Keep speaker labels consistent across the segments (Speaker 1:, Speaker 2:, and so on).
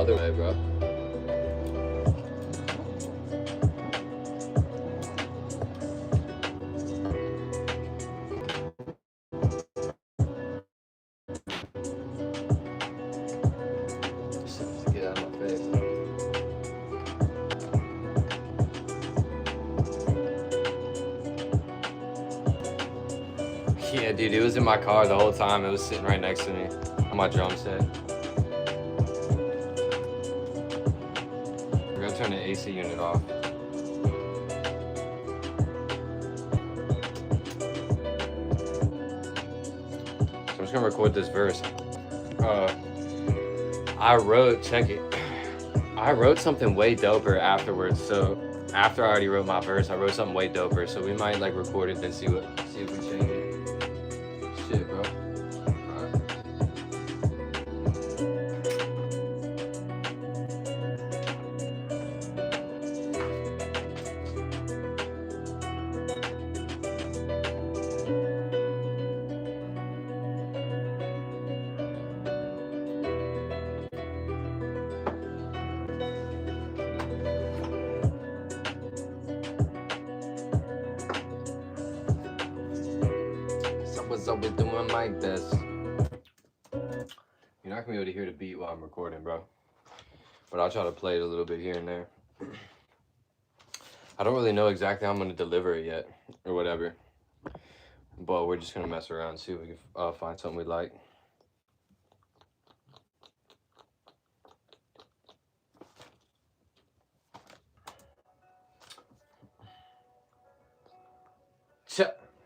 Speaker 1: other way, bro. Get out of my face. Yeah, dude, it was in my car the whole time. It was sitting right next to me on my drum set. We're gonna turn the AC unit off. So I'm just gonna record this verse. Check it. I wrote something way doper afterwards. So after I already wrote my verse, I wrote something way doper. So we might like record it and see if we change it. Shit, bro. What's up with doing my best? You're not gonna be able to hear the beat while I'm recording, bro. But I'll try to play it a little bit here and there. I don't really know exactly how I'm gonna deliver it yet, or whatever. But we're just gonna mess around and see if we can find something we like.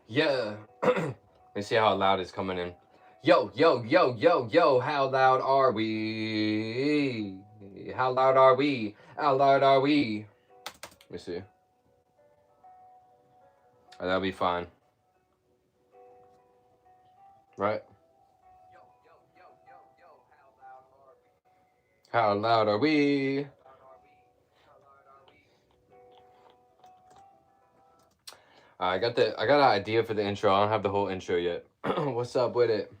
Speaker 1: Yeah. Let's see how loud it's coming in. Yo, yo, yo, yo, yo, how loud are we? How loud are we? How loud are we? Let me see. That'll be fine. Right? How loud are we? I got an idea for the intro. I don't have the whole intro yet. What's up with it?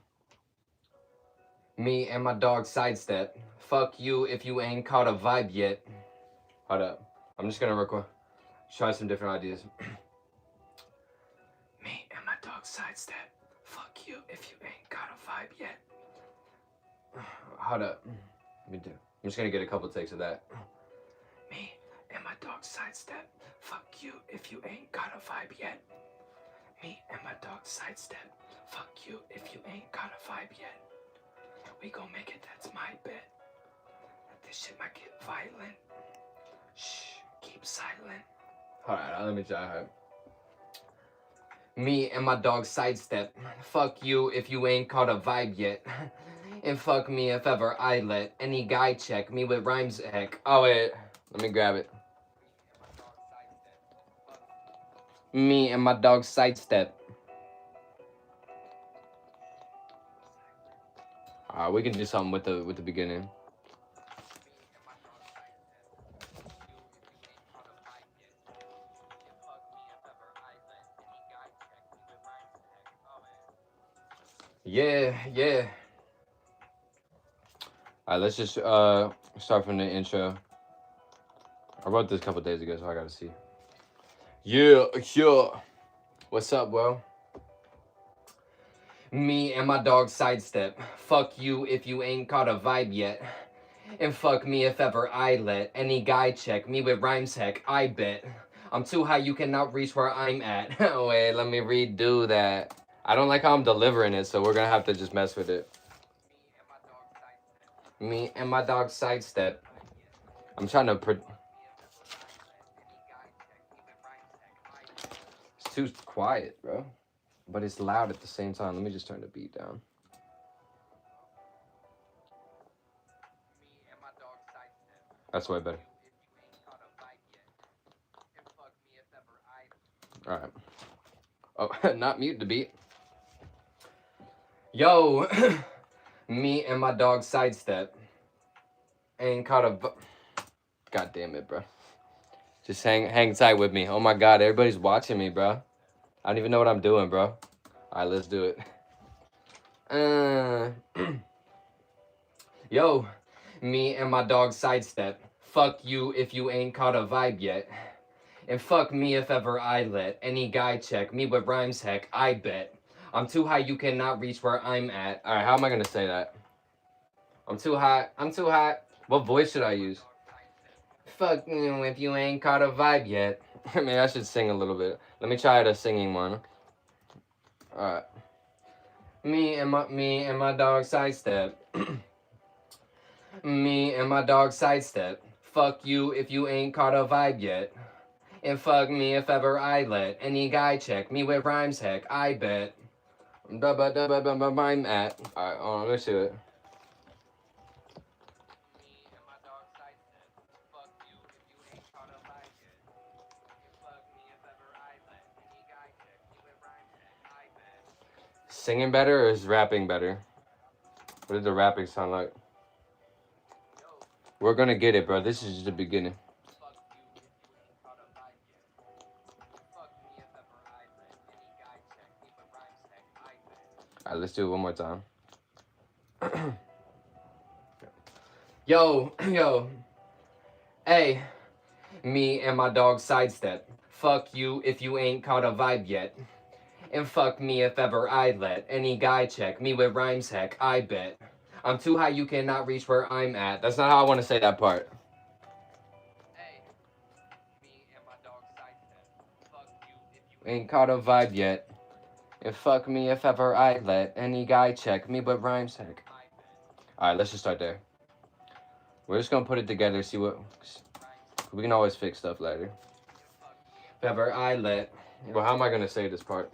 Speaker 1: Me and my dog sidestep. Fuck you if you ain't caught a vibe yet. Hold up. I'm just gonna try some different ideas. Me and my dog sidestep. Fuck you if you ain't got a vibe yet. Hold up. I'm just gonna get a couple takes of that. Me and my dog sidestep. Fuck you if you ain't got a vibe yet. Me and my dog sidestep. Fuck you if you ain't got a vibe yet. We gon' make it, that's my bet. This shit might get violent. Shh, keep silent. Alright, let me try. Me and my dog sidestep. Fuck you if you ain't caught a vibe yet. And fuck me if ever I let any guy check me with rhymes heck. Oh wait, let me grab it. Me and my dog sidestep. We can do something with the beginning. Yeah. Alright, let's just start from the intro. I wrote this a couple days ago, so I gotta see. Yeah. What's up, bro? Me and my dog sidestep. Fuck you if you ain't caught a vibe yet. And fuck me if ever I let any guy check me with rhymes heck, I bet. I'm too high, you cannot reach where I'm at. Wait, let me redo that. I don't like how I'm delivering it, so we're gonna have to just mess with it. Me and my dog sidestep. I'm trying to It's too quiet, bro. But it's loud at the same time. Let me just turn the beat down. That's way better. Alright. Oh, not mute the beat. Yo, me and my dog sidestep. Ain't caught a... God damn it, bro. Just hang tight with me. Oh my god, everybody's watching me, bro. I don't even know what I'm doing, bro. Alright, let's do it. Yo, Me and my dog sidestep. Fuck you if you ain't caught a vibe yet. And fuck me if ever I let any guy check me with rhymes, heck, I bet. I'm too high, you cannot reach where I'm at. Alright, how am I gonna say that? I'm too high. I'm too high. What voice should I use? Fuck you if you ain't caught a vibe yet. Maybe I should sing a little bit. Let me try the singing one. Alright. Me and my dog sidestep. Me and my dog sidestep. Fuck you if you ain't caught a vibe yet. And fuck me if ever I let any guy check me with rhymes, heck, I bet. I'm at. Alright, hold on, let's do it. Singing better or is rapping better? What did the rapping sound like? We're gonna get it, bro. This is just the beginning. Alright, let's do it one more time. Yo, yo. Hey, me and my dog sidestep. Fuck you if you ain't caught a vibe yet. And fuck me if ever I let any guy check me with rhymes, heck, I bet. I'm too high, you cannot reach where I'm at. That's not how I want to say that part. Hey, me and my dog sidestep. Fuck you if you ain't caught a vibe yet. And fuck me if ever I let any guy check me with rhymes, heck. Alright, let's just start there. We're just gonna put it together, see what... We can always fix stuff later. If ever I let... Well, how am I gonna say this part?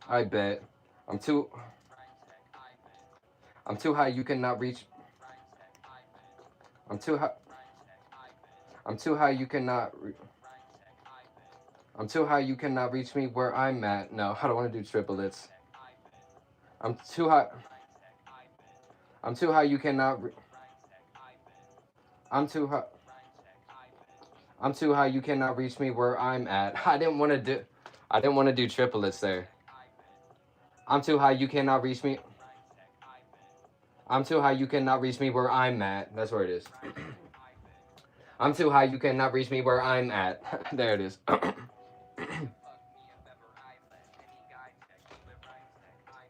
Speaker 1: I bet. I'm too high, you cannot reach... I'm too high, you cannot... I'm too high, you cannot reach me where I'm at. No, I don't want to do triplets. I'm too high, you cannot... I'm too high, you cannot reach me where I'm at. I didn't want to do triplets there. I'm too high, you cannot reach me. I'm too high, you cannot reach me where I'm at. That's where it is. I'm too high, you cannot reach me where I'm at. There it is.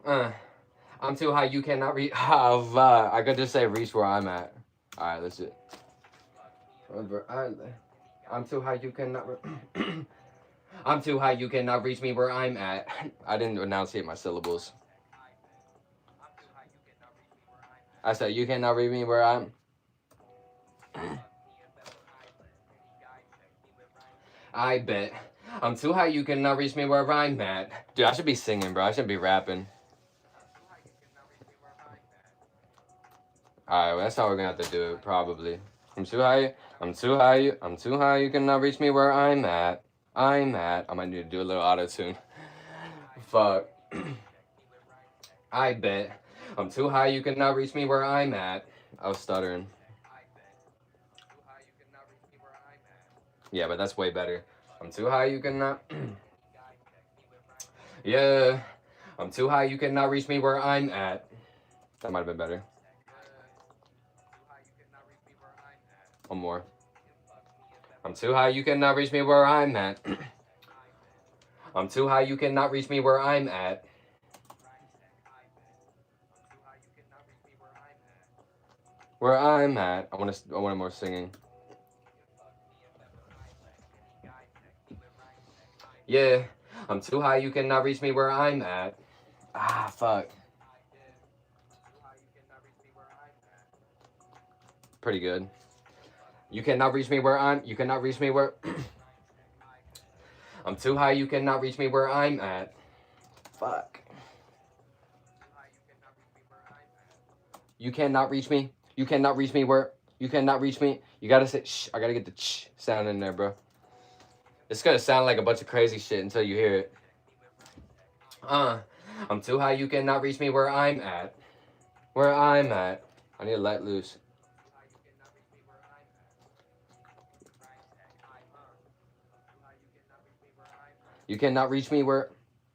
Speaker 1: I'm too high, you cannot reach. I could just say reach where I'm at. Alright, let's do it. I'm too high, you cannot. I'm too high, you cannot reach me where I'm at. I didn't enunciate my syllables. I said, you cannot reach me where I'm... I bet. I'm too high, you cannot reach me where I'm at. Dude, I should be singing, bro. I shouldn't be rapping. Alright, well, that's how we're gonna have to do it, probably. I'm too high, you cannot reach me where I'm at. I might need to do a little auto-tune. Fuck. I bet. I'm too high, you cannot reach me where I'm at. I was stuttering. Yeah, but that's way better. I'm too high, you cannot... Yeah. I'm too high, you cannot reach me where I'm at. That might have been better. One more. I'm too high, you cannot reach me where I'm at. I'm too high, you cannot reach me where I'm at. Where I'm at. I want more singing. Yeah. I'm too high, you cannot reach me where I'm at. Ah, fuck. Pretty good. You cannot reach me where I'm... You cannot reach me where... I'm too high, you cannot reach me where I'm at. Fuck. You cannot reach me. You cannot reach me where... You cannot reach me. You gotta say shh. I gotta get the shh sound in there, bro. It's gonna sound like a bunch of crazy shit until you hear it. I'm too high, you cannot reach me where I'm at. Where I'm at. I need to let loose. You cannot reach me where...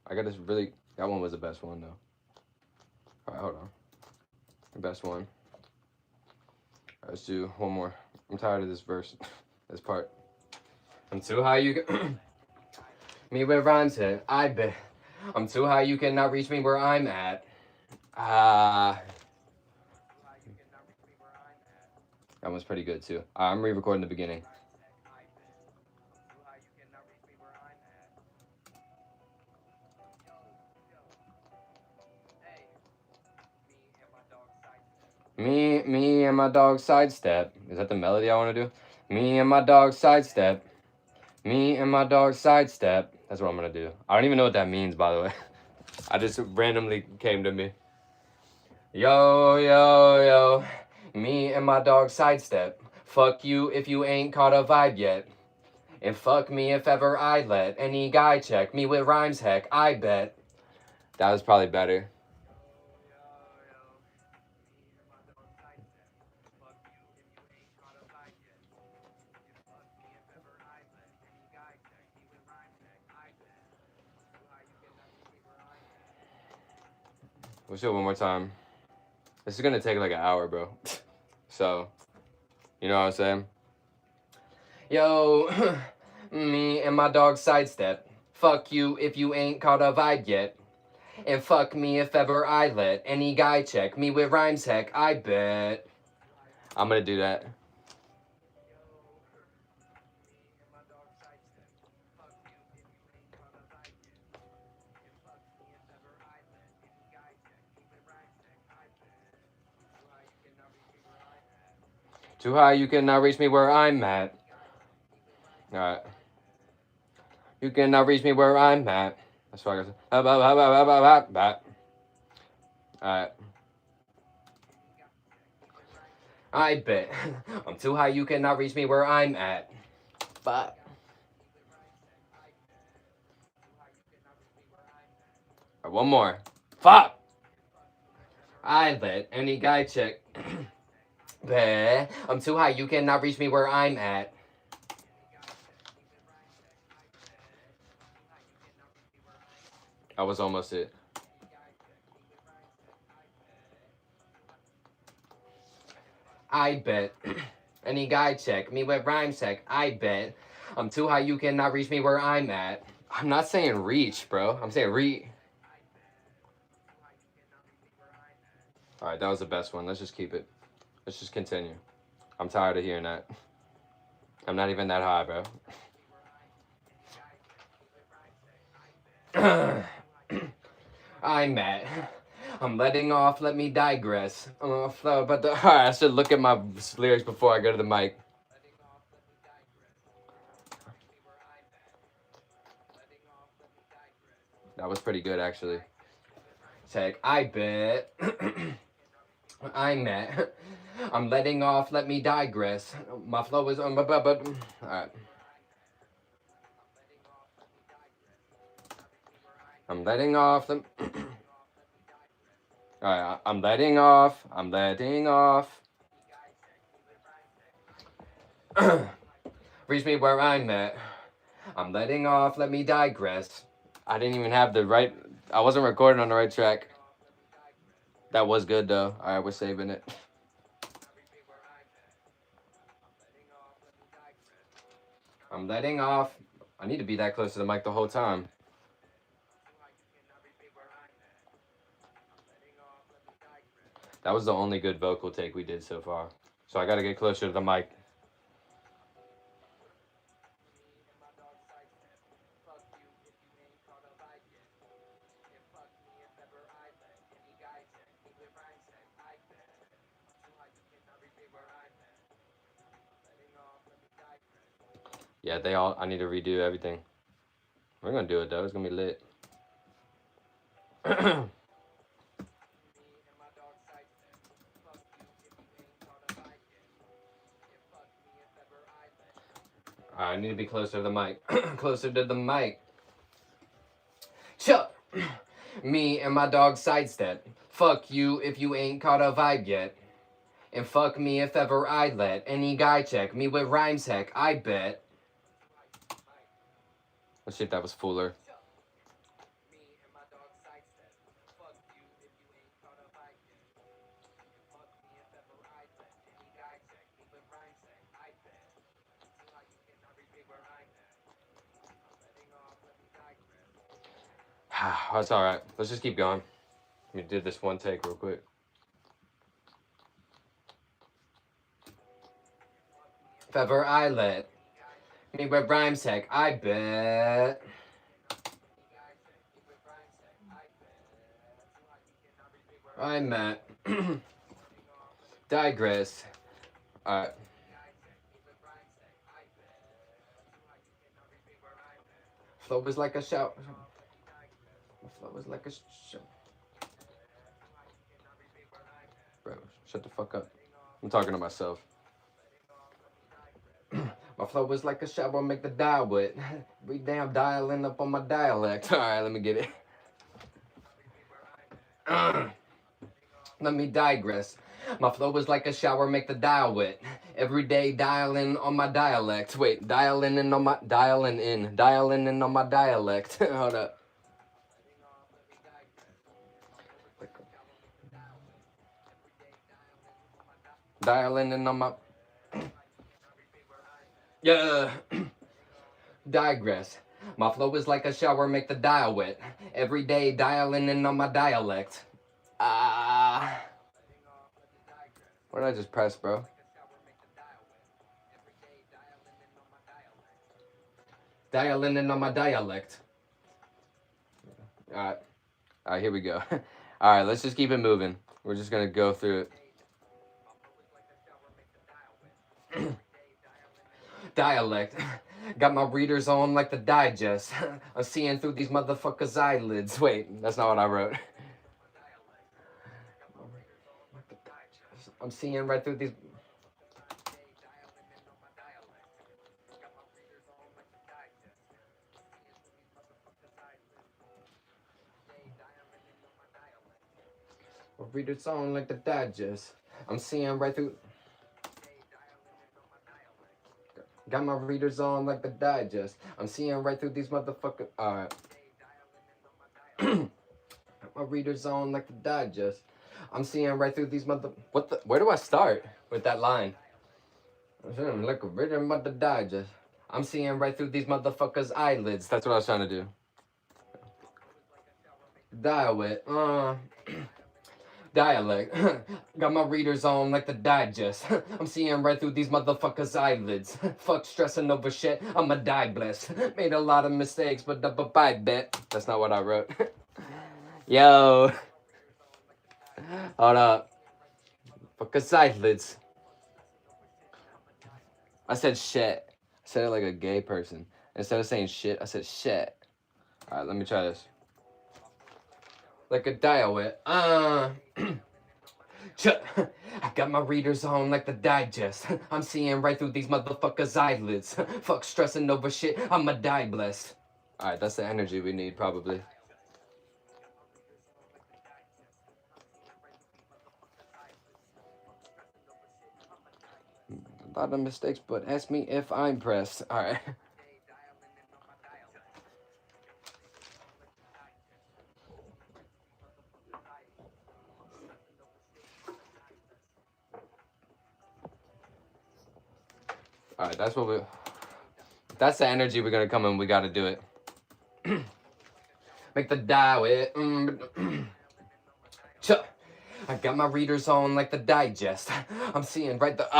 Speaker 1: I got this really... That one was the best one, though. Alright, hold on. The best one. Let's do one more. I'm tired of this verse, this part. I'm too high, you can. Me with rhymes here, I bet. I'm too high, you cannot reach me where I'm at. Ah. That one's pretty good too. I'm re-recording the beginning. Me and my dog sidestep. Is that the melody I want to do? Me and my dog sidestep. Me and my dog sidestep. That's what I'm gonna do. I don't even know what that means, by the way. I just randomly came to me. Yo, yo, yo. Me and my dog sidestep. Fuck you if you ain't caught a vibe yet. And fuck me if ever I let any guy check me with rhymes, heck, I bet. That was probably better. We'll do it one more time. This is gonna take like an hour, bro. So, you know what I'm saying? Yo, me and my dog sidestep. Fuck you if you ain't caught a vibe yet. And fuck me if ever I let any guy check me with rhymes, heck, I bet. I'm gonna do that. Too high, you cannot reach me where I'm at. Alright. You cannot reach me where I'm at. That's what I got. Alright. I bet. I'm too high, you cannot reach me where I'm at. But. Right, one more. Fuck! I let any guy check. Bet. I'm too high, you cannot reach me where I'm at. That was almost it. I bet. Any guy check me with rhyme check. I bet. I'm too high, you cannot reach me where I'm at. I'm not saying reach, bro. I'm saying Alright, that was the best one. Let's just keep it. Let's just continue. I'm tired of hearing that. I'm not even that high, bro. I'm mad. I'm letting off, let me digress. But alright, I should look at my lyrics before I go to the mic. That was pretty good, actually. Check, I bet. I'm mad. I'm letting off, let me digress. My flow is on, but alright. I'm letting off. Alright, I'm letting off. I'm letting off. Reach me where I'm at. I'm letting off, let me digress. I didn't even have the right. I wasn't recording on the right track. That was good though. Alright, we're saving it. I'm letting off. I need to be that close to the mic the whole time. That was the only good vocal take we did so far. So I gotta get closer to the mic. Yeah, I need to redo everything. We're gonna do it though. It's gonna be lit. I need to be closer to the mic. Closer to the mic. Chuck! Me and my dog sidestep. Fuck you if you ain't caught a vibe yet. And fuck me if ever I let any guy check me with rhymes, heck, I bet. Let's see if that was fuller. That's all right. Let's just keep going. Let me do this one take real quick. If ever I let me with rhyme tech, I bet. I met. Digress. Alright. Flow was like a shout. Flow was like a shout. Bro, shut the fuck up. I'm talking to myself. My flow was like a shower, make the dial wet. We damn dialing up on my dialect. Alright, let me get it. Let me digress. My flow was like a shower, make the dial wet. Every day dialing on my dialect. Wait, dialing in on my dialing in on my dialect. Hold up. Dialing in on my yeah. Digress. My flow is like a shower, make the dial wet. Every day dialing in on my dialect. What did I just press, bro? Dialing in on my dialect. Alright. Alright, here we go. Alright, let's just keep it moving. We're just gonna go through it. Dialect. Got my readers on like the digest. I'm seeing through these motherfuckers' eyelids. Wait, that's not what I wrote. I'm seeing right through these. Readers on like the digest. I'm seeing right through. Got my readers on like the digest. I'm seeing right through these motherfuckers. Alright. My readers on like the digest. I'm seeing right through these mother. What the? Where do I start with that line? I'm seeing like a reader about the digest. I'm seeing right through these motherfuckers' eyelids. That's what I was trying to do. Dial it. Dialect. Got my readers on like the digest. I'm seeing right through these motherfuckers' eyelids. Fuck stressing over shit. I'ma die blessed. Made a lot of mistakes, but bye bet. That's not what I wrote. Yo. Hold up. Fuckers' eyelids. I said shit. I said it like a gay person. Instead of saying shit, I said shit. Alright, let me try this. Like a dial it. I got my readers on like the digest. I'm seeing right through these motherfuckers' eyelids. Fuck stressing over shit. I'ma die blessed. Alright, that's the energy we need, probably. A lot of mistakes, but ask me if I'm pressed. Alright. Alright, that's what we. That's the energy we're gonna come in. We gotta do it. Make the dial it. I got my readers on like the digest. I'm seeing right the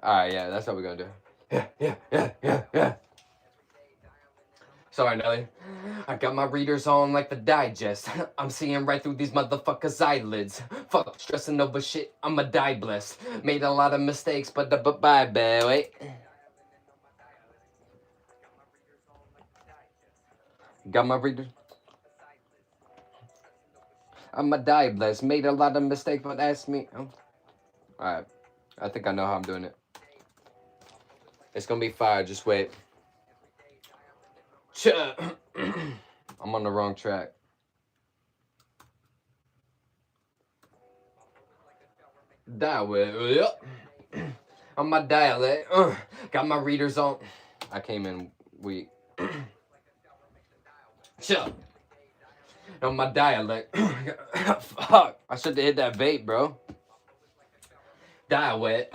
Speaker 1: Alright, yeah, that's what we're gonna do. Yeah. Sorry, Nelly. I got my readers on like the digest. I'm seeing right through these motherfuckers' eyelids. Fuck stressing over shit. I'ma die blessed. Made a lot of mistakes, but bye, wait. Got my readers. I'ma die blessed. Made a lot of mistakes, but ask me. Oh. Alright. I think I know how I'm doing it. It's gonna be fire. Just wait. I'm on the wrong track. Dial it. On my dialect. Got my readers on. I came in weak. On my dialect. Fuck. I should have hit that vape, bro. Dial it.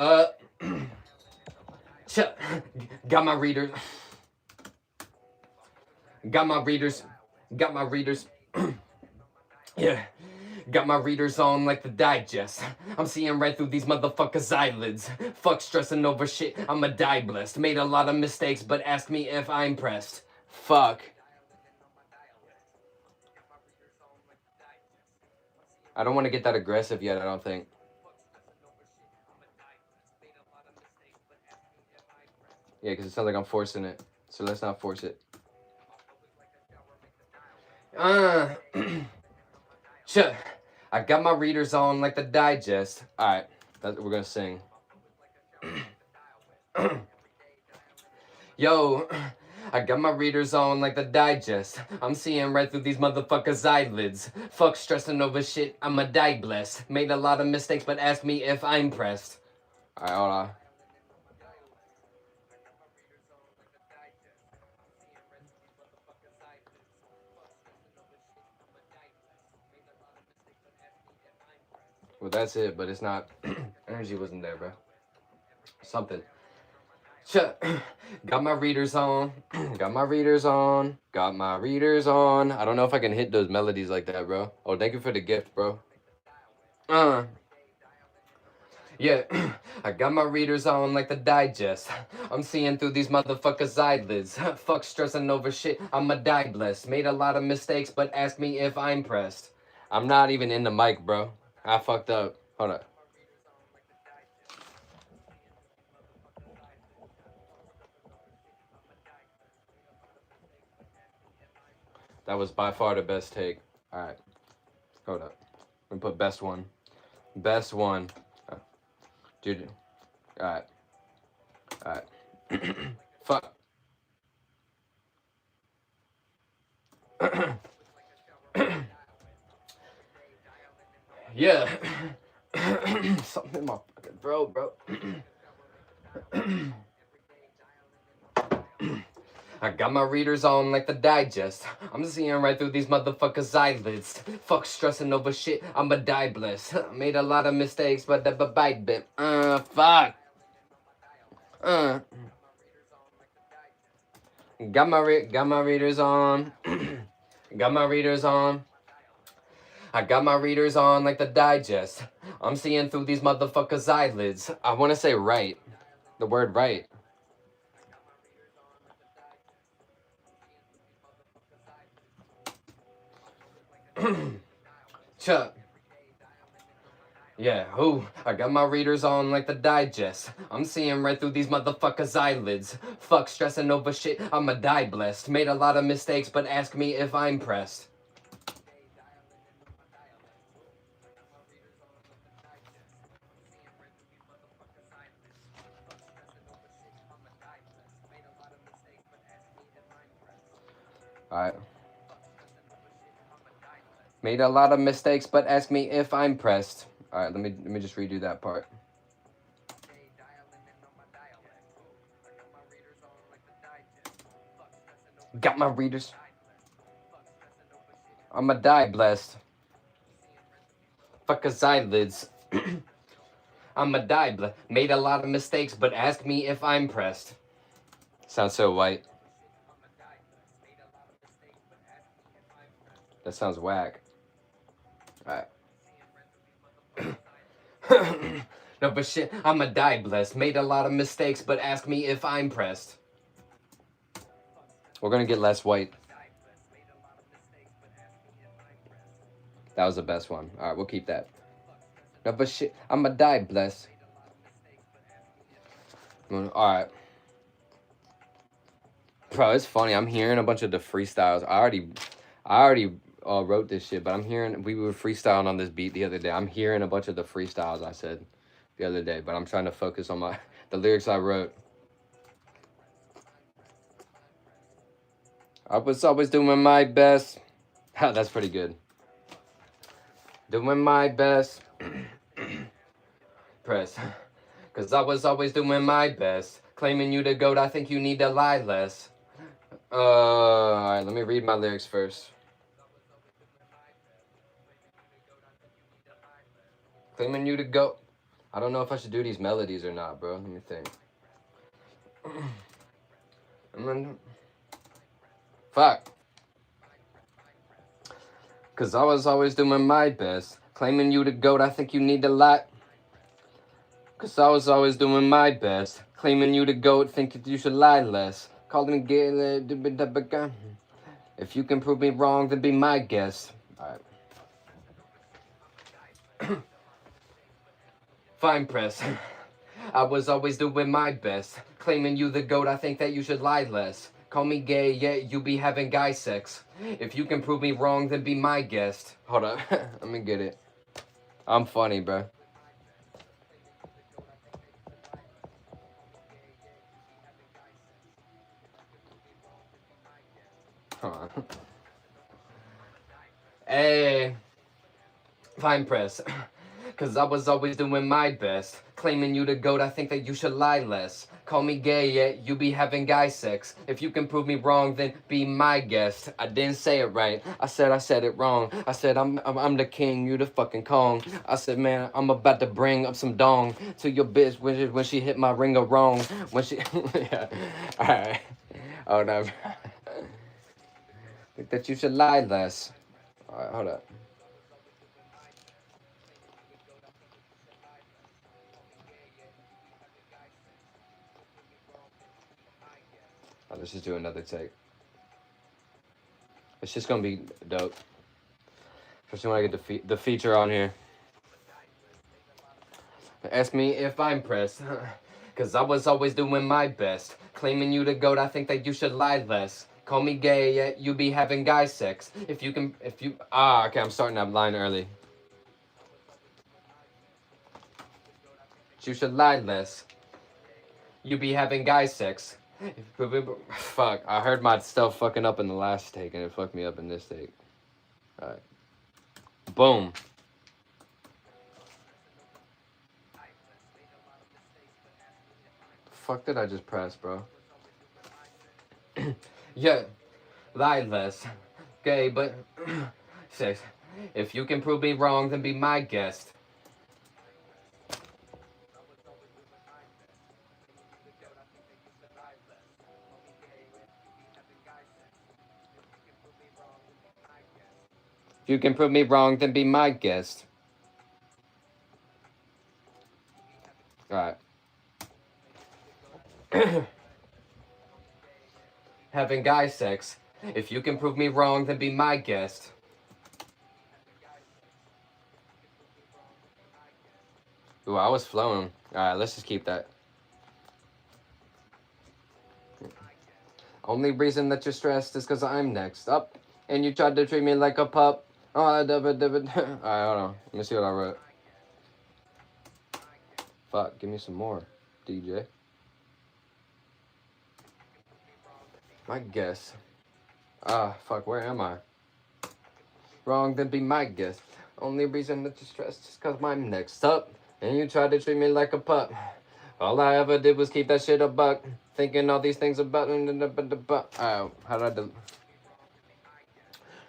Speaker 1: Got my readers. Got my readers. Got my readers. Yeah. Got my readers on like the digest. I'm seeing right through these motherfuckers' eyelids. Fuck stressing over shit, I'ma die blessed. Made a lot of mistakes, but ask me if I'm pressed. Fuck. I don't want to get that aggressive yet, I don't think. Yeah, because it sounds like I'm forcing it. So let's not force it. Shut. I got my readers on like the digest. Alright, we're gonna sing. Yo, I got my readers on like the digest. I'm seeing right through these motherfuckers' eyelids. Fuck stressing over shit, I'ma die blessed. Made a lot of mistakes, but ask me if I'm pressed. Alright, hold on. Well, that's it, but it's not. Energy wasn't there, bro. Something. Shut. Got my readers on. Got my readers on. Got my readers on. I don't know if I can hit those melodies like that, bro. Oh, thank you for the gift, bro. Yeah, I got my readers on like the digest. I'm seeing through these motherfuckers' eyelids. Fuck stressing over shit, I'ma die blessed. Made a lot of mistakes, but ask me if I'm pressed. I'm not even in the mic, bro. I fucked up. Hold up. That was by far the best take. Alright, hold up. I'm gonna put best one. Best one. Dude. Alright. Alright. Fuck. Yeah. Something in my fucking throat, bro. I got my readers on like the digest. I'm seeing right through these motherfuckers' eyelids. Fuck stressing over shit, I'ma die blessed. Made a lot of mistakes, but the bite bit. Fuck. Got my readers on. Got my readers on. I got my readers on like the digest. I'm seeing through these motherfuckers' eyelids. I want to say right. The word right. Chuck. Yeah, who? I got my readers on like the digest. I'm seeing right through these motherfuckers' eyelids. Fuck stressing over shit, I'ma die blessed. Made a lot of mistakes, but ask me if I'm pressed. Alright. Made a lot of mistakes, but ask me if I'm pressed. Alright, let me just redo that part. Got my readers. I'ma die blessed. Fuck his eyelids. I'ma die blessed. Made a lot of mistakes, but ask me if I'm pressed. Sounds so white. That sounds whack. Alright. No, but shit, I'ma die blessed. Made a lot of mistakes, but ask me if I'm pressed. We're gonna get less white. That was the best one. Alright, we'll keep that. No, but shit, I'ma die blessed. Alright. Bro, it's funny. I'm hearing a bunch of the freestyles. I already wrote this shit, but I'm hearing, we were freestyling on this beat the other day. I'm hearing a bunch of the freestyles I said the other day, but I'm trying to focus on the lyrics I wrote. I was always doing my best. That's pretty good. Doing my best. Press. Cause I was always doing my best. Claiming you the goat, I think you need to lie less. Alright, let me read my lyrics first. Claiming you the goat. I don't know if I should do these melodies or not, bro. Let me think. Fuck. Cause I was always doing my best. Claiming you the GOAT, I think you need a lot. Cause I was always doing my best. Claiming you the GOAT, think that you should lie less. Calling me gay. If you can prove me wrong, then be my guest. Alright. Fine press. I was always doing my best. Claiming you the GOAT, I think that you should lie less. Call me gay, yeah, you be having guy sex. If you can prove me wrong, then be my guest. Hold up, let me get it. I'm funny, bro. Hold on. Hey, fine press. Cause I was always doing my best. Claiming you the GOAT, I think that you should lie less. Call me gay, yeah, you be having guy sex. If you can prove me wrong, then be my guest. I didn't say it right. I said it wrong. I said I'm the king, you the fucking Kong. I said, man, I'm about to bring up some dong to your bitch when she hit my ringer wrong. When she, yeah, all right. Oh no. Think that you should lie less. All right, hold up. Oh, let's just do another take. It's just gonna be dope. Especially when I get the feature on here. Ask me if I'm pressed. Cause I was always doing my best. Claiming you the GOAT, I think that you should lie less. Call me gay, yeah, you be having guy sex. Okay, I'm starting that line early. You should lie less. You be having guy sex. Fuck, I heard my stuff fucking up in the last take and it fucked me up in this take. Alright. Boom. The fuck did I just press, bro? Yeah, lie less. Gay, but sex. If you can prove me wrong, then be my guest. If you can prove me wrong, then be my guest. Alright. Having guy sex. If you can prove me wrong, then be my guest. Ooh, I was flowing. Alright, let's just keep that. Only reason that you're stressed is because I'm next up. And you tried to treat me like a pup. Alright, hold on. Let me see what I wrote. Fuck, give me some more, DJ. My guess. Fuck, where am I? Wrong, then be my guess. Only reason that you're stressed is because I'm next up. And you tried to treat me like a pup. All I ever did was keep that shit a buck. Thinking all these things about... how did I do...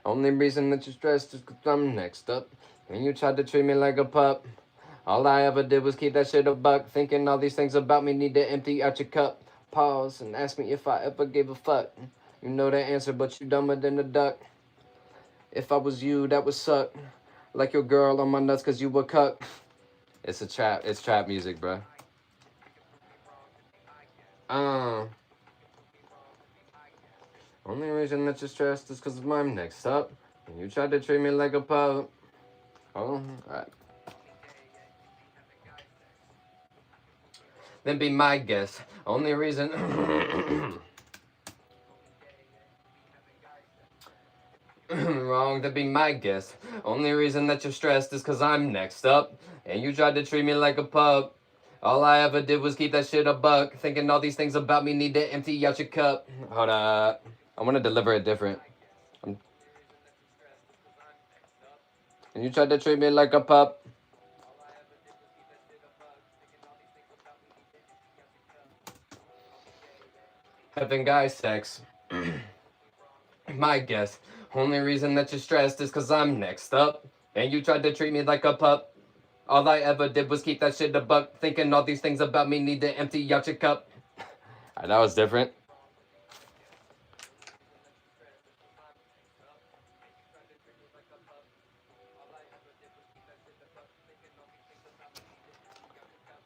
Speaker 1: Only reason that you're stressed is because I'm next up. And you tried to treat me like a pup. All I ever did was keep that shit a buck. Thinking all these things about me, need to empty out your cup. Pause and ask me if I ever gave a fuck. You know the answer, but you dumber than a duck. If I was you, that would suck. Like your girl on my nuts cause you were cuck. It's trap music, bro. Only reason that you're stressed is cause I'm next up. And you tried to treat me like a pup. Oh, alright. Then be my guest. Only reason... Wrong, then be my guest. Only reason that you're stressed is cause I'm next up. And you tried to treat me like a pup. All I ever did was keep that shit a buck. Thinking all these things about me, need to empty out your cup. Hold up. I want to deliver it different. And you tried to treat me like a pup. Having guy sex. My guess. Only reason that you're stressed is cause I'm next up. And you tried to treat me like a pup. All I ever did was keep that shit a buck. Thinking all these things about me, need to empty out your cup. Alright, that was different.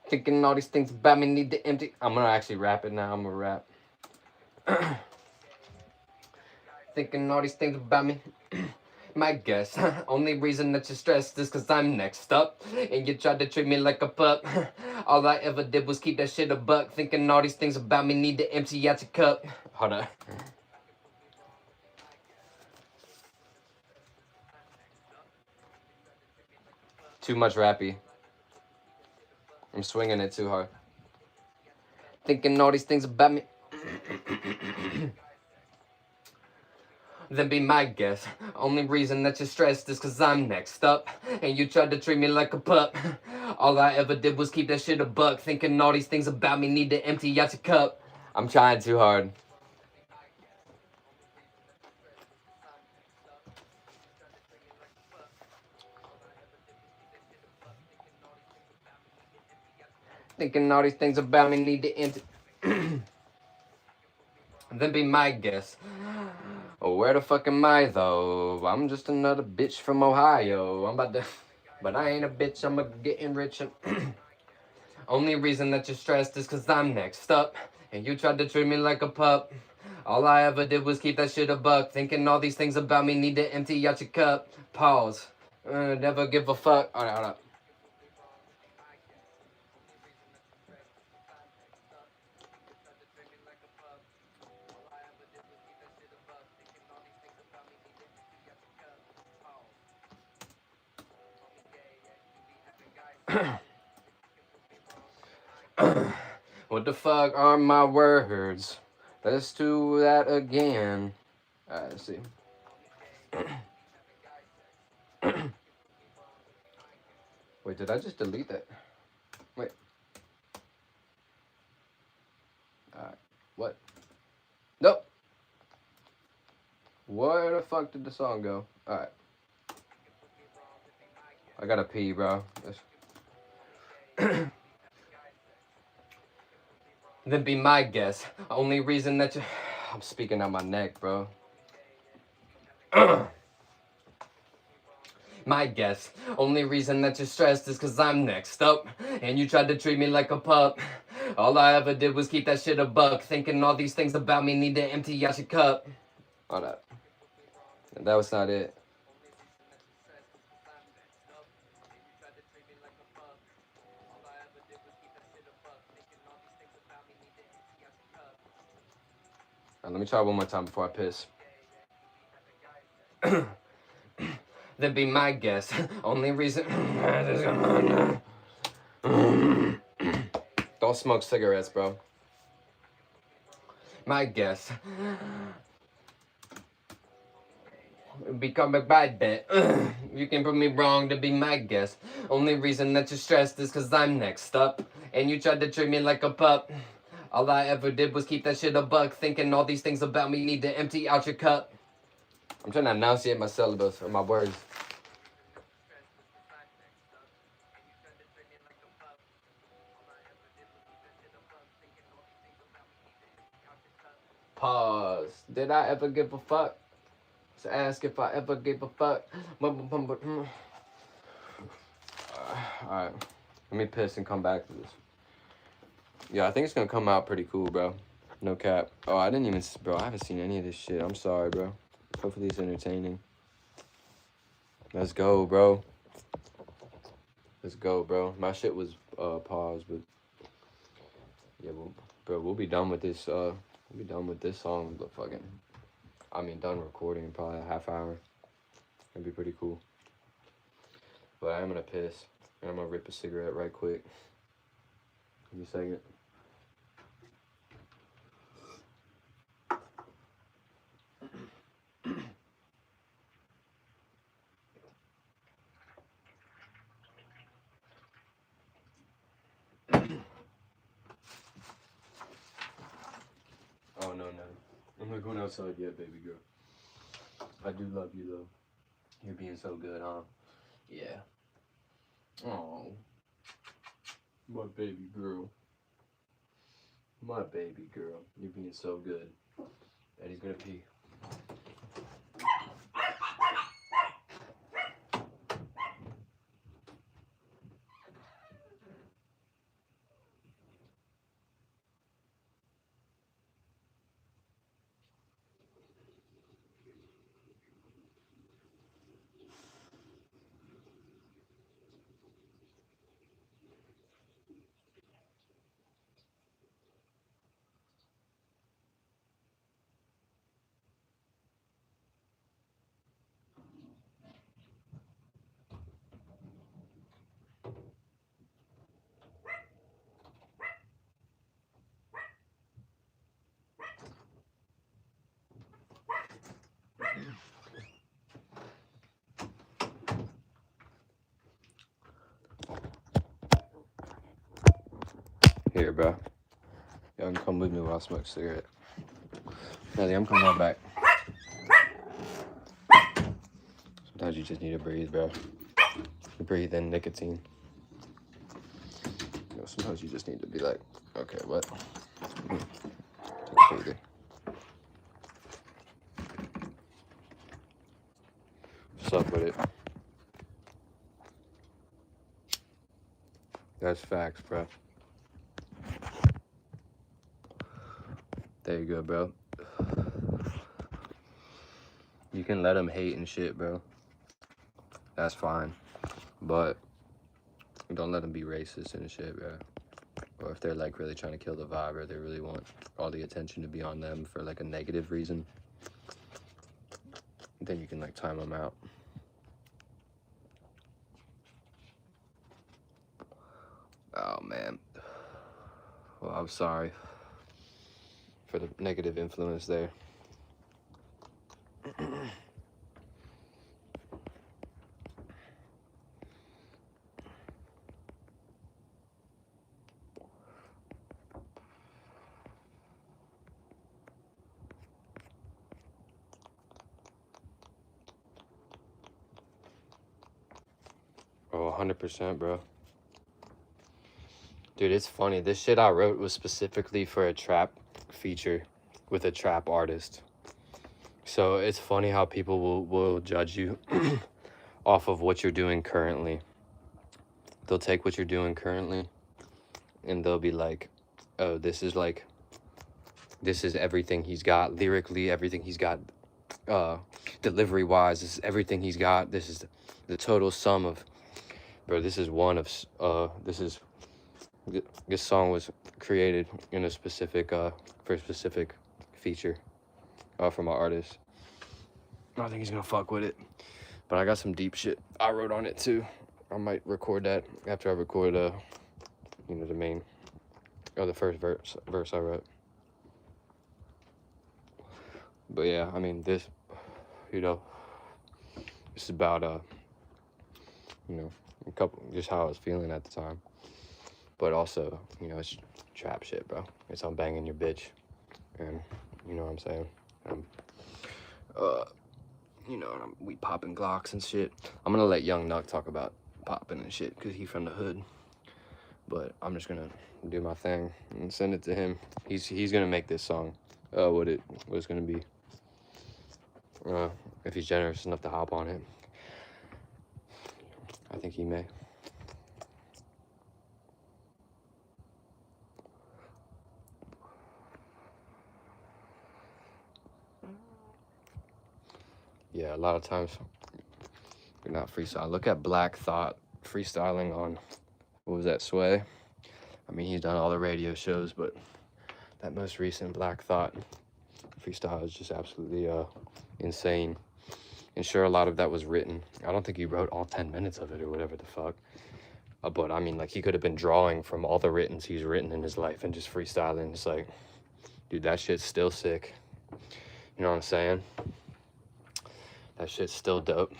Speaker 1: Thinking all these things about me need to empty. I'm gonna actually rap it now. I'm gonna rap. Thinking all these things about me. My guess, only reason that you're stressed is cause I'm next up. And you tried to treat me like a pup. All I ever did was keep that shit a buck. Thinking all these things about me need to empty out your cup. Hold on. Too much rappy. I'm swinging it too hard. Thinking all these things about me. Then be my guess. Only reason that you're stressed is cause I'm next up. And you tried to treat me like a pup. All I ever did was keep that shit a buck. Thinking all these things about me need to empty out your cup. I'm trying too hard. Thinking all these things about me need to empty. Then be my guess. Oh, where the fuck am I though? I'm just another bitch from Ohio. I'm about to, but I ain't a bitch. I'm getting rich. And only reason that you're stressed is cause I'm next up. And you tried to treat me like a pup. All I ever did was keep that shit a buck. Thinking all these things about me need to empty out your cup. Pause. Never give a fuck. Alright, hold up. What the fuck are my words? Let's do that again. Alright, let's see. Wait, did I just delete that? Wait. Alright, what? Nope. Where the fuck did the song go? Alright. I gotta pee, bro. Then be my guess. Only reason that you... I'm speaking out my neck, bro. My guess. Only reason that you're stressed is cause I'm next up. And you tried to treat me like a pup. All I ever did was keep that shit a buck. Thinking all these things about me need to empty out your cup. Hold up. That was not it. Right, let me try one more time before I piss. Then be my guess. Only reason... Don't smoke cigarettes, bro. My guess. Become a bad bet. You can prove me wrong to be my guess. Only reason that you're stressed is cause I'm next up. And you tried to treat me like a pup. All I ever did was keep that shit a buck. Thinking all these things about me need to empty out your cup. I'm trying to enunciate my syllables or my words. Pause. Did I ever give a fuck? So ask if I ever gave a fuck. Alright. Let me piss and come back to this. Yeah, I think it's gonna come out pretty cool, bro. No cap. Oh, I didn't even... Bro, I haven't seen any of this shit. I'm sorry, bro. Hopefully it's entertaining. Let's go, bro. Let's go, bro. My shit was paused, but... Yeah, bro, we'll be done with this, we'll be done with this song, but fucking... I mean, done recording in probably a half hour. It'd be pretty cool. But I am gonna piss. And I'm gonna rip a cigarette right quick. Give me a second. Oh, no. I'm not going outside yet, baby girl. I do love you, though. You're being so good, huh? Yeah. Oh. My baby girl. My baby girl, you're being so good. Eddie's gonna pee. Here, bro. Y'all can come with me while I smoke a cigarette. Nelly, I'm coming right back. Sometimes you just need to breathe, bro. Breathe in nicotine. You know, sometimes you just need to be like, okay, what? Take a breather. What's up with it? That's facts, bro. There you go, bro. You can let them hate and shit, bro. That's fine. But don't let them be racist and shit, bro. Or if they're like really trying to kill the vibe, or they really want all the attention to be on them for like a negative reason, then you can like time them out. Oh man. Well, I'm sorry for the negative influence there. Oh, 100%, bro. Dude, it's funny. This shit I wrote was specifically for a trap feature with a trap artist. So it's funny how people will judge you off of what you're doing currently. They'll take what you're doing currently and they'll be like, oh, this is everything he's got lyrically, everything he's got delivery wise, this is everything he's got. This is the total sum of, bro, this is one of, this song was created in a specific, for a specific feature from an artist. I don't think he's gonna fuck with it, but I got some deep shit I wrote on it too. I might record that after I record, you know, the main, or the first verse I wrote. But yeah, I mean, this, you know, this is about, you know, just how I was feeling at the time. But also, you know, it's trap shit, bro. It's on banging your bitch. And, you know what I'm saying? You know, we popping Glocks and shit. I'm gonna let Young Nuck talk about popping and shit, because he from the hood. But I'm just gonna do my thing and send it to him. He's gonna make this song, what it's gonna be. If he's generous enough to hop on it. I think he may. Yeah, a lot of times you're not freestyle. Look at Black Thought freestyling on, what was that, Sway? I mean, he's done all the radio shows, but that most recent Black Thought freestyle is just absolutely insane. And sure, a lot of that was written. I don't think he wrote all 10 minutes of it or whatever the fuck. But I mean, like, he could have been drawing from all the writtens he's written in his life and just freestyling. It's like, dude, that shit's still sick. You know what I'm saying? That shit's still dope.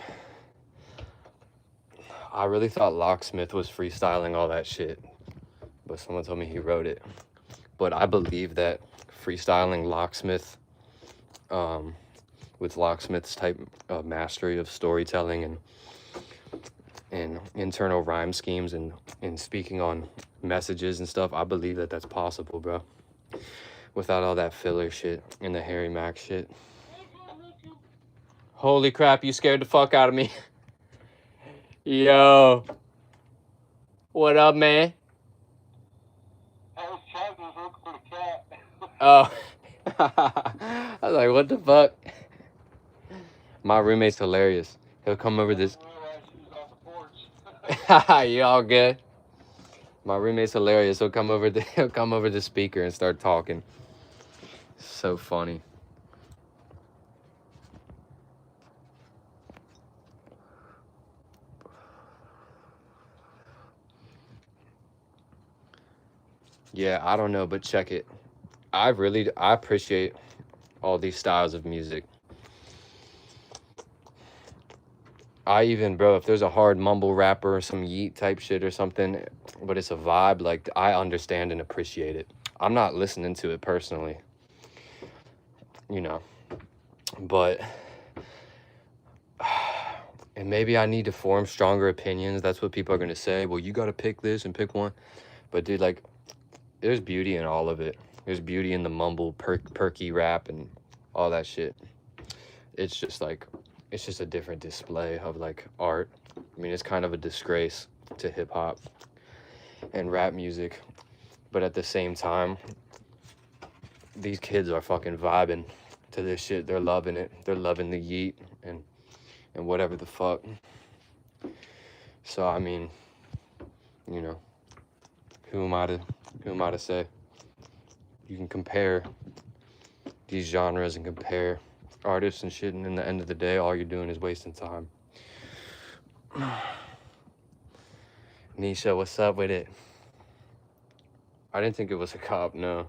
Speaker 1: I really thought Locksmith was freestyling all that shit, but someone told me he wrote it. But I believe that freestyling Locksmith, with Locksmith's type of mastery of storytelling and internal rhyme schemes and speaking on messages and stuff, I believe that that's possible, bro.
Speaker 2: without all that filler shit and the Harry Mack shit. Holy crap, you scared the fuck out of me. Yo. What up, man?
Speaker 3: I was trying to look for the cat.
Speaker 2: Oh. I was like, what the fuck? My roommate's hilarious. He'll come over this.
Speaker 3: I didn't realize she was on the porch.
Speaker 2: You all good? My roommate's hilarious. He'll come over the speaker and start talking. So funny. Yeah, I don't know, but check it. I appreciate all these styles of music. Bro, if there's a hard mumble rapper or some yeet type shit or something, but it's a vibe, like, I understand and appreciate it. I'm not listening to it personally, you know, but, and maybe I need to form stronger opinions. That's what people are going to say. Well, you got to pick this and pick one. But dude, like, there's beauty in all of it. There's beauty in the mumble, perky rap and all that shit. It's just like, it's just a different display of like art. I mean, it's kind of a disgrace to hip hop and rap music, but at the same time, these kids are fucking vibing to this shit. They're loving it. They're loving the yeet and whatever the fuck. So I mean, you know, who am I to say? You can compare these genres and compare artists and shit, and in the end of the day, all you're doing is wasting time. Nisha, what's up with it? I didn't think it was a cop, no.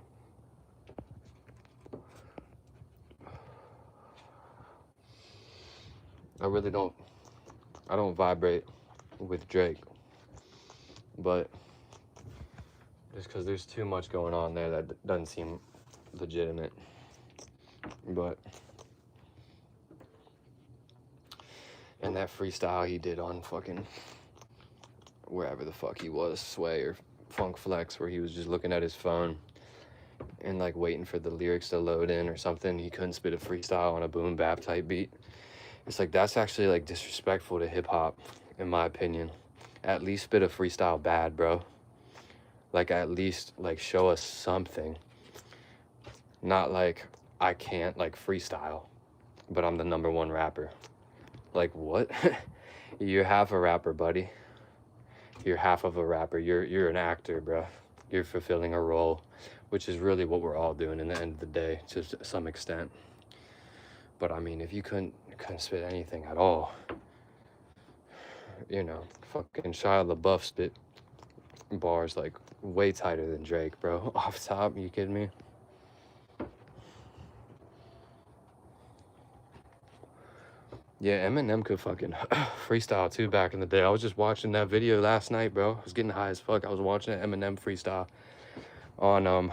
Speaker 2: I don't vibrate with Drake, but just because there's too much going on there that doesn't seem legitimate. But, and that freestyle he did on fucking wherever the fuck he was, Sway or Funk Flex, where he was just looking at his phone and like waiting for the lyrics to load in or something. He couldn't spit a freestyle on a boom bap type beat. It's like, that's actually like disrespectful to hip hop, in my opinion. At least spit a freestyle bad, bro. Like, at least like show us something. Not like, I can't like freestyle, but I'm the #1 rapper. Like, what? You're half a rapper, buddy. You're half of a rapper. You're an actor, bro. You're fulfilling a role, which is really what we're all doing in the end of the day, to some extent. But I mean, if you couldn't spit anything at all, you know, fucking Shia LaBeouf spit bars like way tighter than Drake, bro. Off top, you kidding me? Yeah, Eminem could fucking freestyle too back in the day. I was just watching that video last night, bro. I was getting high as fuck. I was watching an Eminem freestyle on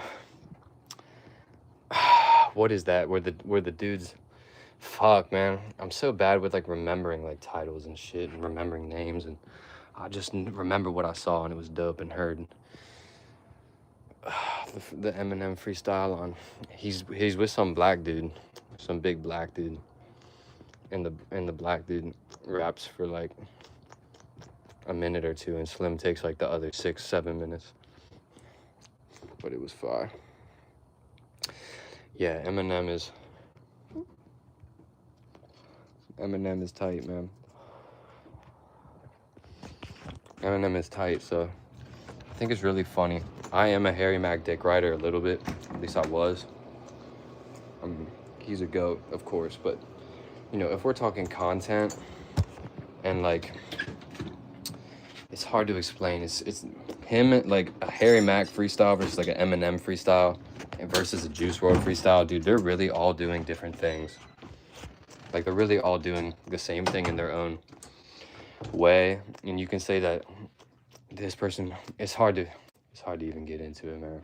Speaker 2: what is that? Where the dudes, fuck, man. I'm so bad with like remembering like titles and shit and remembering names, and I just remember what I saw and it was dope and heard. The Eminem freestyle on, he's with some black dude, some big black dude. And the black dude raps for like a minute or two, and Slim takes like the other 6-7 minutes. But it was fire. Yeah, Eminem is tight, man. Eminem is tight, so I think it's really funny. I am a Harry Mack dick rider a little bit. At least I was. He's a goat, of course, but you know, if we're talking content and like, it's hard to explain. It's him, like a Harry Mack freestyle versus like an Eminem freestyle versus a Juice WRLD freestyle. Dude, they're really all doing different things. Like, they're really all doing the same thing in their own way. And you can say that this person, it's hard to even get into it, man.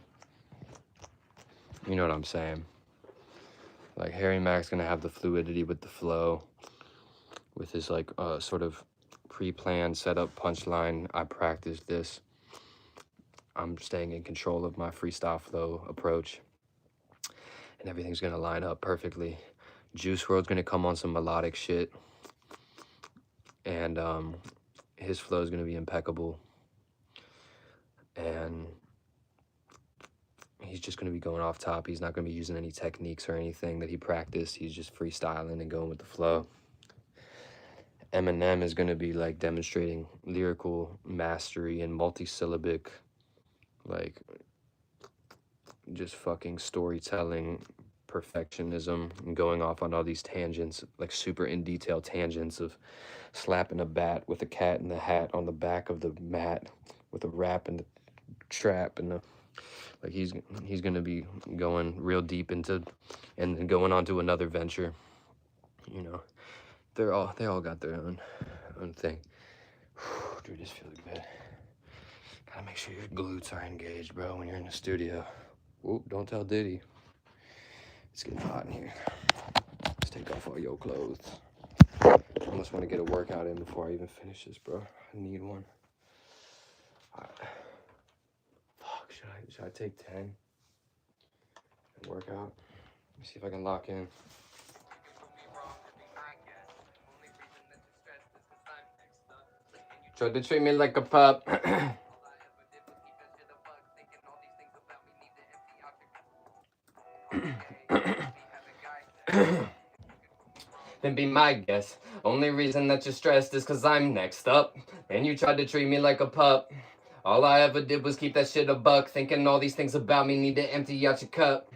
Speaker 2: You know what I'm saying? Like, Harry Mack's gonna have the fluidity with the flow, with his like sort of pre-planned setup punchline. I practiced this. I'm staying in control of my freestyle flow approach. and everything's gonna line up perfectly. Juice WRLD's gonna come on some melodic shit, and his flow is gonna be impeccable, and he's just gonna be going off top. He's not gonna be using any techniques or anything that he practiced. He's just freestyling and going with the flow. Eminem is gonna be like demonstrating lyrical mastery and multi-syllabic, like just fucking storytelling perfectionism, and going off on all these tangents, like super in detail tangents of slapping a bat with a cat in the hat on the back of the mat with a rap and the trap, and the like he's gonna be going real deep into and going on to another venture. You know, they all got their own thing. Whew, dude, this feels good. Gotta make sure your glutes are engaged, bro, when you're in the studio. Whoop, don't tell Diddy. It's getting hot in here. Let's take off all your clothes. I almost want to get a workout in before I even finish this, bro. I need one. All right. Fuck, should I take 10 and work out? Let me see if I can lock in. Tried to treat me like a pup. Then be my guest. Only reason that you're stressed is cause I'm next up. And you tried to treat me like a pup. All I ever did was keep that shit a buck. Thinking all these things about me need to empty out your cup.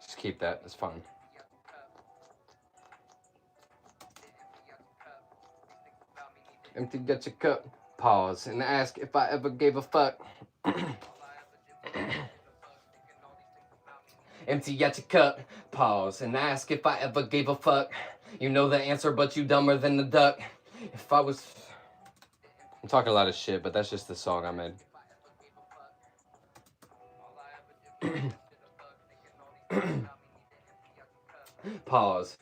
Speaker 2: Just keep that, it's fine. Empty out your cup. Pause and ask if I ever gave a fuck. Empty out your cup. Pause and ask if I ever gave a fuck. You know the answer, but you dumber than the duck. If I was... I'm talking a lot of shit, but that's just the song I made. Pause.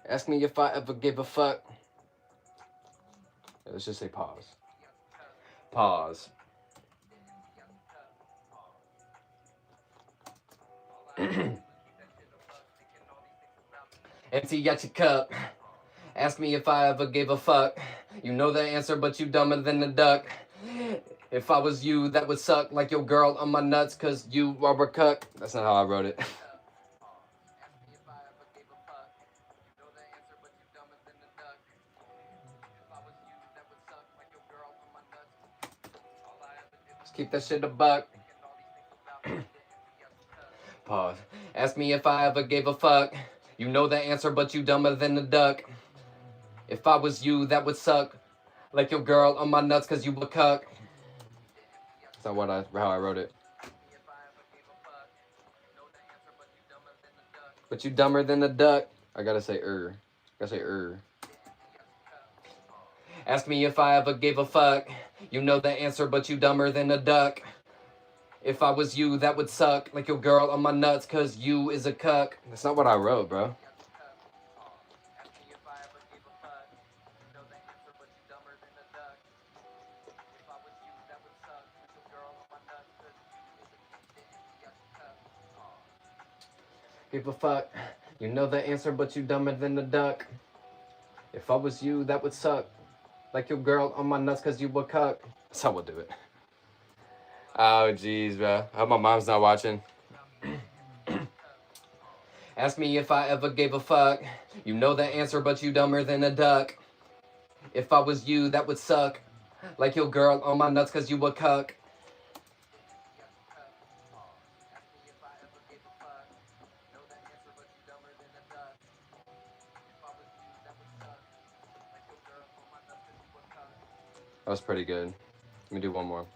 Speaker 2: Ask me if I ever gave a fuck. Let's just say pause. Pause. Empty out your cup. Ask me if I ever gave a fuck. You know the answer, but you dumber than the duck. If I was you, that would suck like your girl on my nuts, cause you are a cuck. That's not how I wrote it. Just keep that shit a buck. Pause. Ask me if I ever gave a fuck. You know the answer, but you dumber than the duck. If I was you, that would suck like your girl on my nuts, cause you a cuck. That's not how I wrote it. But you dumber than the duck. I gotta say Ask me if I ever gave a fuck. You know the answer, but you dumber than a duck. If I was you, that would suck like your girl on my nuts, cause you is a cuck. That's not what I wrote, bro. Give a fuck. You know the answer, but you dumber than the duck. If I was you, that would suck like your girl on my nuts, cause you a cuck. That's how we'll do it. Oh, jeez, bro. I hope my mom's not watching. Ask me if I ever gave a fuck. You know the answer, but you dumber than a duck. If I was you, that would suck like your girl on my nuts, cause you a cuck. That was pretty good. Let me do one more.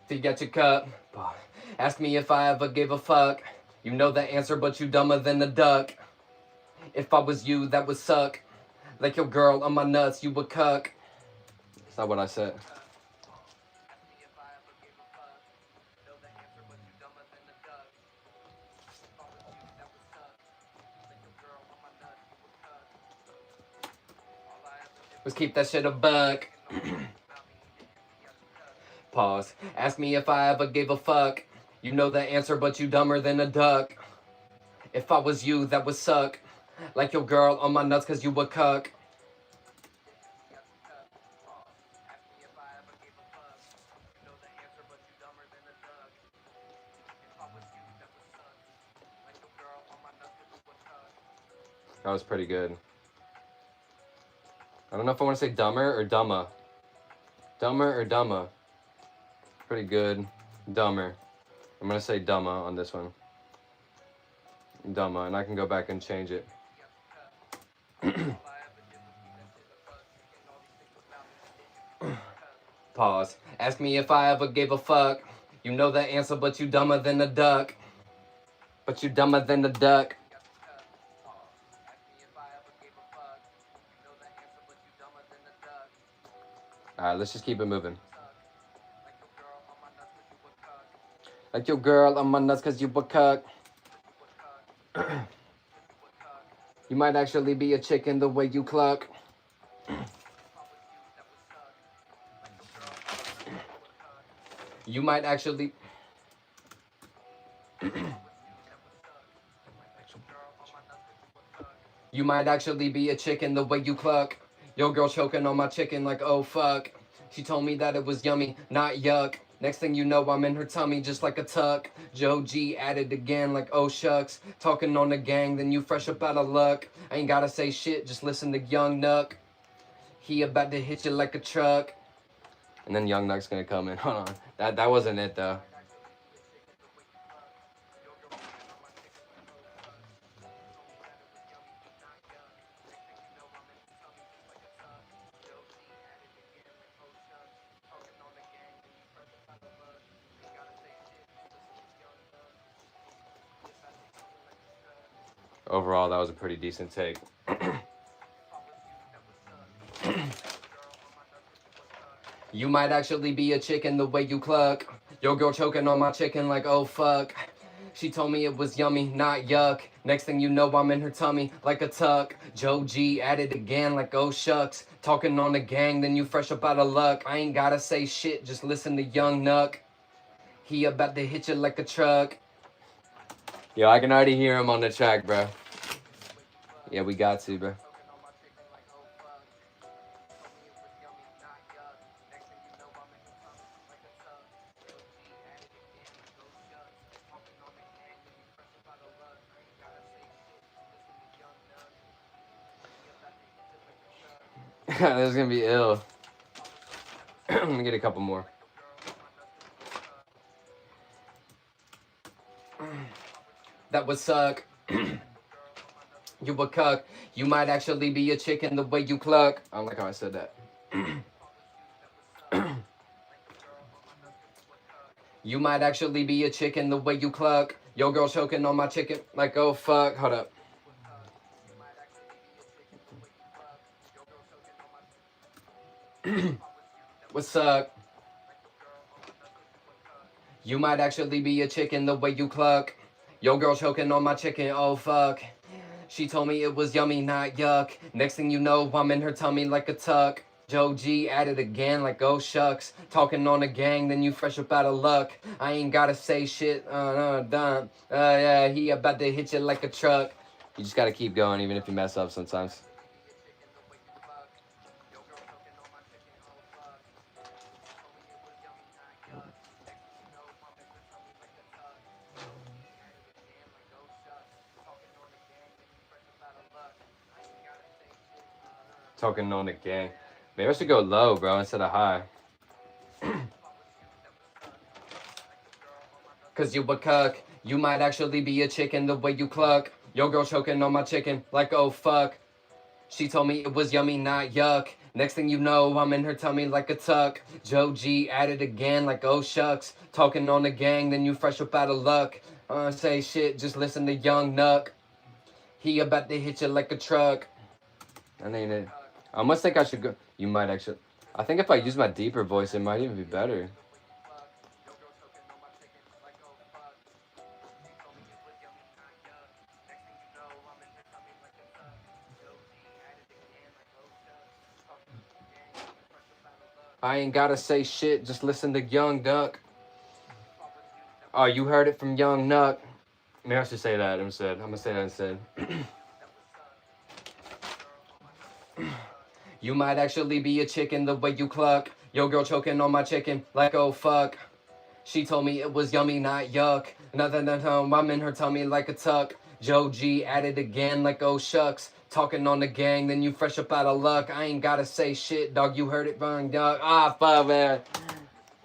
Speaker 2: You got your cup. Ask me if I ever gave a fuck. You know the answer, but you dumber than the duck. If I was you, that would suck like your girl on my nuts, you a cuck. That's not what I said.
Speaker 1: Let's keep that shit a buck. Pause. Ask me if I ever gave a fuck. You know the answer, but you dumber than a duck. If I was you, that would suck. Like your girl on my nuts cause you a cuck. That was pretty good. I don't know if I want to say dumber or dumma. Dumber or dumma. Pretty good. Dumber. I'm going to say dumma on this one. Dumma, and I can go back and change it. Pause. Ask me if I ever gave a fuck. You know the answer, but you dumber than a duck. But you dumber than a duck. Alright, let's just keep it moving. Like your girl on my nuts cause you a cuck. You might actually be a chicken the way you cluck. You might actually... You might actually be a chicken the way you cluck. Yo girl choking on my chicken like oh fuck. She told me that it was yummy, not yuck. Next thing you know I'm in her tummy just like a tuck. joeGee at it again like oh shucks. Talking on the gang then you fresh up out of luck. I ain't gotta say shit, just listen to Young Nuck. He about to hit you like a truck. And then Young Nuck's gonna come in. Hold on. That wasn't it though. Overall, that was a pretty decent take. You might actually be a chicken the way you cluck. Yo girl choking on my chicken like oh fuck. She told me it was yummy, not yuck. Next thing you know I'm in her tummy like a tuck. joeGee at it again like oh shucks. Talking on the gang then you fresh up out of luck. I ain't gotta say shit, just listen to Young Nuck. He about to hit you like a truck. Yo, I can already hear him on the track, bro. Yeah, we got to, bro. This is gonna be ill. Let me get a couple more. That would suck. You a cuck. You might actually be a chicken the way you cluck. I don't like how I said that. You might actually be a chicken the way you cluck. Yo girl choking on my chicken like oh fuck. Hold up. What's up? You might actually be a chicken the way you cluck. Yo girl choking on my chicken, oh fuck. She told me it was yummy, not yuck. Next thing you know, I'm in her tummy like a tuck. joeGee at it again like oh shucks. Talking on the gang, then you fresh up out of luck. I ain't gotta say shit, done. Yeah, he about to hit you like a truck. You just gotta keep going even if you mess up sometimes. Talking on the gang. Maybe I should go low, bro, instead of high. Cause you a cuck. You might actually be a chicken the way you cluck. Yo girl choking on my chicken like oh fuck. She told me it was yummy, not yuck. Next thing you know, I'm in her tummy like a tuck. joeGee at it again like oh shucks. Talking on the gang, then you fresh up out of luck. Say shit, just listen to Young Nuck. He about to hit you like a truck. That ain't it. I almost think I should go. You might actually. I think if I use my deeper voice, it might even be better.
Speaker 2: I ain't gotta say shit, just listen to Young Duck. Oh, you heard it from Young Nuck. Maybe I should say that instead. I'm gonna say that instead. You might actually be a chicken the way you cluck. Yo girl choking on my chicken like oh fuck. She told me it was yummy, not yuck. Nothing at home, I'm in her tummy like a tuck. joeGee at it again like oh shucks. Talking on the gang, then you fresh up out of luck. I ain't gotta say shit, dog, you heard it wrong, dog. Ah, fuck, man.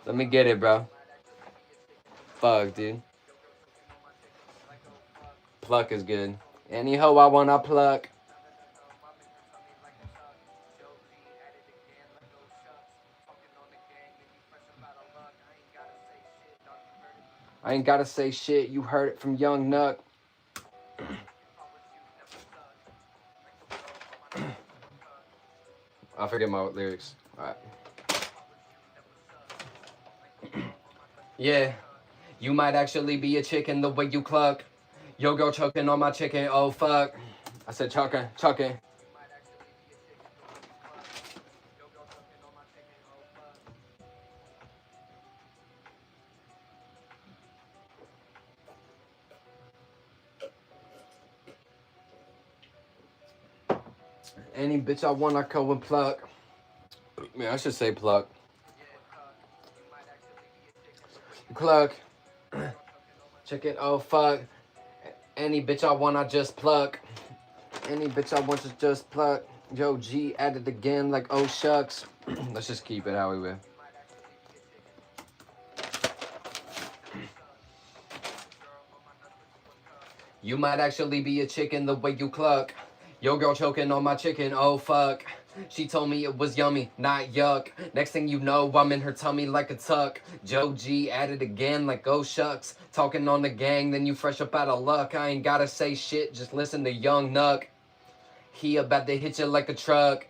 Speaker 2: Let me get it, bro. Fuck, dude. Pluck is good. Any hoe I wanna pluck. I ain't gotta say shit, you heard it from Young Nuck. I forget my lyrics. Alright. Yeah, you might actually be a chicken the way you cluck. Yo girl choking on my chicken, oh fuck. I said chucking. Any bitch I want, I go and pluck. Man, I should say pluck. Cluck. Chicken, oh fuck. Any bitch I want, I just pluck. Any bitch I want to just pluck. joeGee at it again like oh shucks. Let's just keep it how we were. You might actually be a chicken the way you cluck. Yo girl choking on my chicken, oh fuck. She told me it was yummy, not yuck. Next thing you know, I'm in her tummy like a tuck. joeGee at it again like oh shucks. Talking on the gang, then you fresh up out of luck. I ain't gotta say shit, just listen to Young Nuck. He about to hit you like a truck.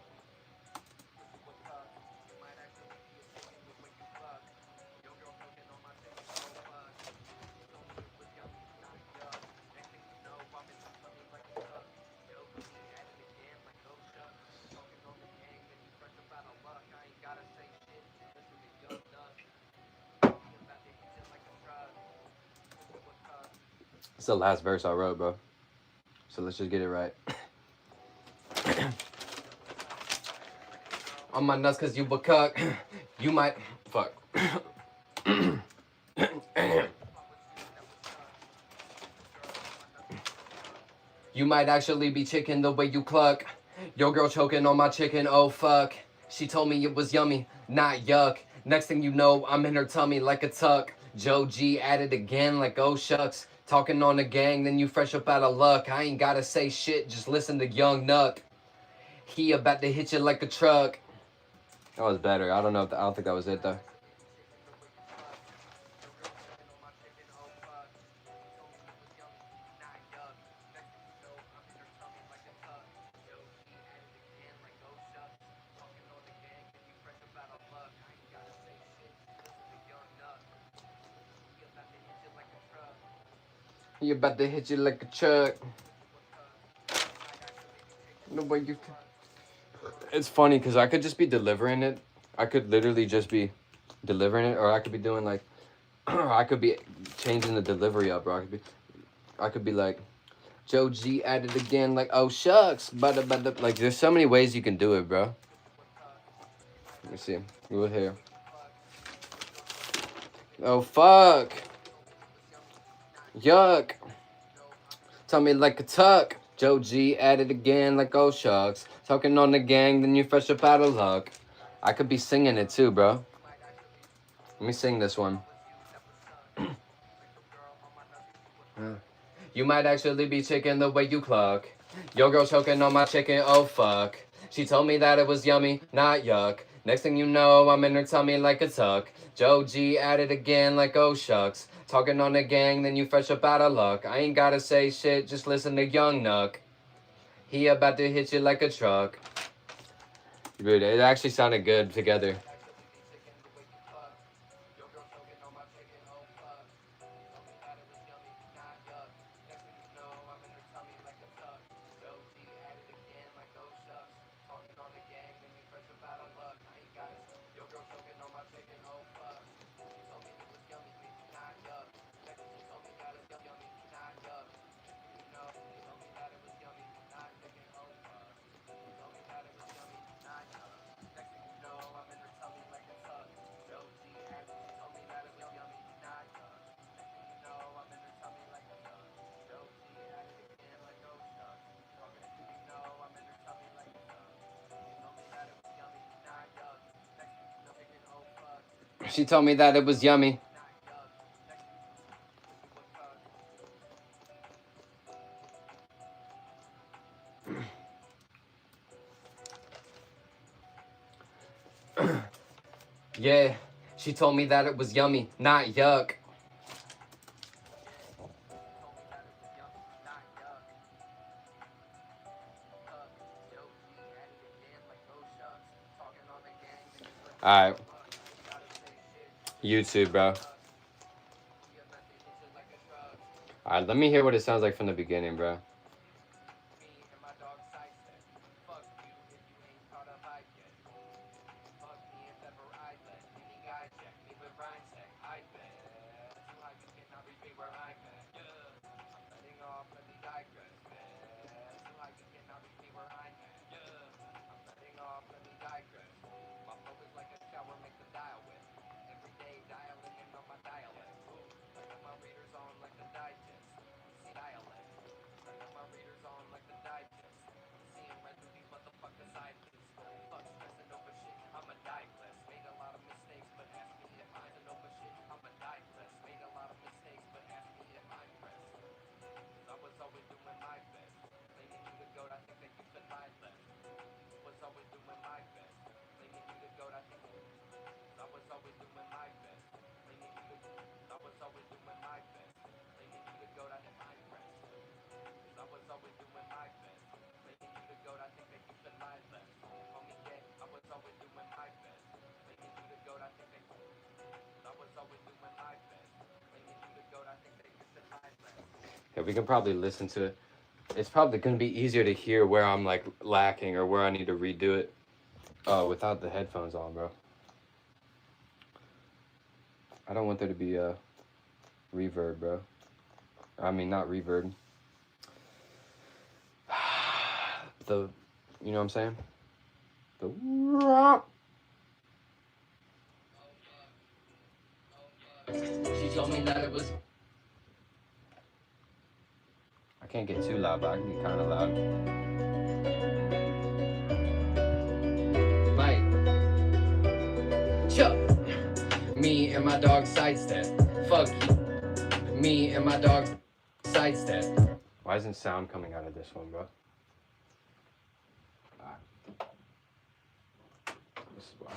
Speaker 2: It's the last verse I wrote, bro. So let's just get it right. On my nuts cause you a cuck. You might... Fuck. You might actually be chicken the way you cluck. Yo girl choking on my chicken, oh fuck. She told me it was yummy, not yuck. Next thing you know, I'm in her tummy like a tuck. joeGee at it again like oh shucks. Talking on the gang, then you fresh up out of luck. I ain't gotta say shit, just listen to Young Nuck. He about to hit you like a truck. That was better. I don't know. I don't think that was it though. He about to hit you like a truck. No way you can. It's funny because I could just be delivering it. I could literally just be delivering it, or I could be doing like, I could be changing the delivery up, bro. I could be like, joeGee at it again, like oh shucks, but like there's so many ways you can do it, bro. Let me see. Go here. Oh fuck. Yuck. Tell me like a tuck. joeGee at it again like oh shucks. Talking on the gang, then you fresh up out of luck. I could be singing it too, bro. Let me sing this one. You might actually be chicken the way you cluck. Yo girl choking on my chicken, oh fuck. She told me that it was yummy, not yuck. Next thing you know, I'm in her tummy like a tuck. joeGee at it again like oh shucks. Talking on the gang, then you fresh up out of luck. I ain't gotta say shit, just listen to Young Nuck. He about to hit you like a truck. Dude, it actually sounded good together. She told me that it was yummy. Yeah, she told me that it was yummy, not yuck. Alright. YouTube, bro. Alright, let me hear what it sounds like from the beginning, bro. Yeah, we can probably listen to it. It's probably going to be easier to hear where I'm like lacking or where I need to redo it without the headphones on, bro. I don't want there to be a reverb, bro. I mean, not reverb. The, you know what I'm saying? The. She told me that it was. I can't get too loud, but I can get kind of loud. Mike. Chuck. Me and my dog sidestep. Fuck you. Me and my dog sidestep. Why isn't sound coming out of this one, bro? This is why.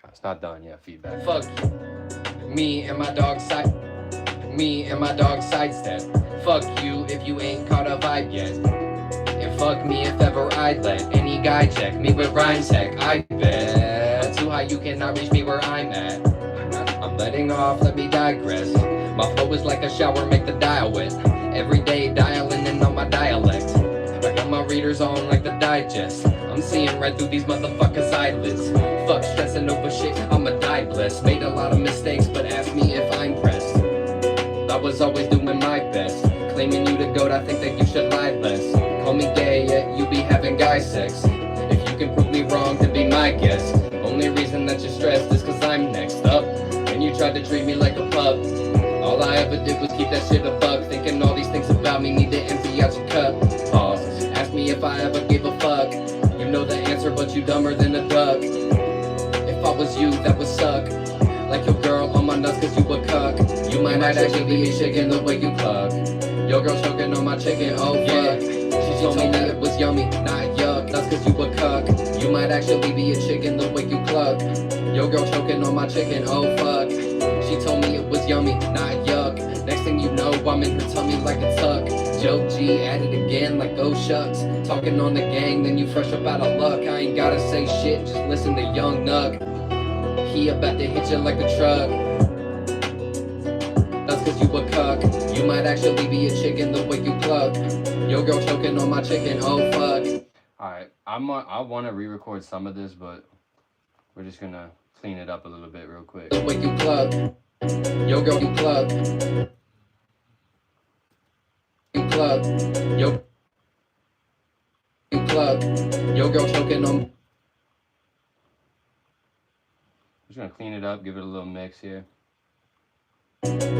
Speaker 2: It's not done yet, feedback. Fuck you. Me and my dog sidestep. Fuck you if you ain't caught a vibe yet. And fuck me if ever I'd let any guy check me with rhyme tech. I bet too high you cannot reach me where I'm at. I'm letting off, let me digress. My flow is like a shower, make the dial wet. Every day dialing in on my dialect. I got my readers on like the digest. I'm seeing right through these motherfuckers' eyelids. Fuck stressing over shit, I'ma die blessed. Made a lot of mistakes, but ask me if I'm pressed. I was always doing my best. Claiming you the goat, I think that you should lie less. Call me gay, yet you be having guy sex. If you can prove me wrong, then be my guest. Only reason that you're stressed is cause I'm next up. When you tried to treat me like a pup, all I ever did was keep that shit a buck. Thinking all these things about me, need to empty out your cup. Pause, ask me if I ever gave a fuck. You know the answer, but you dumber than a duck. If I was you, that would suck. Like your girl on my nuts cause you a cuck. You might actually be a chicken the way you cluck. Your girl choking on my chicken, oh fuck. She told me that it was yummy, not yuck. That's cause you a cuck. You might actually be a chicken the way you cluck. Your girl choking on my chicken, oh fuck. She told me it was yummy, not yuck. Next thing you know, I'm in her tummy like a tuck. joeGee at it again like oh shucks. Talking on the gang, then you fresh up out of luck. I ain't gotta say shit, just listen to Young Nuck. He about to hit you like a truck. That's cause you a cuck. You might actually be a chicken the way you cluck. Your girl choking on my chicken, oh fuck. Alright, I want to re-record some of this, but we're just gonna clean it up a little bit real quick. The way you cluck. Your girl you cluck. You cluck. You cluck. Your girl choking on. Just gonna clean it up, give it a little mix here.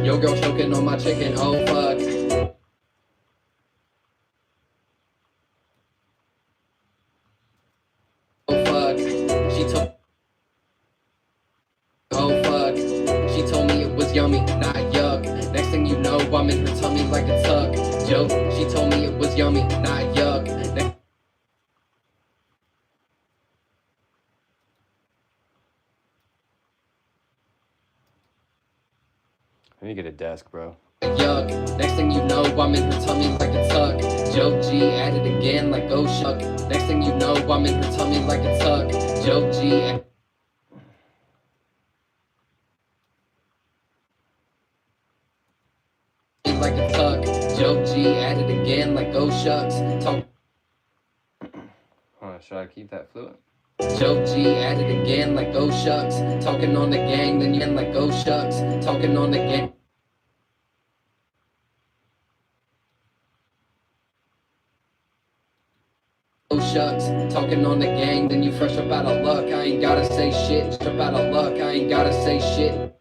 Speaker 2: Your girl choking on my chicken, oh fuck.
Speaker 4: was yummy, not yuck. Next thing you know, I'm in her tummy like a tuck. Joe, she told me it was yummy, not yuck.
Speaker 2: I need to get a desk, bro.
Speaker 4: Yuck. Next thing you know, I'm in her tummy like a tuck. joeGee at it again like oh shuck. Next thing you know, I'm in her tummy like a tuck. joeGee like a tuck. joeGee at it again like oh shucks.
Speaker 2: Should I keep that fluent?
Speaker 4: joeGee at it again like oh shucks. Talking on the gang, then you like oh shucks. Talking on the gang. Oh shucks, talking on the gang, then you fresh up out of luck. I ain't gotta say shit, just up out of luck. I ain't gotta say shit.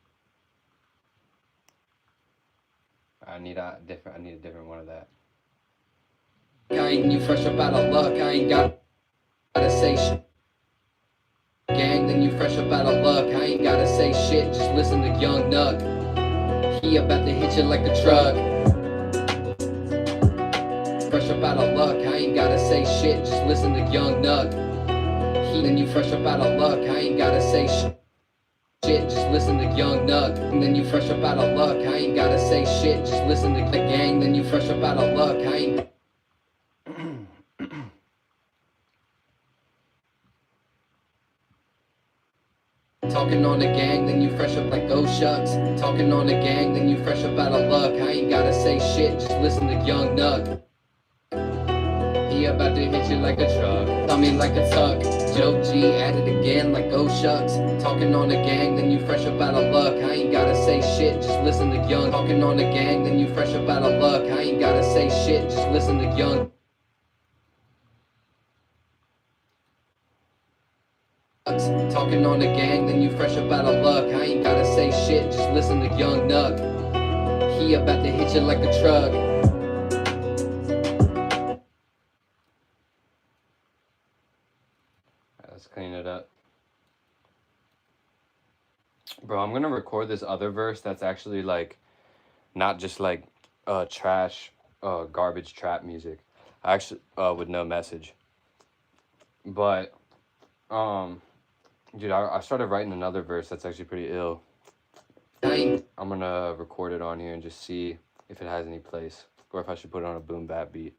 Speaker 2: I need a different one of that.
Speaker 4: I ain't you fresh up out of luck. I ain't gotta say shit. Gang, then you fresh up out of luck. I ain't gotta say shit, just listen to Young Nuck. He about to hit you like a truck. Fresh up out of luck, I ain't gotta say shit, just listen to Young Nuck. He then you fresh up out of luck, I ain't gotta say shit, just listen to Young Nuck. And then you fresh up out of luck, I ain't gotta say shit, just listen to the gang. Then you fresh up out of luck, I ain't. Talking on the gang, then you fresh up like oh shucks. Talking on the gang, then you fresh up out of luck. I ain't gotta say shit, just listen to Young Nuck. He about to hit you like a truck. I mean like a tuck. joeGee at it again like oh shucks. Talking on the gang, then you fresh up out of luck. I ain't gotta say shit, just listen to Young. Talking on the gang, then you fresh up out of luck. I ain't gotta say shit, just listen to Young. Talking on the gang, then you fresh up out of luck. I ain't gotta say shit, just listen to Young Nuck. He about to hit you like a truck.
Speaker 2: Let's clean it up. Bro, I'm gonna record this other verse that's actually like not just like trash garbage trap music. I actually with no message. But dude, I started writing another verse that's actually pretty ill. I'm gonna record it on here and just see if it has any place, or if I should put it on a boom bap beat.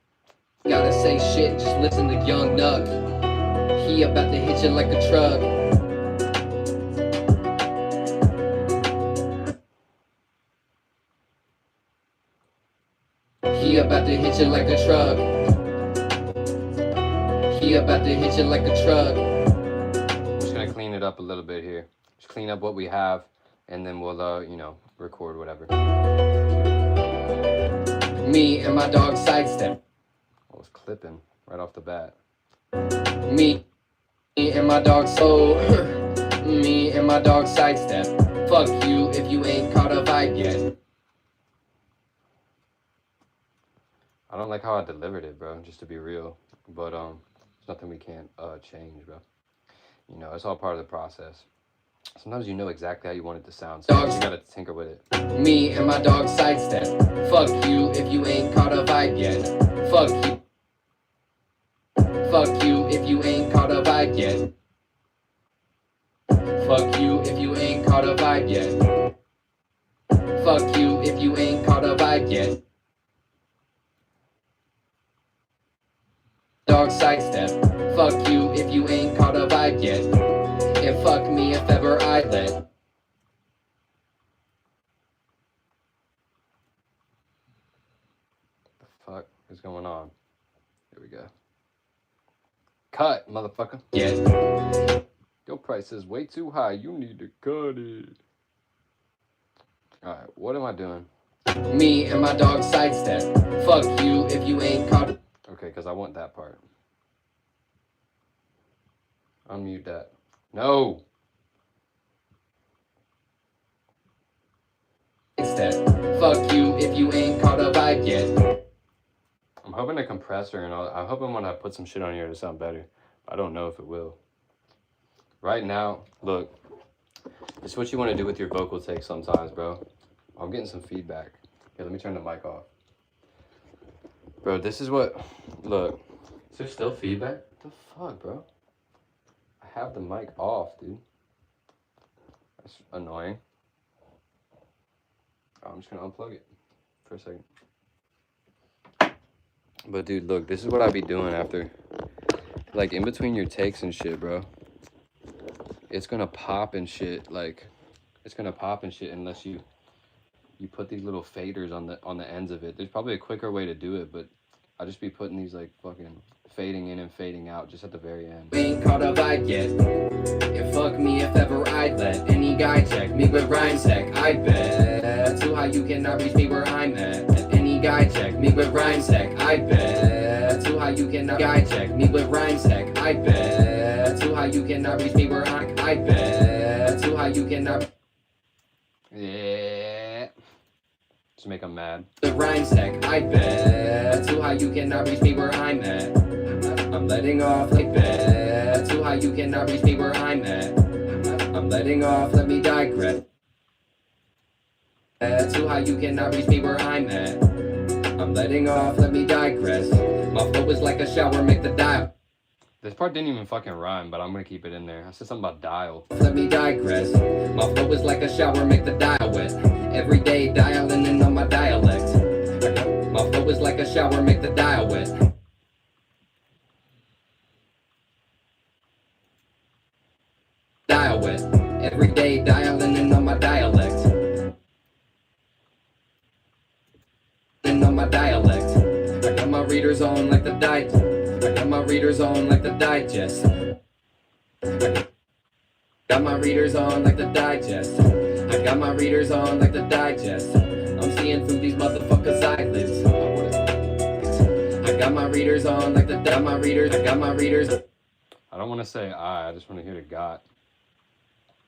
Speaker 4: Gotta say shit, just listen to Young Nuck. He about to hit you like a truck. He about to hit you like a truck. He about to hit you like a truck.
Speaker 2: I'm just gonna clean it up a little bit here. Just clean up what we have, and then we'll, you know, record whatever.
Speaker 4: Me and my dog sidestep.
Speaker 2: I was clipping right off the bat.
Speaker 4: Me and my dog me and my dog sidestep. Fuck you if you ain't caught a vibe yet.
Speaker 2: I don't like how I delivered it, bro, just to be real. But there's nothing we can't change, bro. You know, it's all part of the process. Sometimes you know exactly how you want it to sound, so you gotta tinker with it.
Speaker 4: Me and my dog sidestep. Fuck you if you ain't caught a vibe yet. Fuck you. Fuck you if you ain't caught a vibe yet. Fuck you if you ain't caught a vibe yet. Fuck you if you ain't caught a vibe yet. Dog sidestep. Fuck you if you ain't caught a vibe yet. And fuck me if ever I let.
Speaker 2: The fuck is going on? Here we go. Cut, motherfucker.
Speaker 4: Yeah.
Speaker 2: Your price is way too high. You need to cut it. Alright, what am I doing?
Speaker 4: Me and my dog sidestep. Fuck you if you ain't caught.
Speaker 2: Okay, because I want that part. Unmute that. No!
Speaker 4: Fuck you if you ain't caught a vibe yet.
Speaker 2: I'm hoping a compressor and I'm hoping when I put some shit on here to sound better. I don't know if it will. Right now, look, it's what you want to do with your vocal takes sometimes, bro. I'm getting some feedback. Here, let me turn the mic off. Bro, this is what... Look.
Speaker 1: Is there still feedback?
Speaker 2: What the fuck, bro? I have the mic off, dude. That's annoying. I'm just gonna unplug it for a second. But dude, look, this is what I be doing after, like, in between your takes and shit, bro. It's gonna pop and shit, like, it's gonna pop and shit unless you put these little faders on the ends of it. There's probably a quicker way to do it, but I just be putting these, like, fucking fading in and fading out just at the very end.
Speaker 4: We ain't caught a vibe yet. And fuck me if ever I'd let any guy check me with rhyme sec. I bet too high you cannot reach me where I'm at. If any guy check me with rhyme sec. I bet too high you cannot guy check me with rhyme sec. I bet too high you cannot reach me where I'm. I bet too high you cannot.
Speaker 2: Yeah. Just make them mad.
Speaker 4: The rhyme sec. I bet too high you cannot reach me where I'm at. I'm letting off like bet too high you cannot reach me where I'm at. I'm letting off, let me digress. Too high you cannot reach me where I'm at. I'm letting off, let me digress. My flow is like a shower, make the dial.
Speaker 2: This part didn't even fucking rhyme, but I'm gonna keep it in there. I said something about dial.
Speaker 4: Let me digress. My flow is like a shower, make the dial wet. Every day dialing in on my dialect. My flow is like a shower, make the dial wet. Dial wet. Every day dialing in on my dialect. In on my dialect. I got my readers on like the digest. I got my readers on like the digest. Got my readers on like the digest. I got my readers on like the digest. I'm seeing through these motherfuckers' eyelids. I got my readers on like the got my readers. I got my readers.
Speaker 2: I don't want to say I just want to hear the got.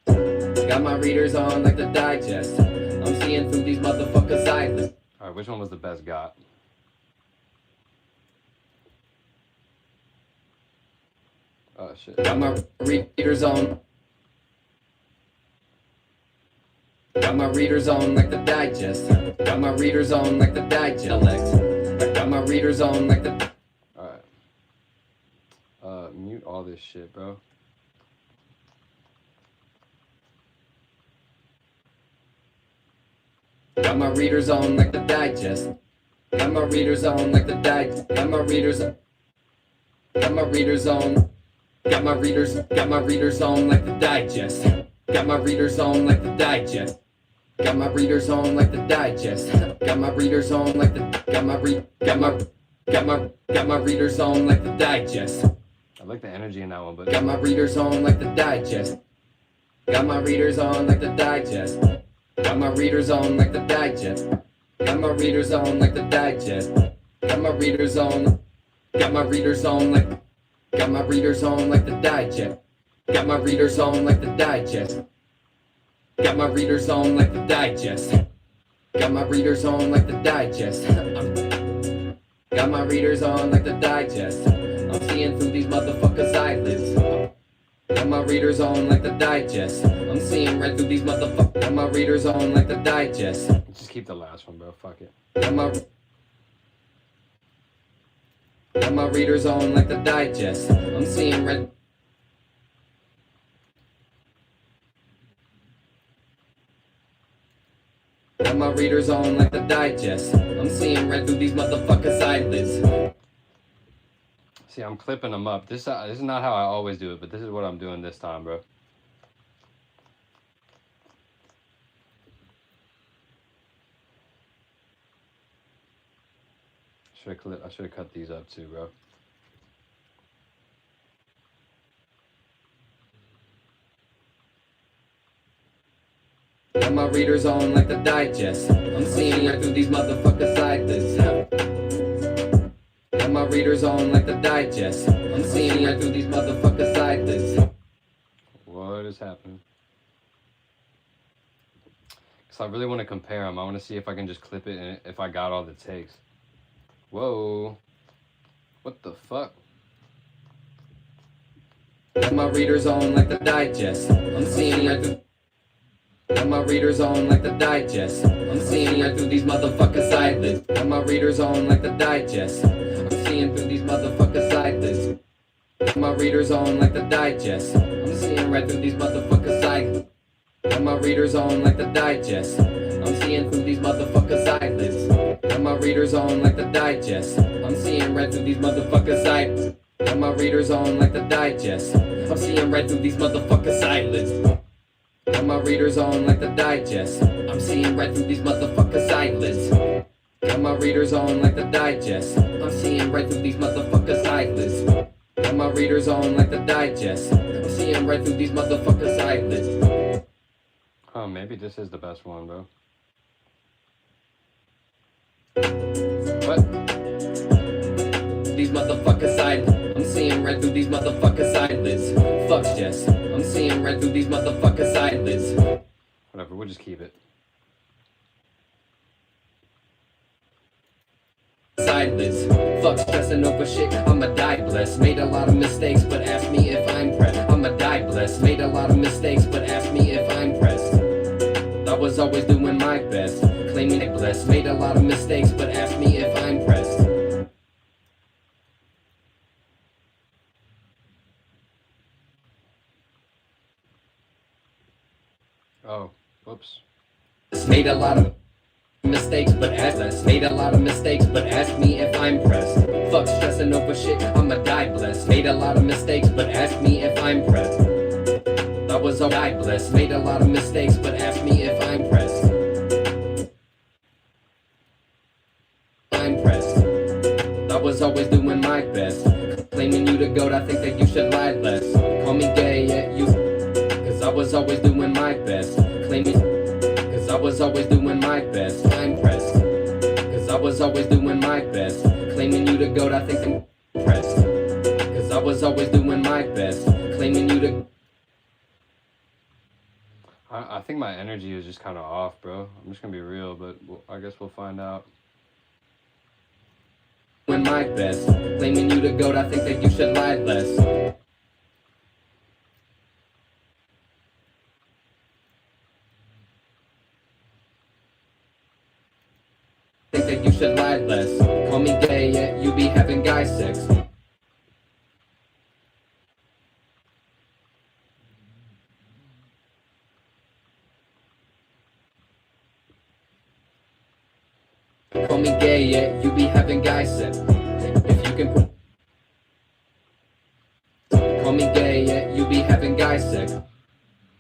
Speaker 4: Got my readers on like the digest. I'm seeing through these motherfuckers' eyelids.
Speaker 2: All right, which one was the best got? Oh shit.
Speaker 4: Got my readers on. Got my readers on like the digest. Got my readers on like the digest. Got my readers on like the.
Speaker 2: All right. Mute all this shit, bro.
Speaker 4: Got my readers on like the digest. Got my readers on like the digest. Got my readers. Got my readers on. Got my readers on like the digest. Got my readers on like the digest. Got my readers on like the digest. Got my readers on like the got my readers on like the digest.
Speaker 2: I like the energy in that one, but
Speaker 4: Got my readers on like the digest. Got my readers on like the digest. Got my readers on like the digest. Got my readers on like the digest. Got my readers on. Got my readers on like. Got my readers on like the digest. Got my readers on like the digest. Got my readers on like the digest. Got my readers on like the digest. Got my readers on like the digest. I'm seeing through these motherfuckers' eyelids. Got my readers on like the digest. I'm seeing right through these motherfuckers. Got my readers on like the digest.
Speaker 2: just keep the last one, bro. Fuck it.
Speaker 4: Got my readers on like the digest. I'm seeing red. Got my readers on like the digest. I'm seeing red through these motherfuckers' eyelids.
Speaker 2: See, I'm clipping them up. This is not how I always do it, but this is what I'm doing this time, bro. I should have cut these up too, bro.
Speaker 4: Got my readers on like the digest. I'm seeing right through these motherfuckers' eyelids. Got my readers on like the digest. I'm seeing right through these motherfuckers' eyelids.
Speaker 2: What is happening? Because I really want to compare them. I want to see if I can just clip it and if I got all the takes. Whoa. What the fuck?
Speaker 4: Got my readers on like the digest. I'm seeing right through. Got my readers on like the digest. I'm seeing right through these motherfuckers' eyelids. Got my readers on like the digest. I'm seeing through these motherfuckers' eyelids. Got my readers on like the digest. I'm seeing right through these motherfuckers' eyelids. Got my readers on like the digest. I'm seeing through these motherfuckers' eyelids. Got my readers on like the digest. I'm seeing right through these motherfuckers' eyelids. Got my readers on like the digest. I'm seeing right through these motherfuckers' eyelids. Got my readers on like the digest. I'm seeing right through these motherfuckers' eyelids. Got my readers on like the digest. I'm seeing right through these motherfuckers' eyelids. Got my readers on like the digest. I'm seeing right through these motherfuckers' eyelids.
Speaker 2: Oh, maybe this is the best one, bro. What?
Speaker 4: These motherfuckers' eyelids. I'm seeing right through these motherfuckers' eyelids. Fuck yes. I'm seeing right through these motherfuckers' eyelids.
Speaker 2: Whatever, we'll just keep it.
Speaker 4: Eyelids. Fuck stressing over shit, I'ma die blessed. Made a lot of mistakes, but ask me if I'm pressed. I'ma die blessed. Made a lot of mistakes, but ask me if I'm pressed. I was always doing my best, claiming it blessed. Made a lot of mistakes, but ask me if I'm pressed.
Speaker 2: Oh, whoops.
Speaker 4: Made a lot of mistakes, but ask us. Made a lot of mistakes, but ask me if I'm pressed. Fuck stressing over shit, I'ma die blessed. Made a lot of mistakes, but ask me if I'm pressed. I was all die blessed. Made a lot of mistakes, but ask me if I'm pressed. I'm pressed. I was always doing my best, claiming you the goat. I think that you should lie less. Call me gay, yeah, you. Cause I was always doing my best, claiming. Cause I was always doing my best. I'm pressed. Cause I was always doing my best, claiming you the goat. I think I'm pressed. Cause I was always doing my best, claiming you the.
Speaker 2: I think my energy is just kind of off, bro. I'm just gonna be real, but I guess we'll find out.
Speaker 4: Doing my best, claiming you the goat. I think that you should lie less. Think that you should lie less. Call me gay, yeah, you be having guy sex. Call me gay, yeah, you be having guy sex. If you can put. Call me gay, yeah, you be having guy sex.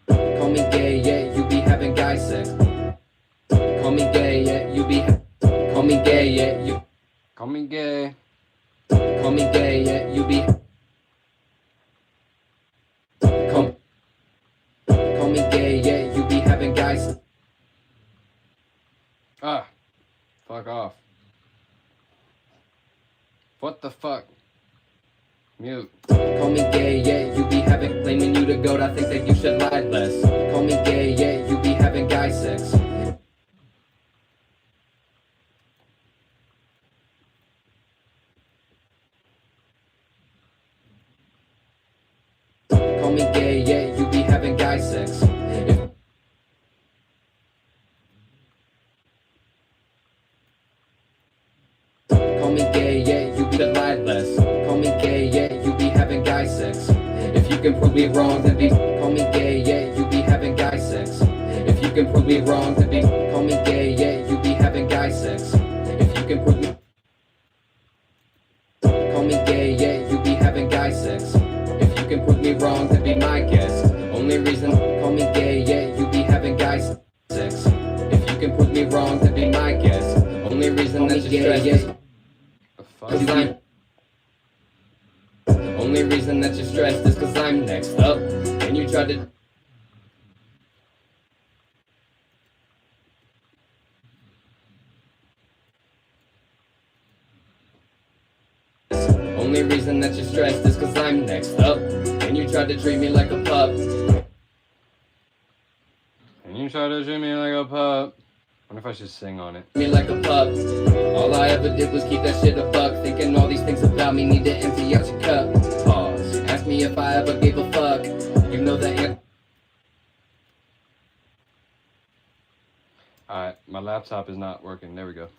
Speaker 4: Call me gay, yeah, you be having guy sex. Call me gay, yeah, you be. Call me gay, yeah, you.
Speaker 2: Call me gay.
Speaker 4: Call me gay, yeah, you be. Call me gay, yeah, you be having guys.
Speaker 2: Ah, fuck off. What the fuck? Mute.
Speaker 4: Call me gay, yeah, you be having. Claiming you the goat, I think that you should lie less. Call me gay, yeah, you be having guy sex. Call me gay, yeah, you be having guy sex. Call me gay, yeah, you be lie less. Call me gay, yeah, you be having guy sex. If you can prove me wrong, then be. Call me gay, yeah, you be having guy sex. If you can prove me wrong, then be. Call me gay, yeah, you be having guy sex. If you can prove me. Call me gay, yeah, you be having guy sex. If you can prove me wrong, then be my guest. Only reason. Call me gay, yeah, you be having guy sex. If you can prove me wrong, then be my guest. Only reason that you're stressed is. Cause I'm. Only reason that you're stressed is cause I'm next up. And you tried to. Only reason that you're stressed is cause I'm next up. And you tried to treat me like a pup.
Speaker 2: And you try to treat me like a pup. What if I should sing on it?
Speaker 4: Me like a pup. All I ever did was keep that shit a buck. Thinking all these things about me need to empty out your cup. Pause. Ask me if I ever gave a fuck. You know the answer.
Speaker 2: My laptop is not working. There we go.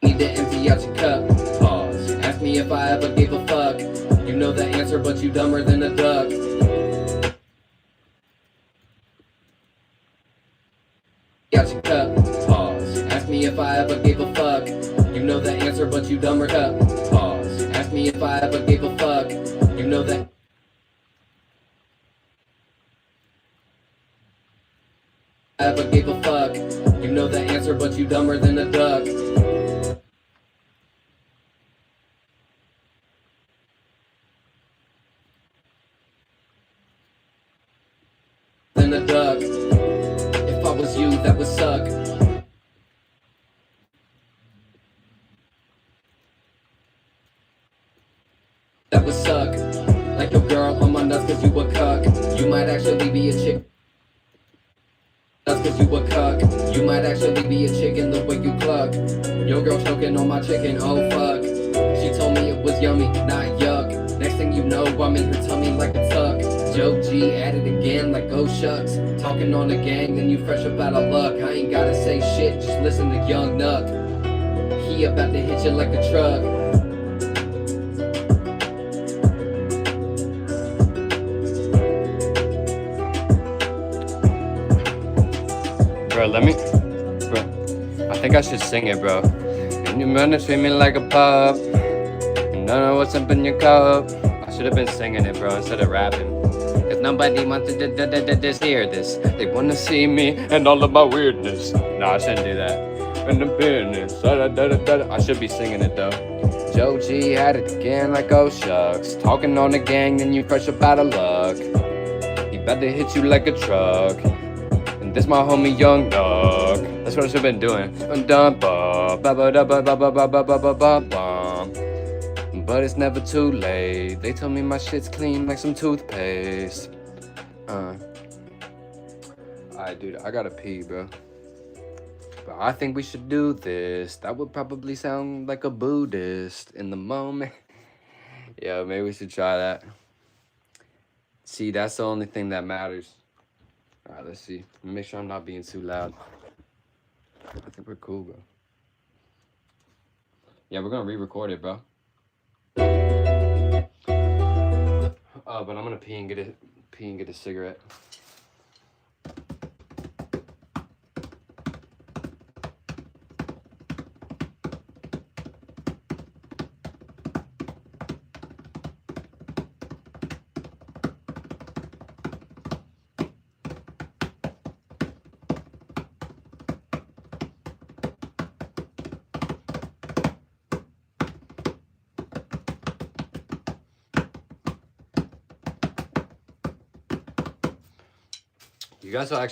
Speaker 4: Need to empty out your cup. Pause. Ask me if I ever gave a fuck. You know the answer, but you dumber than a duck. Out your cup. Pause. Ask me if I ever gave a fuck. You know the answer, but you dumber cup. Pause. Ask me if I ever gave a fuck. You know that. I ever gave a fuck. You know the answer, but you dumber than a duck. Than a duck. If I was you, that would suck. That would suck. Like your girl on my nuts cause you a cuck. You might actually be a chick. That's cause you a cuck. You might actually be a chicken the way you cluck. Your girl choking on my chicken, oh fuck. She told me it was yummy, not yuck. Next thing you know, I'm in her tummy like a tuck. joeGee at it again like oh shucks. Talking on the gang, then you fresh up out of luck. I ain't gotta say shit, just listen to Young Nuck. He about to hit you like a truck.
Speaker 2: Bro, bro, I think I should sing it, bro. And you wanna treat me like a pup. You don't know what's up in your cup. I should have been singing it, bro, instead of rapping. Cause nobody wants to hear this. They wanna see me and all of my weirdness. No, I shouldn't do that. In the business, I should be singing it though. joeGee at it again like oh shucks. Talking on the gang, then you fresh up out of luck. He about to hit you like a truck. And this my homie Young Dog. That's what I should have been doing. But it's never too late. They told me my shit's clean like some toothpaste. Alright, dude, I gotta pee, bro. But I think we should do this. That would probably sound like a Buddhist in the moment. Yeah, maybe we should try that. See, that's the only thing that matters. Alright, let's see. Make sure I'm not being too loud. I think we're cool, bro. Yeah, we're gonna re-record it, bro. But I'm gonna pee and get a cigarette.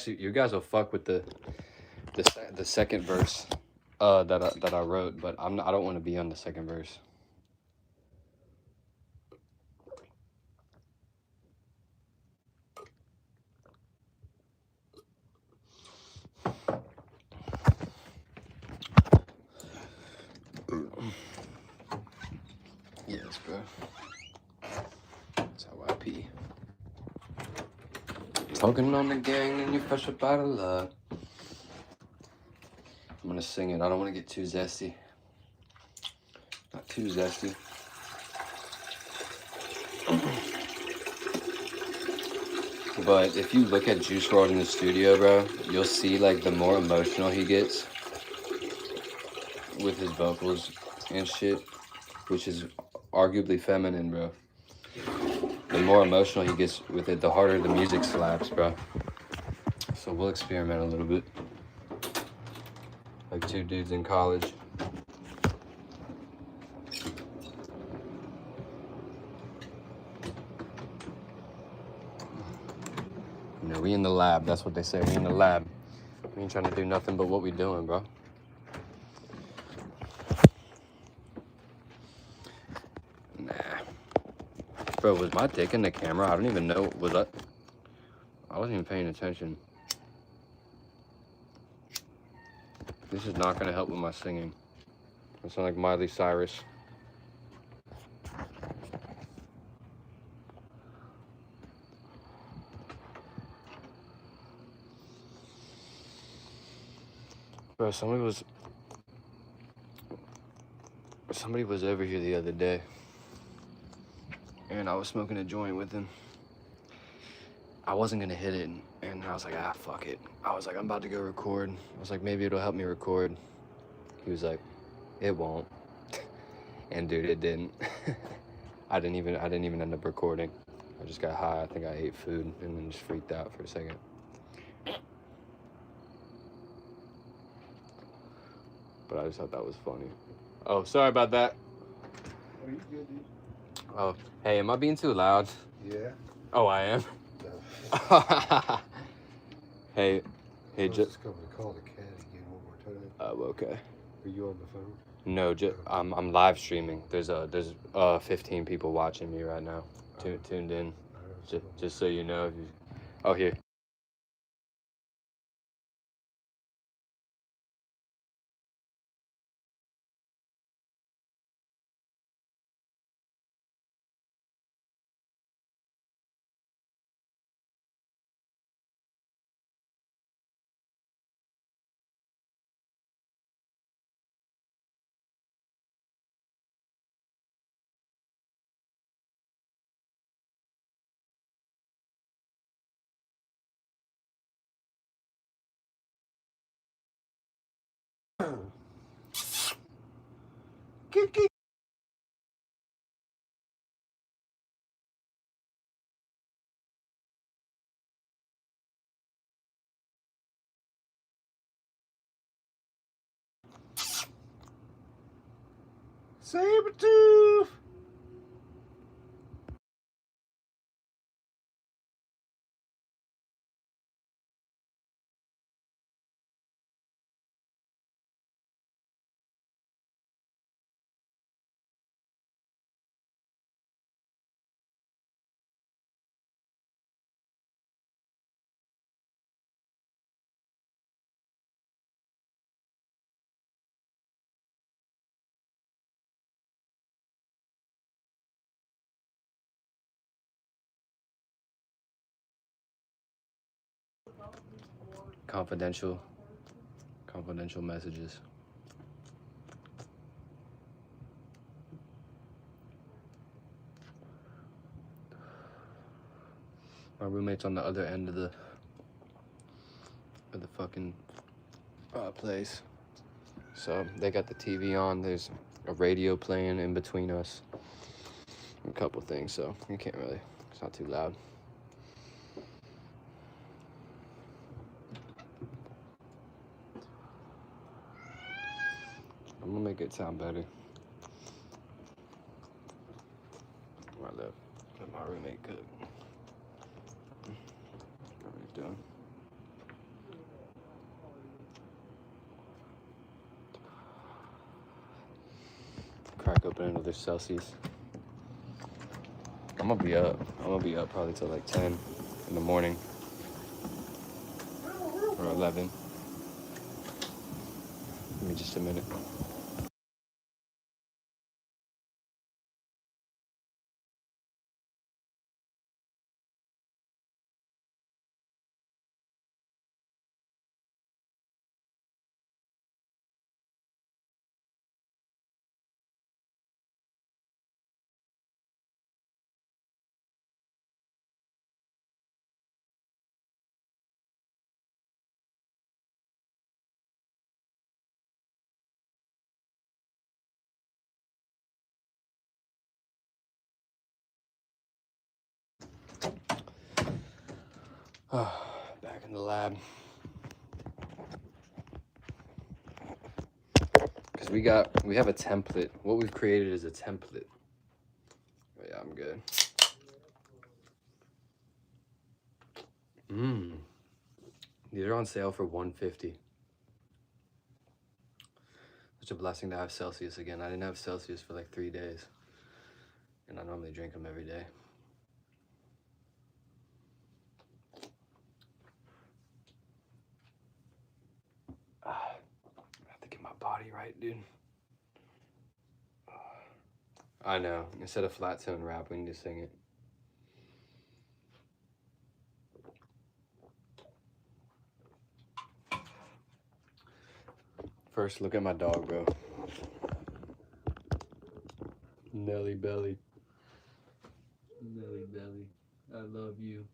Speaker 2: You guys will fuck with the second verse that I wrote, but I don't want to be on the second verse. Yes, bro. That's how I pee. Talking on the gang and you fresh up out of luck. I'm gonna sing it. I don't want to get too zesty. Not too zesty. But if you look at Juice WRLD in the studio, bro, you'll see like the more emotional he gets with his vocals and shit, which is arguably feminine, bro. The more emotional he gets with it, the harder the music slaps, bro. So we'll experiment a little bit. Like two dudes in college. You know, we in the lab, that's what they say, we in the lab. We ain't trying to do nothing but what we doing, bro. Nah. Bro, was my dick in the camera? I don't even know. Was that? I wasn't even paying attention. This is not gonna help with my singing. I sound like Miley Cyrus. Bro, somebody was over here the other day, and I was smoking a joint with him. I wasn't gonna hit it, and I was like, ah, fuck it. I was like, I'm about to go record. I was like, maybe it'll help me record. He was like, it won't. And dude, it didn't. I didn't even end up recording. I just got high. I think I ate food and then just freaked out for a second. But I just thought that was funny. Oh, sorry about that.
Speaker 5: Oh, you good, dude?
Speaker 2: Oh, hey, am I being too loud?
Speaker 5: Yeah.
Speaker 2: Oh, I am.
Speaker 5: No.
Speaker 2: Hey,
Speaker 5: I was just coming to call the cat again one more time.
Speaker 2: Oh, okay.
Speaker 5: Are you on the phone?
Speaker 2: No, I'm live streaming. There's 15 people watching me right now, tuned in. Just so you know. Oh, here.
Speaker 5: Sabertooth!
Speaker 2: Confidential messages. My roommate's on the other end of the fucking place. So they got the TV on. There's a radio playing in between us. A couple things, so you can't really. It's not too loud. I'm gonna make it sound better. Let my roommate cook. What are you doing? Crack open another Celsius. I'm gonna be up probably till like 10 in the morning. Or 11. Give me just a minute. Back in the lab. Because we have a template. What we've created is a template. Oh, yeah, I'm good. These are on sale for $150. Such a blessing to have Celsius again. I didn't have Celsius for like 3 days. And I normally drink them every day. I have to get my body right, dude. I know. Instead of flat tone rap, we need to sing it. First, look at my dog, bro. Nelly Belly. Nelly Belly. I love you.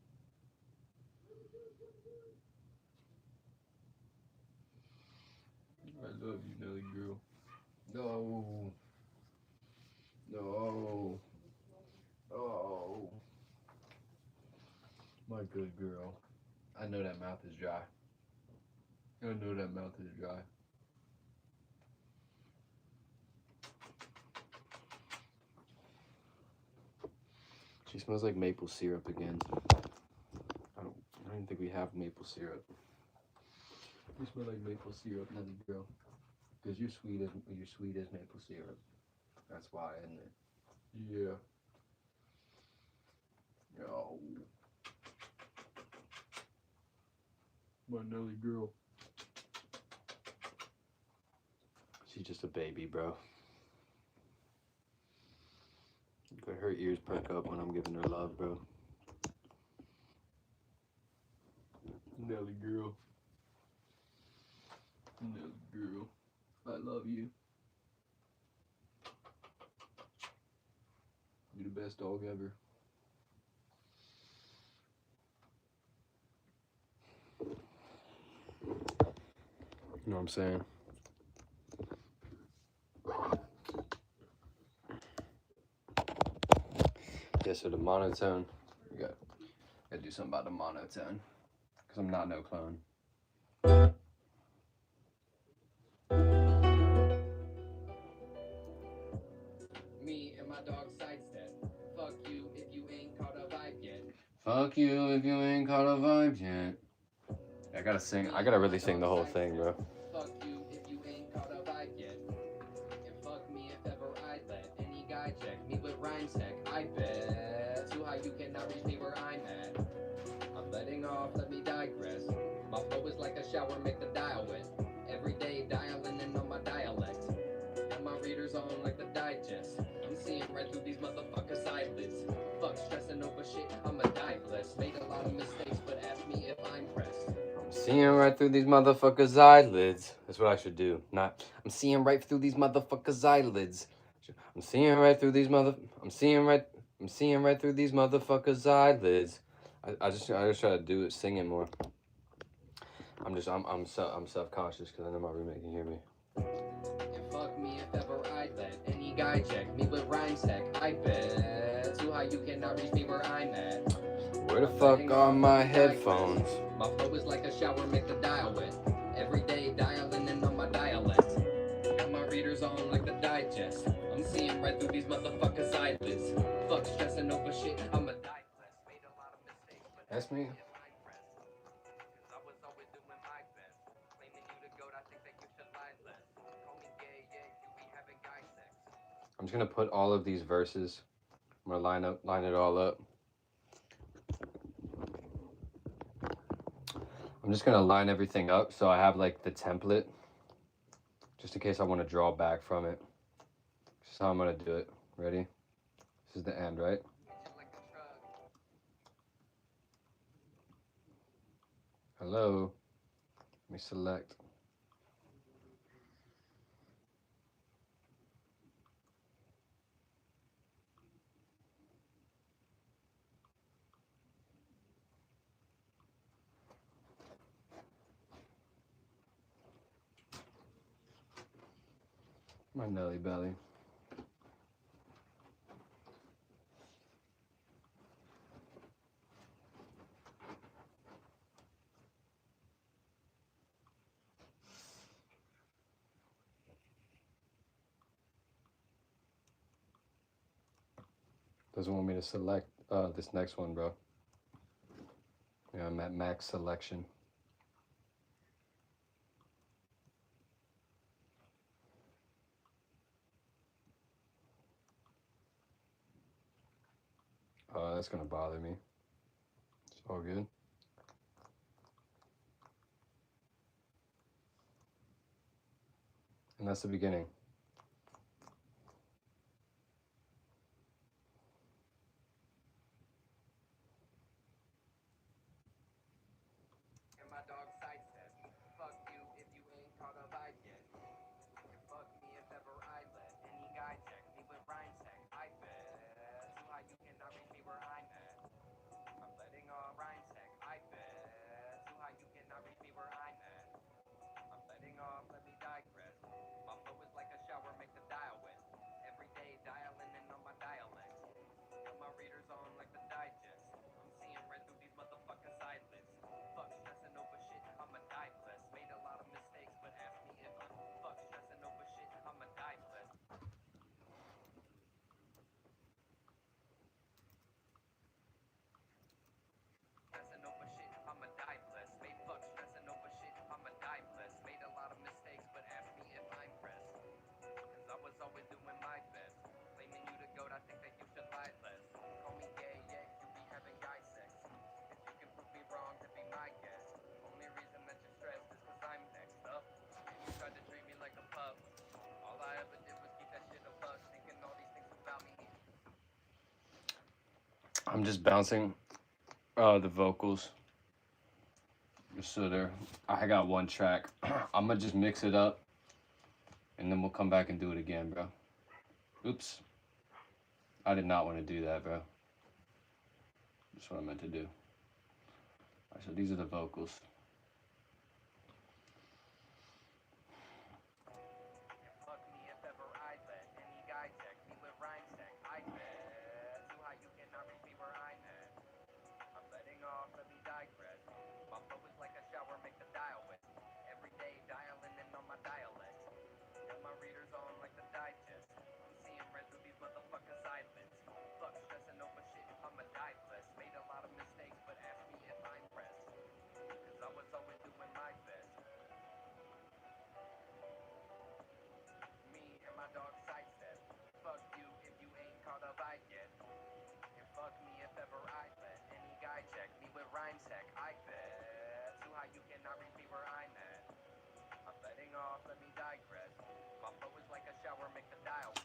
Speaker 2: I love you, Nelly girl. No. No. Oh. My good girl. I know that mouth is dry. I know that mouth is dry. She smells like maple syrup again. I don't even think we have maple syrup. You smell like maple syrup, Nelly girl. Because you're sweet as maple syrup. That's why, isn't it? Yeah. Oh. My Nelly girl. She's just a baby, bro. But her ears perk up when I'm giving her love, bro. Nelly girl. Nelly girl. I love you. You're the best dog ever. You know what I'm saying? Yeah, so the monotone, we gotta do something about the monotone, because I'm not no clone.
Speaker 4: Me and my dog sidestep. Fuck you if you ain't caught a vibe yet.
Speaker 2: Fuck you if you ain't caught a vibe yet. I gotta sing, I gotta really sing the whole thing, bro.
Speaker 4: Fuck you if you ain't caught a vibe yet. And fuck me if ever I let any guy check me with rhyme tech. I bet too high you cannot reach me where I'm at. I'm letting off, let me digress. My flow is like a shower, make the dial wet. Every day dialing in on my dialect. And my readers on like the digest. I'm seeing right through these motherfuckers' eyelids. Fuck stressing over shit, I'm a die blessed. Made a lot of mistakes, but ask me if I'm pressed.
Speaker 2: I'm seeing right through these motherfuckers' eyelids. That's what I should do. Not, I'm seeing right through these motherfuckers' eyelids. I'm seeing right through these I'm seeing right through these motherfuckers' eyelids. I just try to do it singing more. I'm self-conscious because I know my roommate can hear me.
Speaker 4: And fuck me if ever I let any guy check me with rhyme tech. I bet too high you cannot reach me where I'm at.
Speaker 2: Where the fuck are my headphones?
Speaker 4: My flow is like a shower, make the dial wet. Every day dialing in on my dialect. Got my readers on like the digest. I'm seeing right through these motherfuckers' eyelids. Fuck stressing over shit, I'm a die blessed. Made a lot of mistakes, but
Speaker 2: That's me.
Speaker 4: I was always doing my best. Claiming you the goat, I think that you should lie less. Call me gay, yeah, you be having guy sex.
Speaker 2: I'm just gonna put all of these verses. I'm gonna line it all up. I'm just gonna line everything up so I have like the template, just in case I want to draw back from it. This is how I'm gonna do it. Ready? This is the end, right? Hello. Let me select. My Nelly Belly. Doesn't want me to select this next one, bro. Yeah, I'm at max selection. That's gonna bother me. It's all good. And that's the beginning.
Speaker 4: And my dog sidestep. Fuck you if you ain't caught a vibe yet.
Speaker 2: I'm just bouncing the vocals. Just so there. I got one track. I'm gonna just mix it up and then we'll come back and do it again, bro. Oops. I did not want to do that, bro. That's what I meant to do. Alright, so these are the vocals.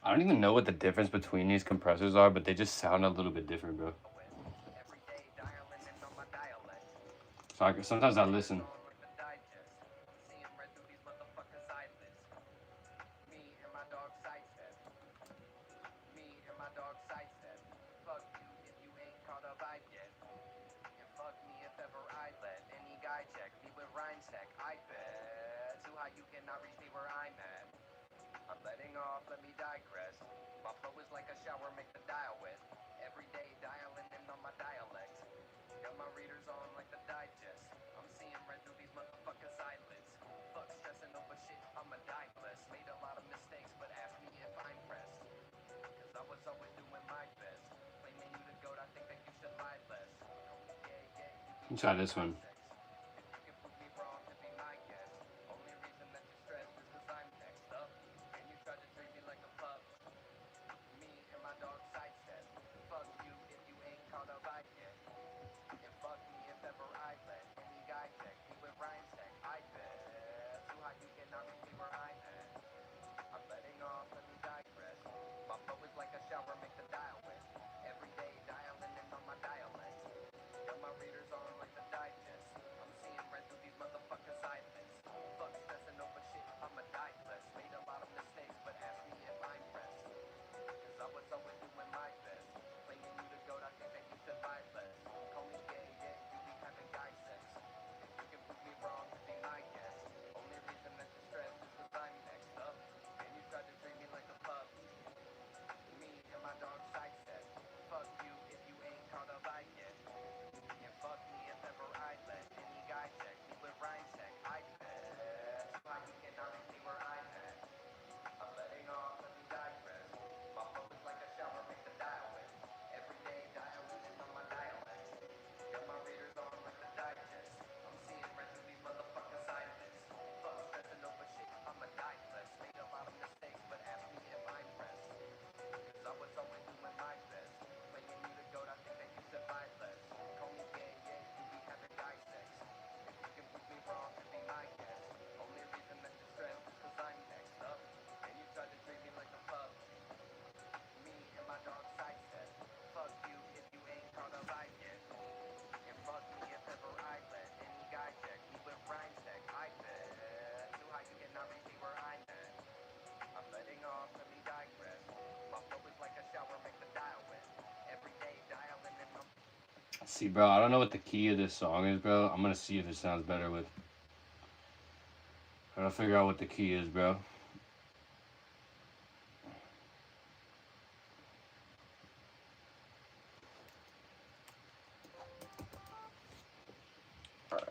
Speaker 2: I don't even know what the difference between these compressors are, but they just sound a little bit different, bro. So sometimes I listen. Let's try this one. See, bro, I don't know what the key of this song is, bro. I'm gonna see if it sounds better with. I gotta figure out what the key is, bro. Alright.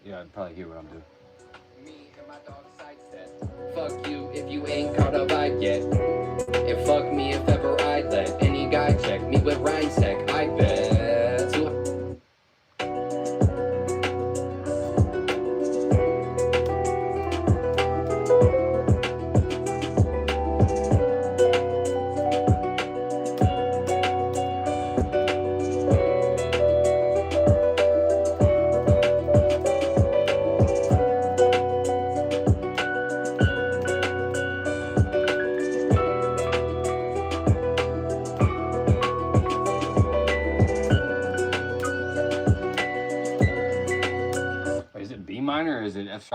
Speaker 2: Yeah, I'd probably hear what I'm doing.
Speaker 4: Me and my dog sidestep. Fuck you if you ain't caught a vibe yet. And fuck me if ever I let any guy check me with rhyme tech. I bet.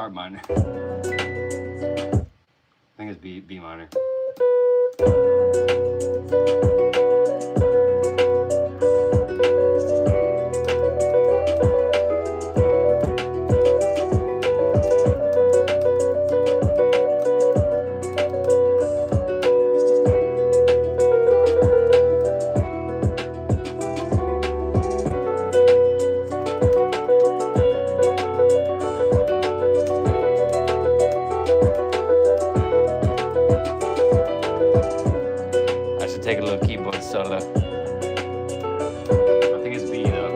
Speaker 2: sharp minor. I think it's B minor. Take a little keyboard solo. I think it's B though.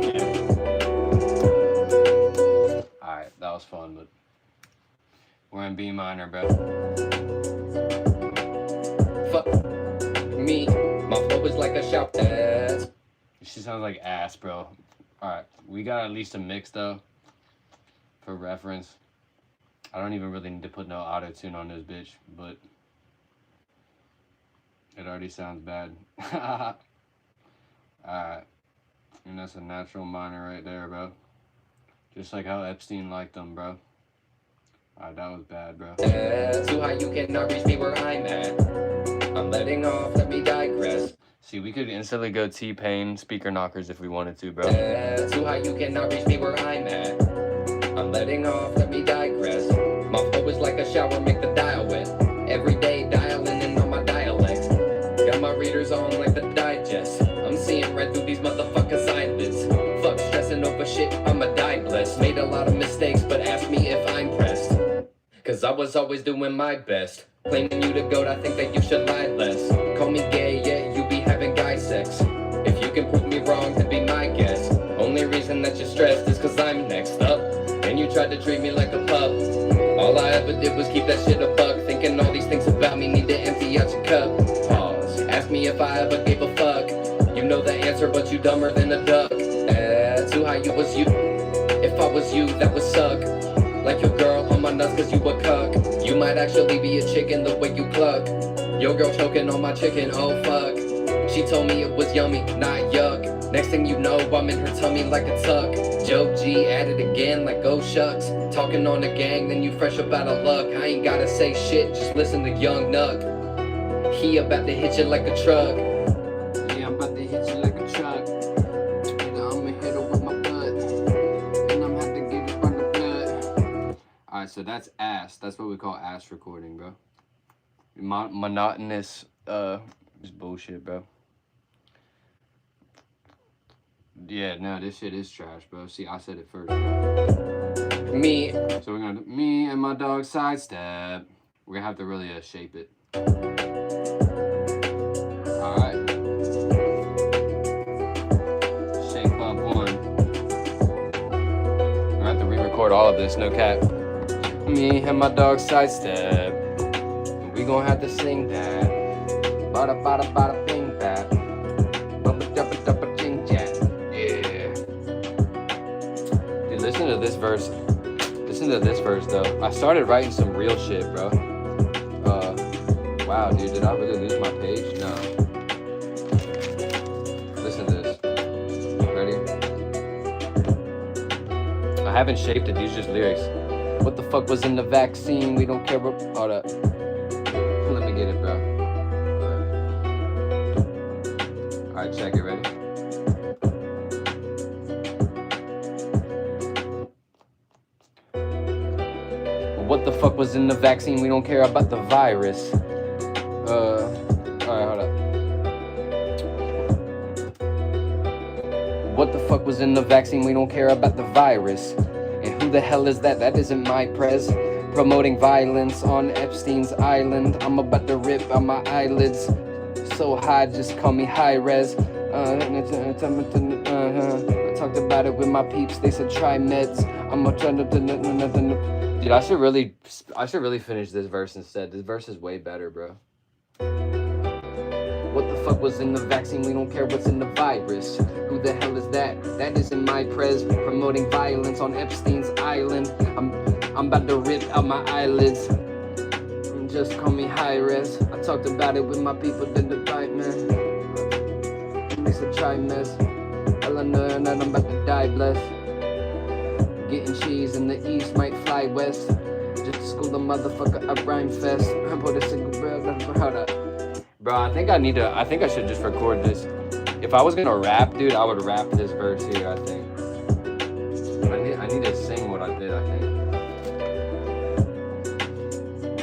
Speaker 2: Yeah. Alright, that was fun, but we're in B minor, bro.
Speaker 4: Fuck me, my flow is like a shout that.
Speaker 2: She sounds like ass, bro. Alright, we got at least a mix though, for reference. I don't even really need to put no auto-tune on this bitch, but it already sounds bad. Alright, and that's a natural minor right there, bro. Just like how Epstein liked them, bro. Alright, that was bad, bro.
Speaker 4: Too high, you cannot reach me where I'm at. I'm letting off, let me digress.
Speaker 2: See, we could instantly go T-Pain speaker knockers if we wanted to, bro.
Speaker 4: Too high, you cannot reach me where I'm at. I'm letting off, let me digress. My flow is like a shower, make the dial wet. Every day dialing in on my dialects. Got my readers on like the digest. I'm seeing right through these motherfuckers' eyelids. Fuck stressing over shit, I'ma die blessed. Made a lot of mistakes, but ask me if I'm pressed. Cause I was always doing my best. Claiming you the goat, I think that you should lie less. Call me gay, yeah, you be having guy sex. If you can prove me wrong, then be my guest. Only reason that you're stressed is cause I'm next up. And you tried to treat me like a pup. All I ever did was keep that shit a buck. Thinking all these things about me, need to empty out your cup. Pause. Ask me if I ever gave a fuck. You know the answer, but you dumber than a duck. Too high, you was you. If I was you, that would suck. Like your girl on my nuts cause you a cuck. You might actually be a chicken the way you cluck. Your girl choking on my chicken, oh fuck. She told me it was yummy, not yuck. Next thing you know, I'm in her tummy like a tuck. joeGee at it again like oh shucks. Talking on the gang, then you fresh up out of luck. I ain't gotta say shit, just listen to Young Nuck. He about to hit you like a truck.
Speaker 2: Yeah, I'm about to hit you like a truck. And I'ma hit her with my butt. And I'm about to get it from the blood. Alright, so that's ass. That's what we call ass recording, bro. Monotonous, just bullshit, bro. Yeah, no, this shit is trash, bro. See, I said it first, bro.
Speaker 4: Me.
Speaker 2: So we're gonna do me and my dog sidestep. We're gonna have to really shape it. Alright. Shape up one. We're gonna have to re-record all of this, no cap. Me and my dog sidestep. We gonna have to sing that. Bada bada bada bing that. Bubba dubba dubba ching chat. Yeah. Dude, listen to this verse. Listen to this verse though. I started writing some real shit, bro. Wow, dude, did I really lose my page? No. Listen to this. Ready? I haven't shaped it, these are just lyrics. What the fuck was in the vaccine? We don't care about all that. Let me get it, bro. Alright, check it, ready? What the fuck was in the vaccine? We don't care about the virus. Alright, hold up. What the fuck was in the vaccine? We don't care about the virus. And who the hell is that? That isn't my prez. Promoting violence on Epstein's island. I'm about to rip out my eyelids. So high, just call me high res. I talked about it with my peeps. They said try meds. I'm trying to. Dude, I should really finish this verse instead. This verse is way better, bro. What the fuck was in the vaccine? We don't care what's in the virus. Who the hell is that? That isn't my prez. Promoting violence on Epstein's island. I'm about to rip out my eyelids. Just call me high res. I talked about it with my people in the fight, man. They said try mess. Hell I know that I'm about to die blessed.
Speaker 4: Getting cheese in the east, might fly west. Just to school the motherfucker up rhyme fest. I put a single bro, hold up.
Speaker 2: Bro, I think I should just record this. If I was gonna rap, dude, I would rap this verse here, I think. But I need to sing what I did, I think.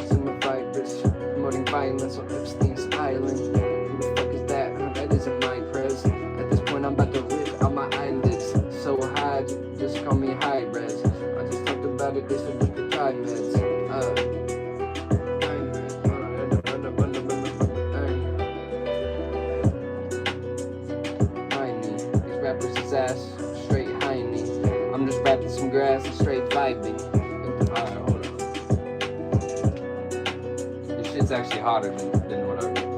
Speaker 4: Summer virus, promoting violence on Epstein's Island. Who the fuck is that? That isn't my prez. At this point, I'm about to rip out my eyelids. So high, just call me high res. I just talked about it, they said just to try meds. These rappers is ass, straight hiney. I'm just rapping some grass and straight vibing. Alright, hold on.
Speaker 2: This shit's actually hotter than what I wrote.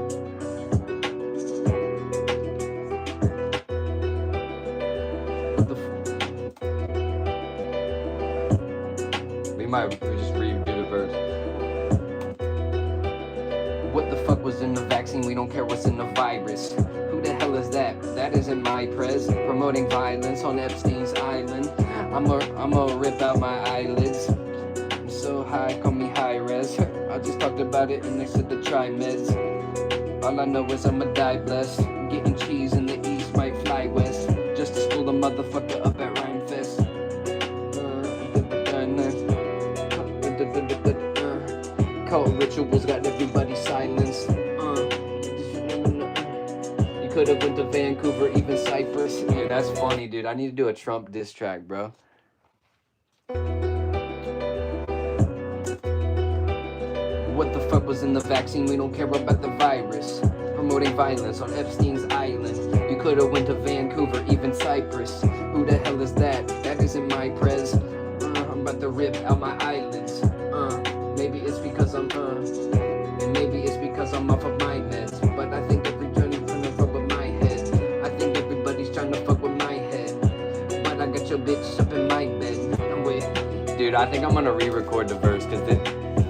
Speaker 4: What the
Speaker 2: We just redo the verse.
Speaker 4: What the fuck was in the vaccine? We don't care what's in the virus. Who the hell is that? That isn't my prez. Promoting violence on Epstein's Island. I'ma rip out my eyelids. I'm so high, call me high res. I just talked about it and they said to try meds. All I know is I'ma die blessed. Getting cheese in the east, might fly west. Just to school the motherfucker up at Rhyme Fest. Cult rituals got everybody silenced. You could have went to Vancouver, even Cyprus.
Speaker 2: Dude, that's funny, dude. I need to do a Trump diss track, bro.
Speaker 4: What the fuck was in the vaccine? We don't care about the virus. Promoting violence on Epstein's Island. You could have went to Vancouver, even Cyprus. Who the hell is that? That isn't my prez. I'm about to rip out my eyelids. Maybe it's because I'm and maybe it's because I'm off of my meds. But I think every journey trying to fuck with my head. I think everybody's trying to fuck with my head. But I got your bitch up in my bed. I'm with.
Speaker 2: Dude, I think I'm gonna re-record the verse because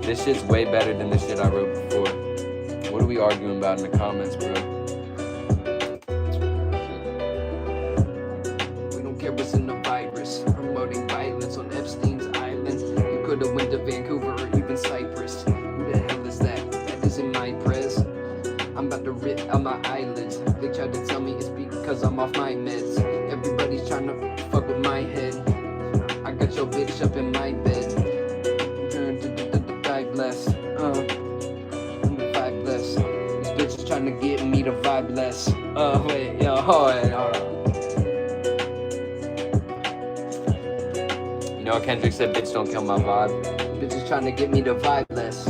Speaker 2: this shit's way better than the shit I wrote before. What are we arguing about in the comments, bro?
Speaker 4: We don't care what's in the virus. Promoting violence on Epstein's Island. You could have went to Vancouver or even Cyprus. Who the hell is that? That isn't my prez. I'm about to rip out my eyelids. They tried to tell me it's because I'm off my meds. Everybody's trying to fuck with my head. I got your bitch up in my bed. Less, vibe less. These bitches trying to get me to vibe less. Wait, yo, hold on.
Speaker 2: You know, Kendrick said, "Bitch, don't kill my vibe."
Speaker 4: Bitches trying to get me to vibe less.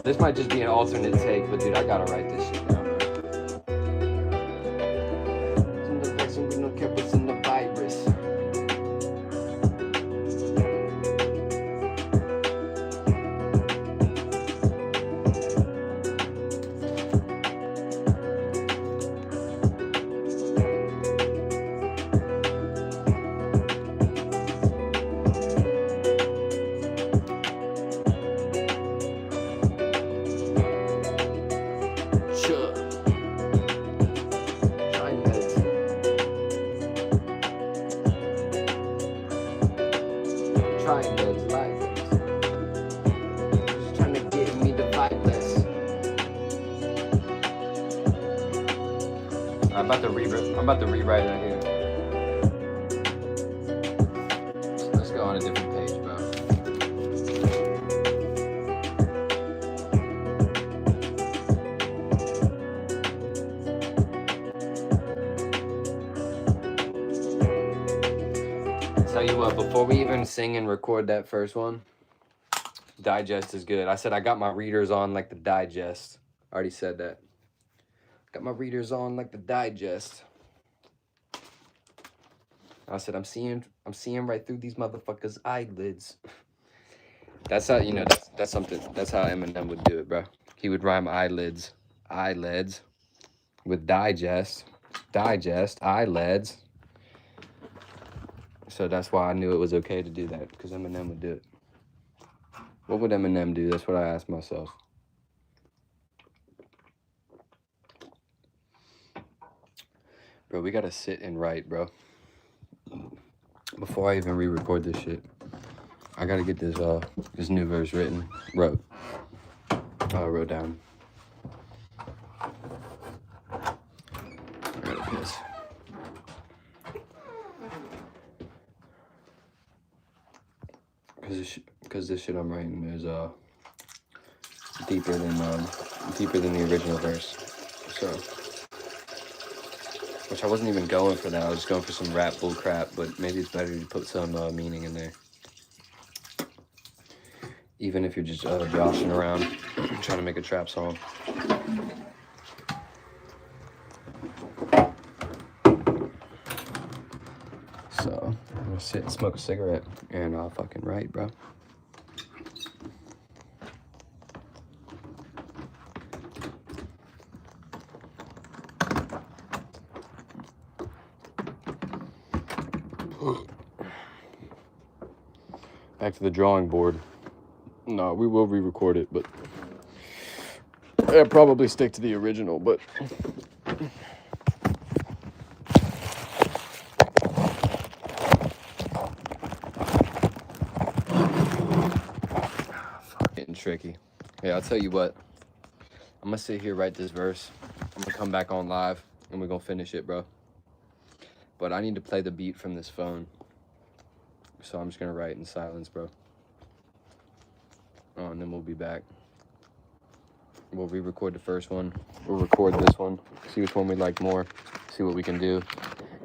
Speaker 2: This might just be an alternate take, but dude, I gotta write this shit down, bro.
Speaker 4: In the vaccine, we don't care what's in the virus.
Speaker 2: I'm about to rewrite it here. Let's go on a different page, bro. Tell you what, before we even sing and record that first one, digest is good. I said I got my readers on like the digest. I already said that. Got my readers on like the digest. I said I'm seeing right through these motherfuckers' eyelids. That's how, you know, that's something. That's how Eminem would do it, bro. He would rhyme eyelids with digest, eyelids. So that's why I knew it was okay to do that, because Eminem would do it. What would Eminem do? That's what I asked myself. Bro, we gotta sit and write, bro. Before I even re-record this shit, I gotta get this new verse wrote down. I gotta piss. Cause this shit I'm writing is deeper than the original verse. So, which I wasn't even going for that. I was just going for some rap bull crap. But maybe it's better to put some meaning in there. Even if you're just joshing around, trying to make a trap song. So, I'm gonna sit and smoke a cigarette, and I'll fucking write, bro. Back to the drawing board. No, we will re-record it, but I'll probably stick to the original, but getting tricky. Yeah, I'll tell you what. I'm gonna sit here, write this verse. I'm gonna come back on live, and we're gonna finish it, bro. But I need to play the beat from this phone. So I'm just gonna write in silence, bro. Oh, and then we'll be back. We'll re-record the first one. We'll record this one. See which one we like more. See what we can do.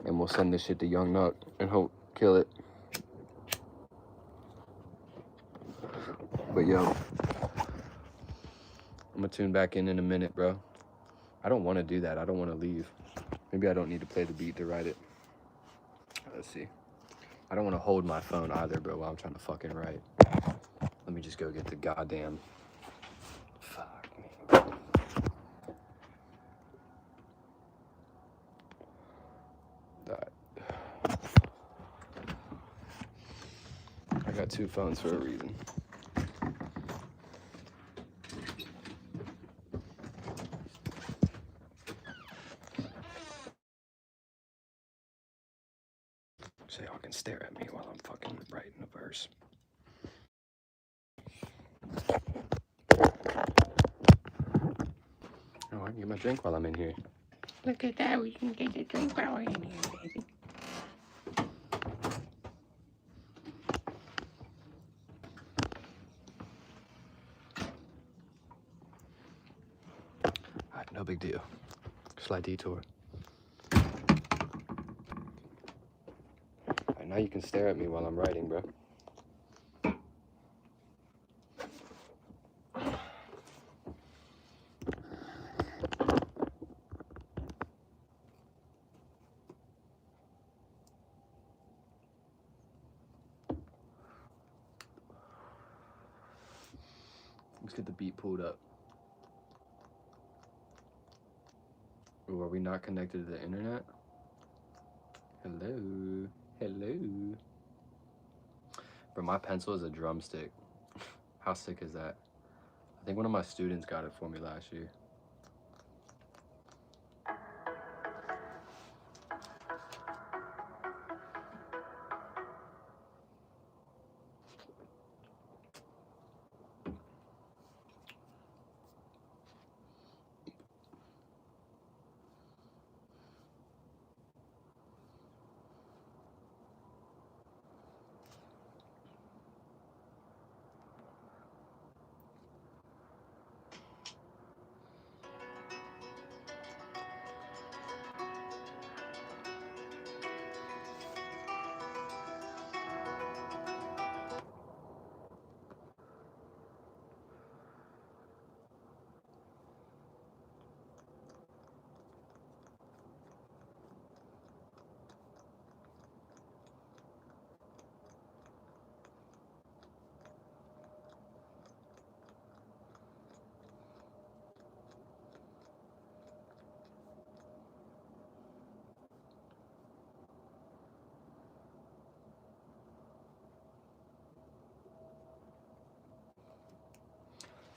Speaker 2: And we'll send this shit to Young Nuck and hope kill it. But yo, I'm gonna tune back in a minute, bro. I don't want to do that. I don't want to leave. Maybe I don't need to play the beat to write it. Let's see. I don't want to hold my phone either, bro, while I'm trying to fucking write. Let me just go get the goddamn... Fuck me. Alright. I got two phones for a reason. So y'all can stare at me while I'm fucking writing a verse. Oh, I can get my drink while I'm in here.
Speaker 6: Look at that, we can get a drink while we're in here, baby.
Speaker 2: Alright, no big deal. Slight detour. Alright, now you can stare at me while I'm writing, bro. Let's get the beat pulled up. Ooh, are we not connected to the internet? Hello? Hello? Bro, my pencil is a drumstick. How sick is that? I think one of my students got it for me last year.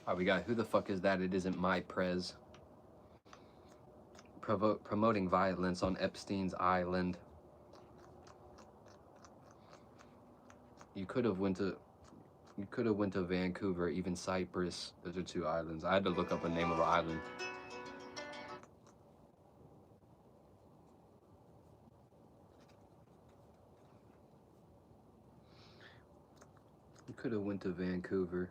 Speaker 2: Alright, we got who the fuck is that? It isn't my prez. Promoting violence on Epstein's Island. You could have went to Vancouver, even Cyprus. Those are 2 islands. I had to look up a name of an island. You could have went to Vancouver,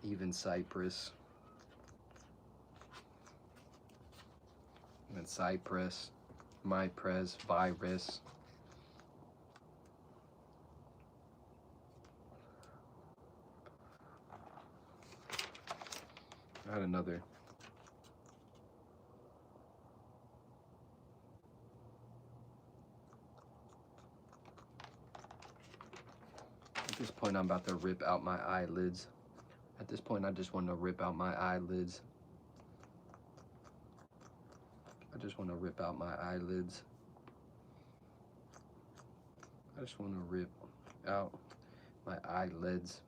Speaker 2: even Cyprus. Even Cyprus, my prez, virus. I had another. At this point, I'm about to rip out my eyelids. At this point, I just want to rip out my eyelids. I just want to rip out my eyelids. I just want to rip out my eyelids.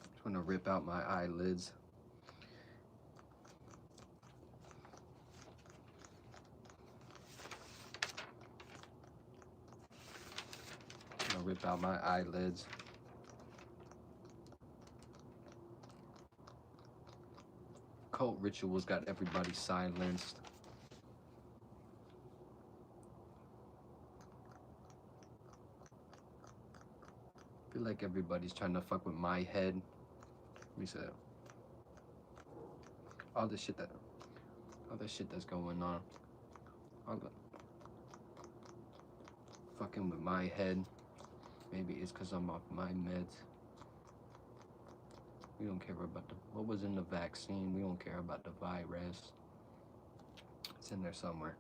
Speaker 2: I just want to rip out my eyelids. I'm gonna rip out my eyelids. Cult rituals got everybody silenced. I feel like everybody's trying to fuck with my head. Let me say that. All this shit that's going on. All the fucking with my head. Maybe it's because I'm off my meds. We don't care about what was in the vaccine. We don't care about the virus. It's in there somewhere.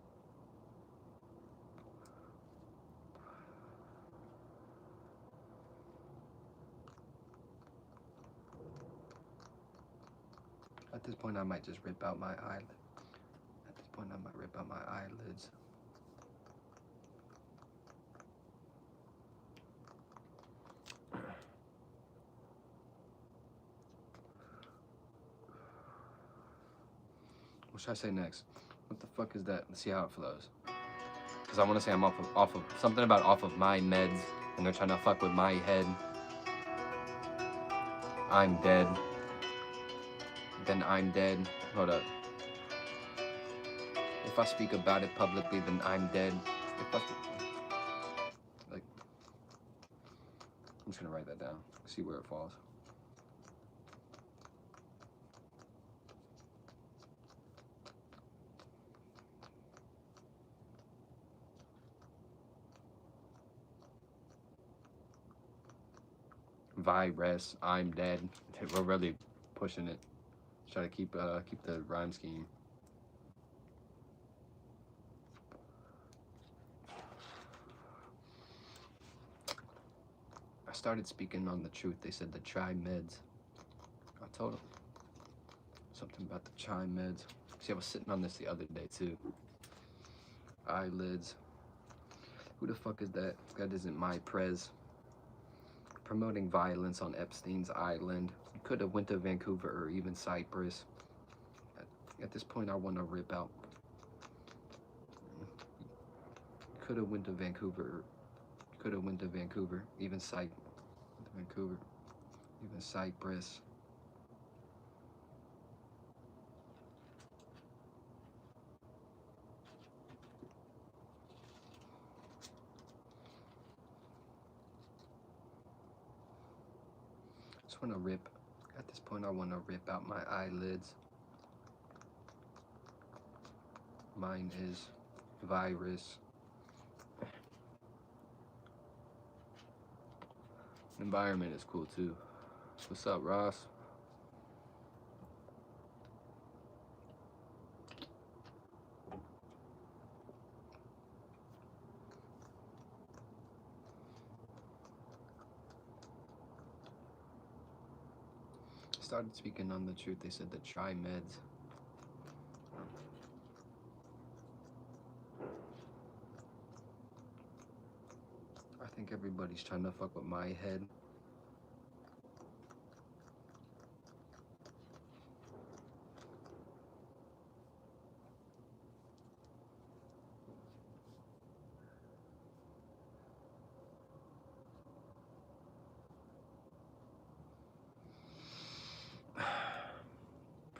Speaker 2: At this point, I might just rip out my eyelid. At this point, I might rip out my eyelids. What should I say next? What the fuck is that? Let's see how it flows. Because I want to say I'm off of something about off of my meds, and they're trying to fuck with my head. I'm dead. Then I'm dead. Hold up. If I speak about it publicly, then I'm dead. If I like, I'm just gonna write that down. See where it falls. Virus, I'm dead. We're really pushing it. Try to keep the rhyme scheme. I started speaking on the truth. They said to try meds. I told them something about the try meds. See, I was sitting on this the other day too. Eyelids. Who the fuck is that? That isn't my prez. Promoting violence on Epstein's Island. You could have went to Vancouver or even Cyprus. At this point, I want to rip out. Could have went to Vancouver. Could have went to Vancouver, even Vancouver, even Cyprus. Just want to rip. At this point, I want to rip out my eyelids. Mine is virus. Environment is cool too. What's up, Ross? Started speaking on the truth. They said to try meds. I think everybody's trying to fuck with my head.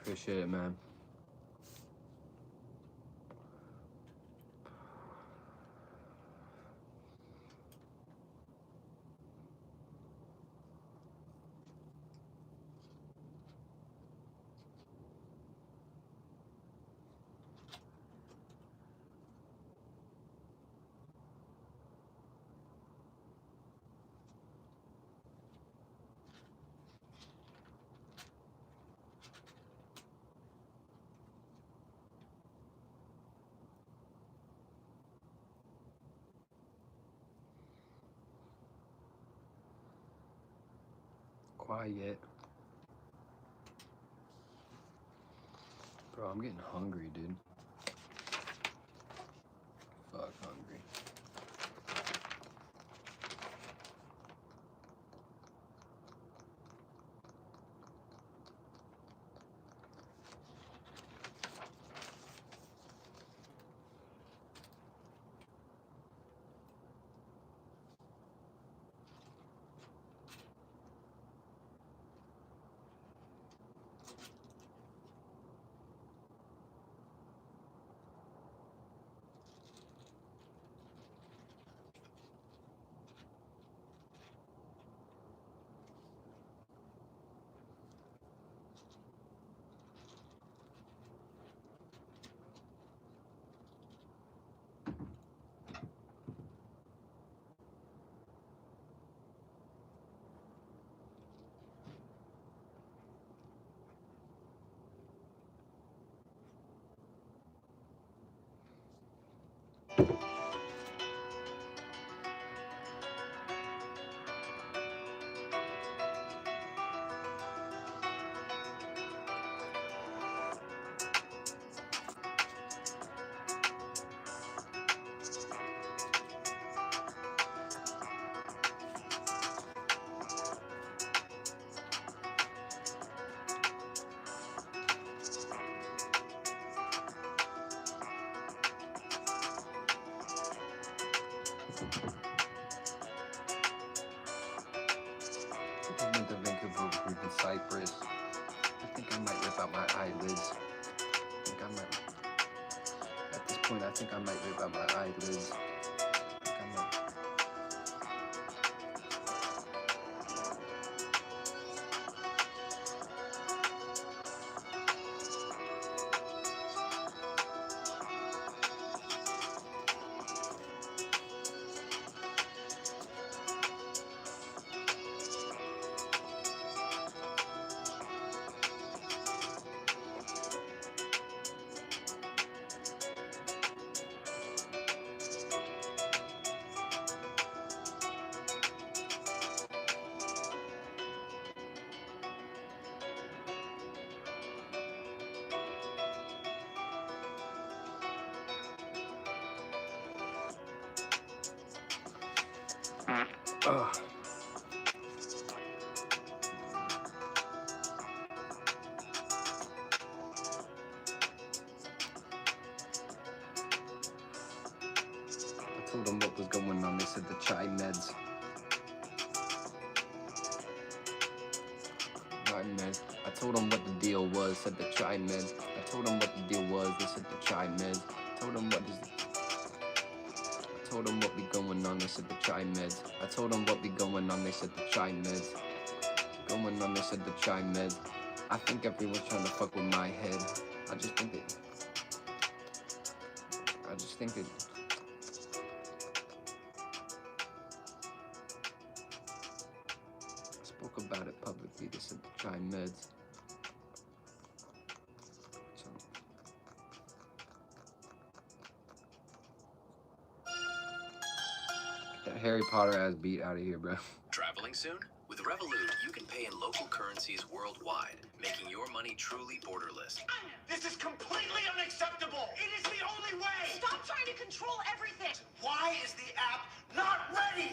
Speaker 2: Appreciate it, man. Quiet. Bro, I'm getting hungry, dude. Fuck hungry. I went to Vancouver group in Cyprus. I think I might rip out my eyelids. At this point, I think I might rip out my eyelids. Ugh. I told them what was going on, they said the chai meds. I told them what the deal was, said the chai meds. I told them what the deal was, they said the chai meds. I told them what be going on, they said the chai meds. I told them what be going on, they said the chai meds. Going on, they said the chai meds. I think everyone's trying to fuck with my head. I just think it. I spoke about it publicly, they said the chai meds. So. Get that Harry Potter ass beat out of here, bro.
Speaker 7: Traveling soon? With Revolut, you can pay in local currencies worldwide, making your money truly borderless.
Speaker 3: This is completely unacceptable! It is the only way!
Speaker 8: Stop trying to control everything!
Speaker 3: Why is the app not ready?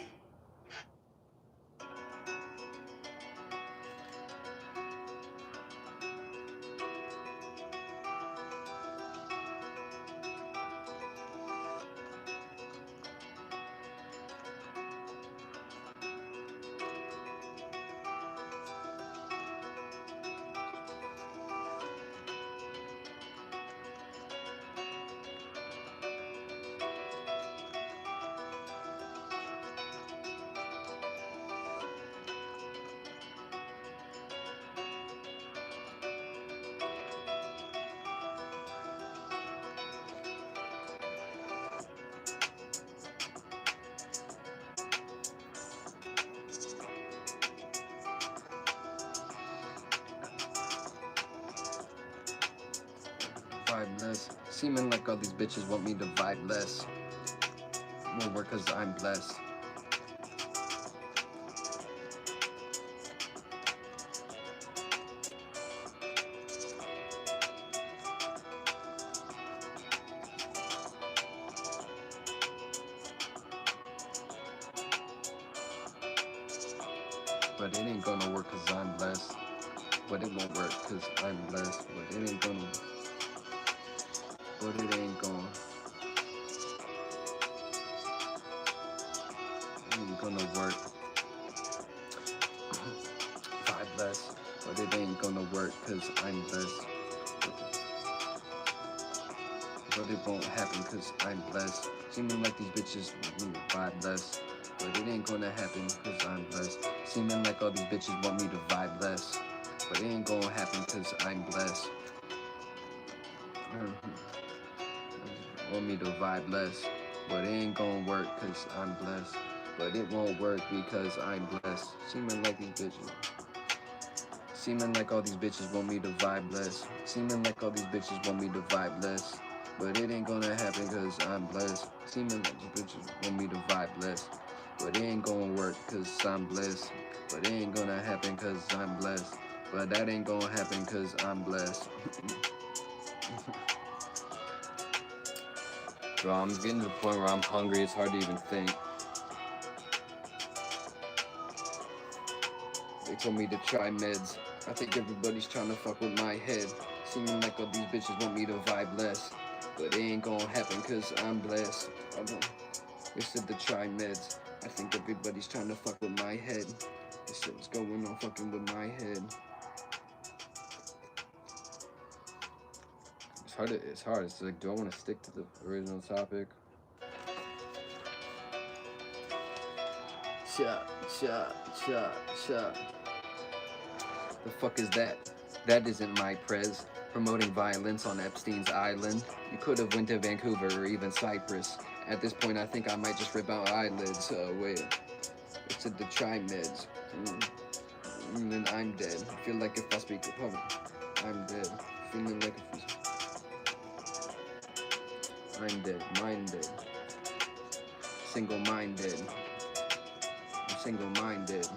Speaker 2: vibe less. Seeming like all these bitches want me to vibe less. Won't work cause I'm blessed. But it ain't gonna work cause I'm blessed. But it won't work cause I'm blessed. But it ain't gonna. But it ain't gonna. It ain't gonna work. Vibe less. But it ain't gonna work cause I'm blessed. But it won't happen cause I'm blessed. Seeming like these bitches vibe less. But it ain't gonna happen cause I'm blessed. Seeming like all these bitches want me to vibe less. But it ain't gonna happen cause I'm blessed. Want me to vibe less. But it ain't gonna work cause I'm blessed. But it won't work because I'm blessed. Seeming like these bitches. Seeming like all these bitches want me to vibe less. Seeming like all these bitches want me to vibe less. But it ain't gonna happen cause I'm blessed. Seeming like these bitches want me to vibe less. But it ain't gonna work cause I'm blessed. But it ain't gonna happen cause I'm blessed. But that ain't gonna happen cause I'm blessed. Bro, I'm getting to the point where I'm hungry, it's hard to even think. They told me to try meds. I think everybody's trying to fuck with my head. Seeming like all these bitches want me to vibe less. But it ain't gonna happen cause I'm blessed. They said to try meds. I think everybody's trying to fuck with my head. They said what's going on fucking with my head. It's hard. It's like, do I want to stick to the original topic? Cha. The fuck is that? That isn't my prez. Promoting violence on Epstein's Island. You could have went to Vancouver or even Cyprus. At this point, I think I might just rip out eyelids. Wait. It said to try meds. And I'm dead. I feel like if I speak to public, I'm dead. Feeling like if I'm dead. Minded. Single-minded. I'm single-minded.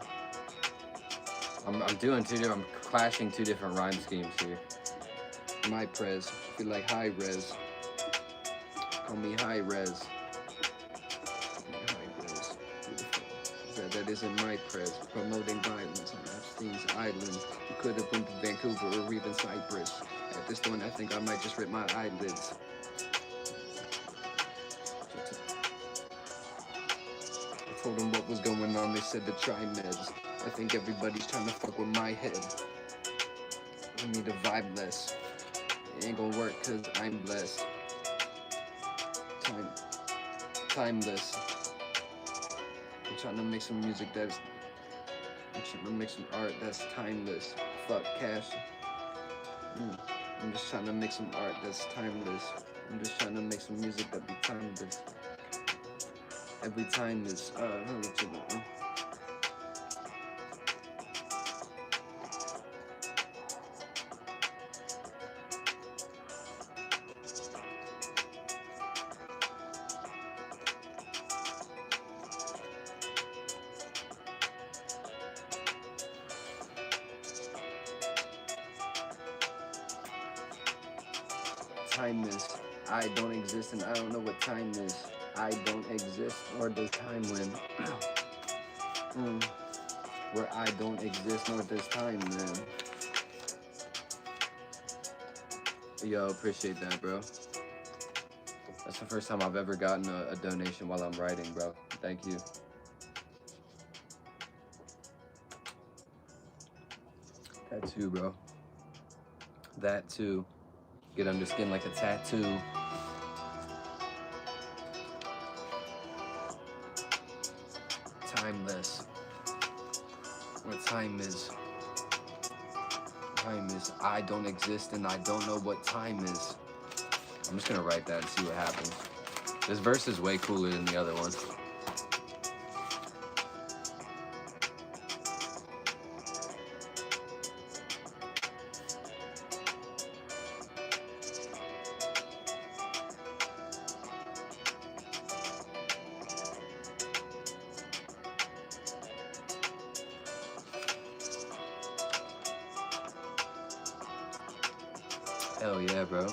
Speaker 2: I'm doing I'm clashing two different rhyme schemes here. My prez, feel like high res. Call me high res. That isn't my prez. Promoting violence on Epstein's Island. You could have went to Vancouver or even Cyprus. At this point, I think I might just rip my eyelids. I told them what was going on. They said to try meds. I think everybody's trying to fuck with my head. I need to vibe less. It ain't gonna work cause I'm blessed. Timeless. I'm trying to make some music I'm trying to make some art that's timeless. Fuck cash. I'm just trying to make some art that's timeless. I'm just trying to make some music that be timeless. Every time is I'll let you know. Time is. I don't exist and I don't know what time is. I don't exist, nor does time when. Where I don't exist, nor does time then. Yo, appreciate that, bro. That's the first time I've ever gotten a donation while I'm writing, bro. Thank you. That too, bro. That too. Get under skin like a tattoo. Timeless. What time is? Time is. I don't exist and I don't know what time is. I'm just gonna write that and see what happens. This verse is way cooler than the other one. Hell yeah, bro.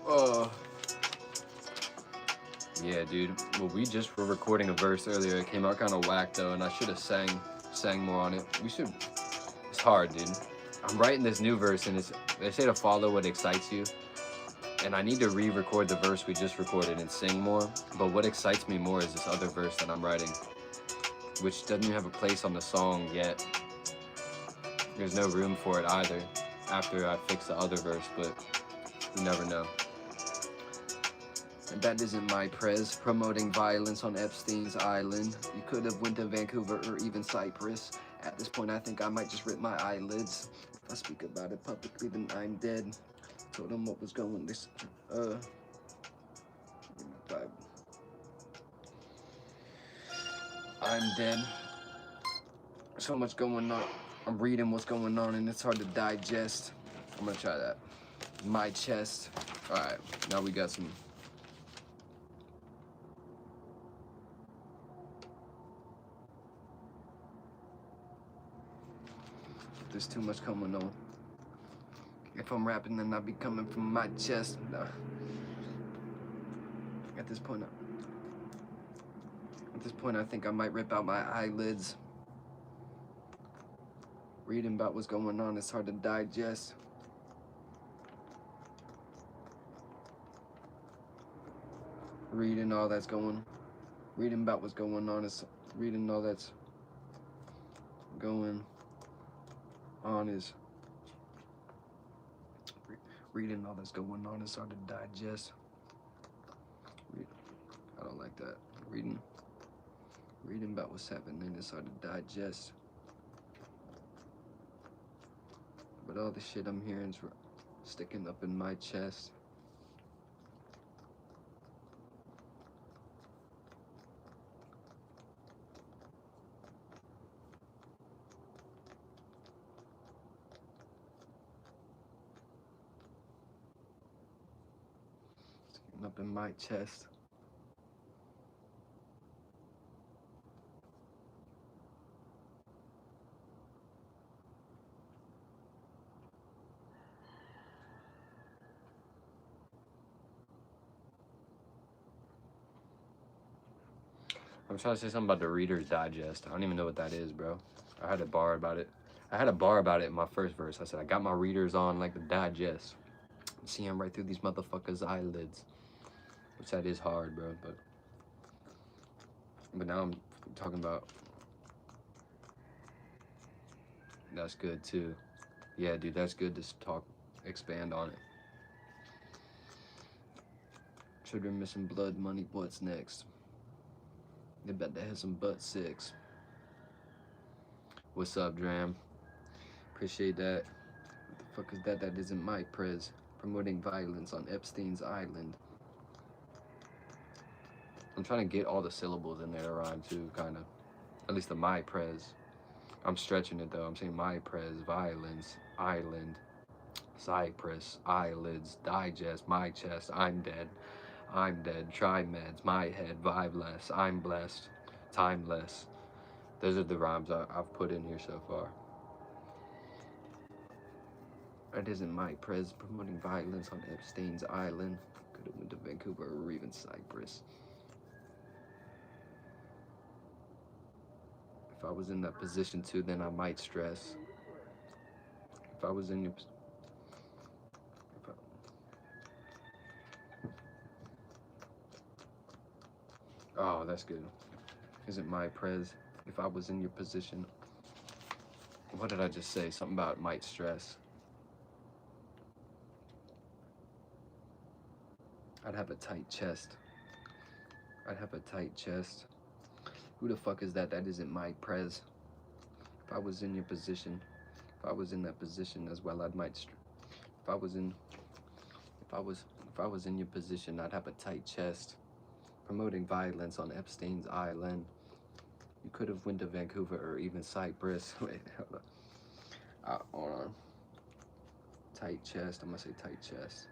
Speaker 2: Oh. Yeah, dude. Well, we just were recording a verse earlier. It came out kind of whack though, and I should have sang more on it. We should. It's hard, dude. I'm writing this new verse, and they say to follow what excites you, and I need to re-record the verse we just recorded and sing more. But what excites me more is this other verse that I'm writing, which doesn't even have a place on the song yet. There's no room for it either after I fix the other verse, but you never know. And that isn't my prez, promoting violence on Epstein's Island. You could have went to Vancouver or even Cyprus. At this point, I think I might just rip my eyelids. If I speak about it publicly, then I'm dead. Told him what was going this, I'm dead. So much going on. I'm reading what's going on and it's hard to digest. I'm gonna try that. My chest. All right, now we got some. There's too much going on. If I'm rapping, then I'll be coming from my chest. Nah. At this point, I think I might rip out my eyelids. Reading about what's going on, it's hard to digest. Reading all that's going. Reading about what's going on is reading all that's going on is. Reading all that's going on is hard to digest. I don't like that. Reading about what's happening is hard to digest. But all the shit I'm hearing is sticking up in my chest. Sticking up in my chest. I'm trying to say something about the Reader's Digest. I don't even know what that is, bro. I had a bar about it. In my first verse. I said, I got my readers on like the digest. I'm seeing right through these motherfuckers' eyelids. Which that is hard, bro. But now I'm talking about... That's good, too. Yeah, dude, that's good to expand on it. Children missing blood, money, what's next? They bet they have some butt six. What's up, Dram? Appreciate that. What the fuck is that? That isn't my prez. Promoting violence on Epstein's Island. I'm trying to get all the syllables in there to rhyme too, kind of. At least the my prez. I'm stretching it though. I'm saying my prez, violence, island, Cyprus, eyelids, digest, my chest, I'm dead. I'm dead, try meds, my head, vibeless, I'm blessed, timeless. Those are the rhymes I've put in here so far. That isn't my prez, promoting violence on Epstein's Island. Could have went to Vancouver or even Cyprus. If I was in that position too, then I might stress. If I was in your... Oh, that's good. Isn't my prez. If I was in your position. What did I just say? Something about might stress. I'd have a tight chest. I'd have a tight chest. Who the fuck is that? That isn't my prez. If I was in your position, if I was in that position as well, if I was in your position, I'd have a tight chest. Promoting violence on Epstein's Island. You could have went to Vancouver or even Cyprus. Wait, hold on. Hold on. Tight chest. I'm gonna say tight chest.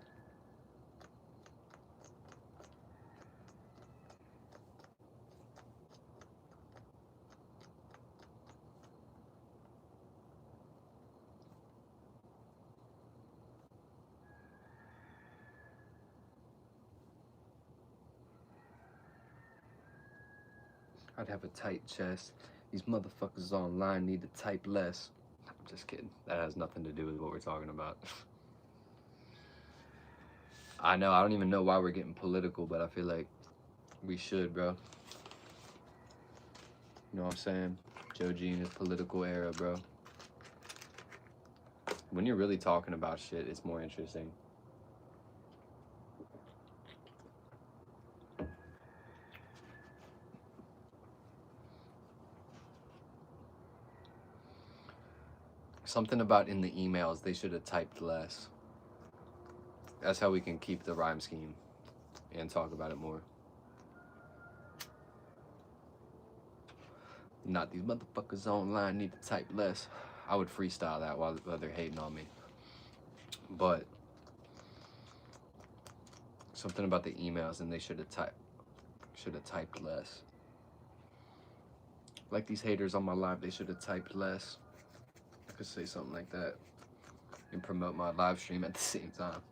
Speaker 2: I'd have a tight chest. These motherfuckers online need to type less. I'm just kidding. That has nothing to do with what we're talking about. I know, I don't even know why we're getting political, but I feel like we should, bro. You know what I'm saying? joeGee in his political era, bro. When you're really talking about shit, it's more interesting. Something about in the emails, they should have typed less. That's how we can keep the rhyme scheme and talk about it more. Not these motherfuckers online need to type less. I would freestyle that while they're hating on me. But something about the emails, and they should have typed less. Like these haters on my live, they should have typed less. I could say something like that and promote my live stream at the same time.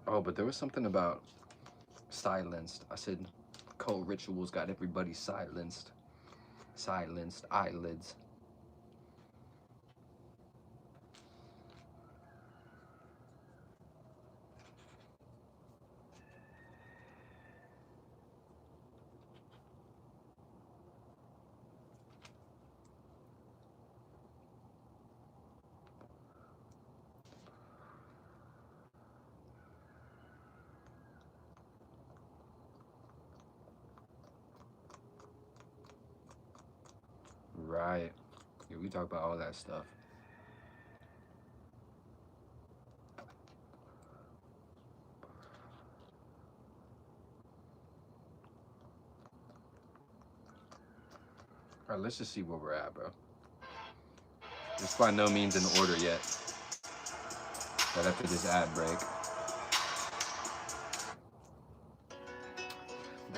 Speaker 2: Oh, but there was something about silenced. I said cold rituals got everybody silenced. Silenced eyelids. Right. Yeah, we talk about all that stuff. All right, let's just see where we're at, bro. It's by no means in order yet. But after this ad break.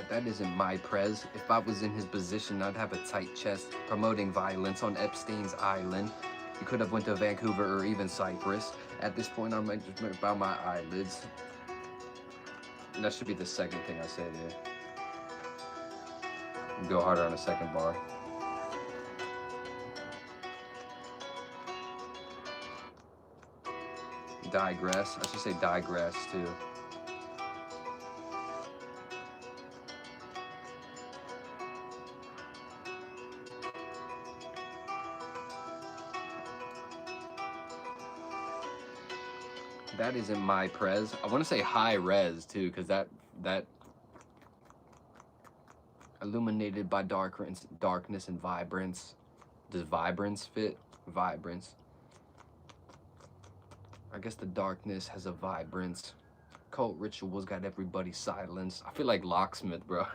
Speaker 2: That isn't my prez. If I was in his position, I'd have a tight chest. Promoting violence on Epstein's Island. You could have went to Vancouver or even Cyprus. At this point, I might just about my eyelids. And that should be the second thing I say there. Go harder on the second bar. Digress. I should say digress too. That isn't my prez. I want to say high res too, because that illuminated by darkness and vibrance. Does vibrance fit? Vibrance. I guess the darkness has a vibrance. Cult rituals got everybody silenced. I feel like Locksmith, bro.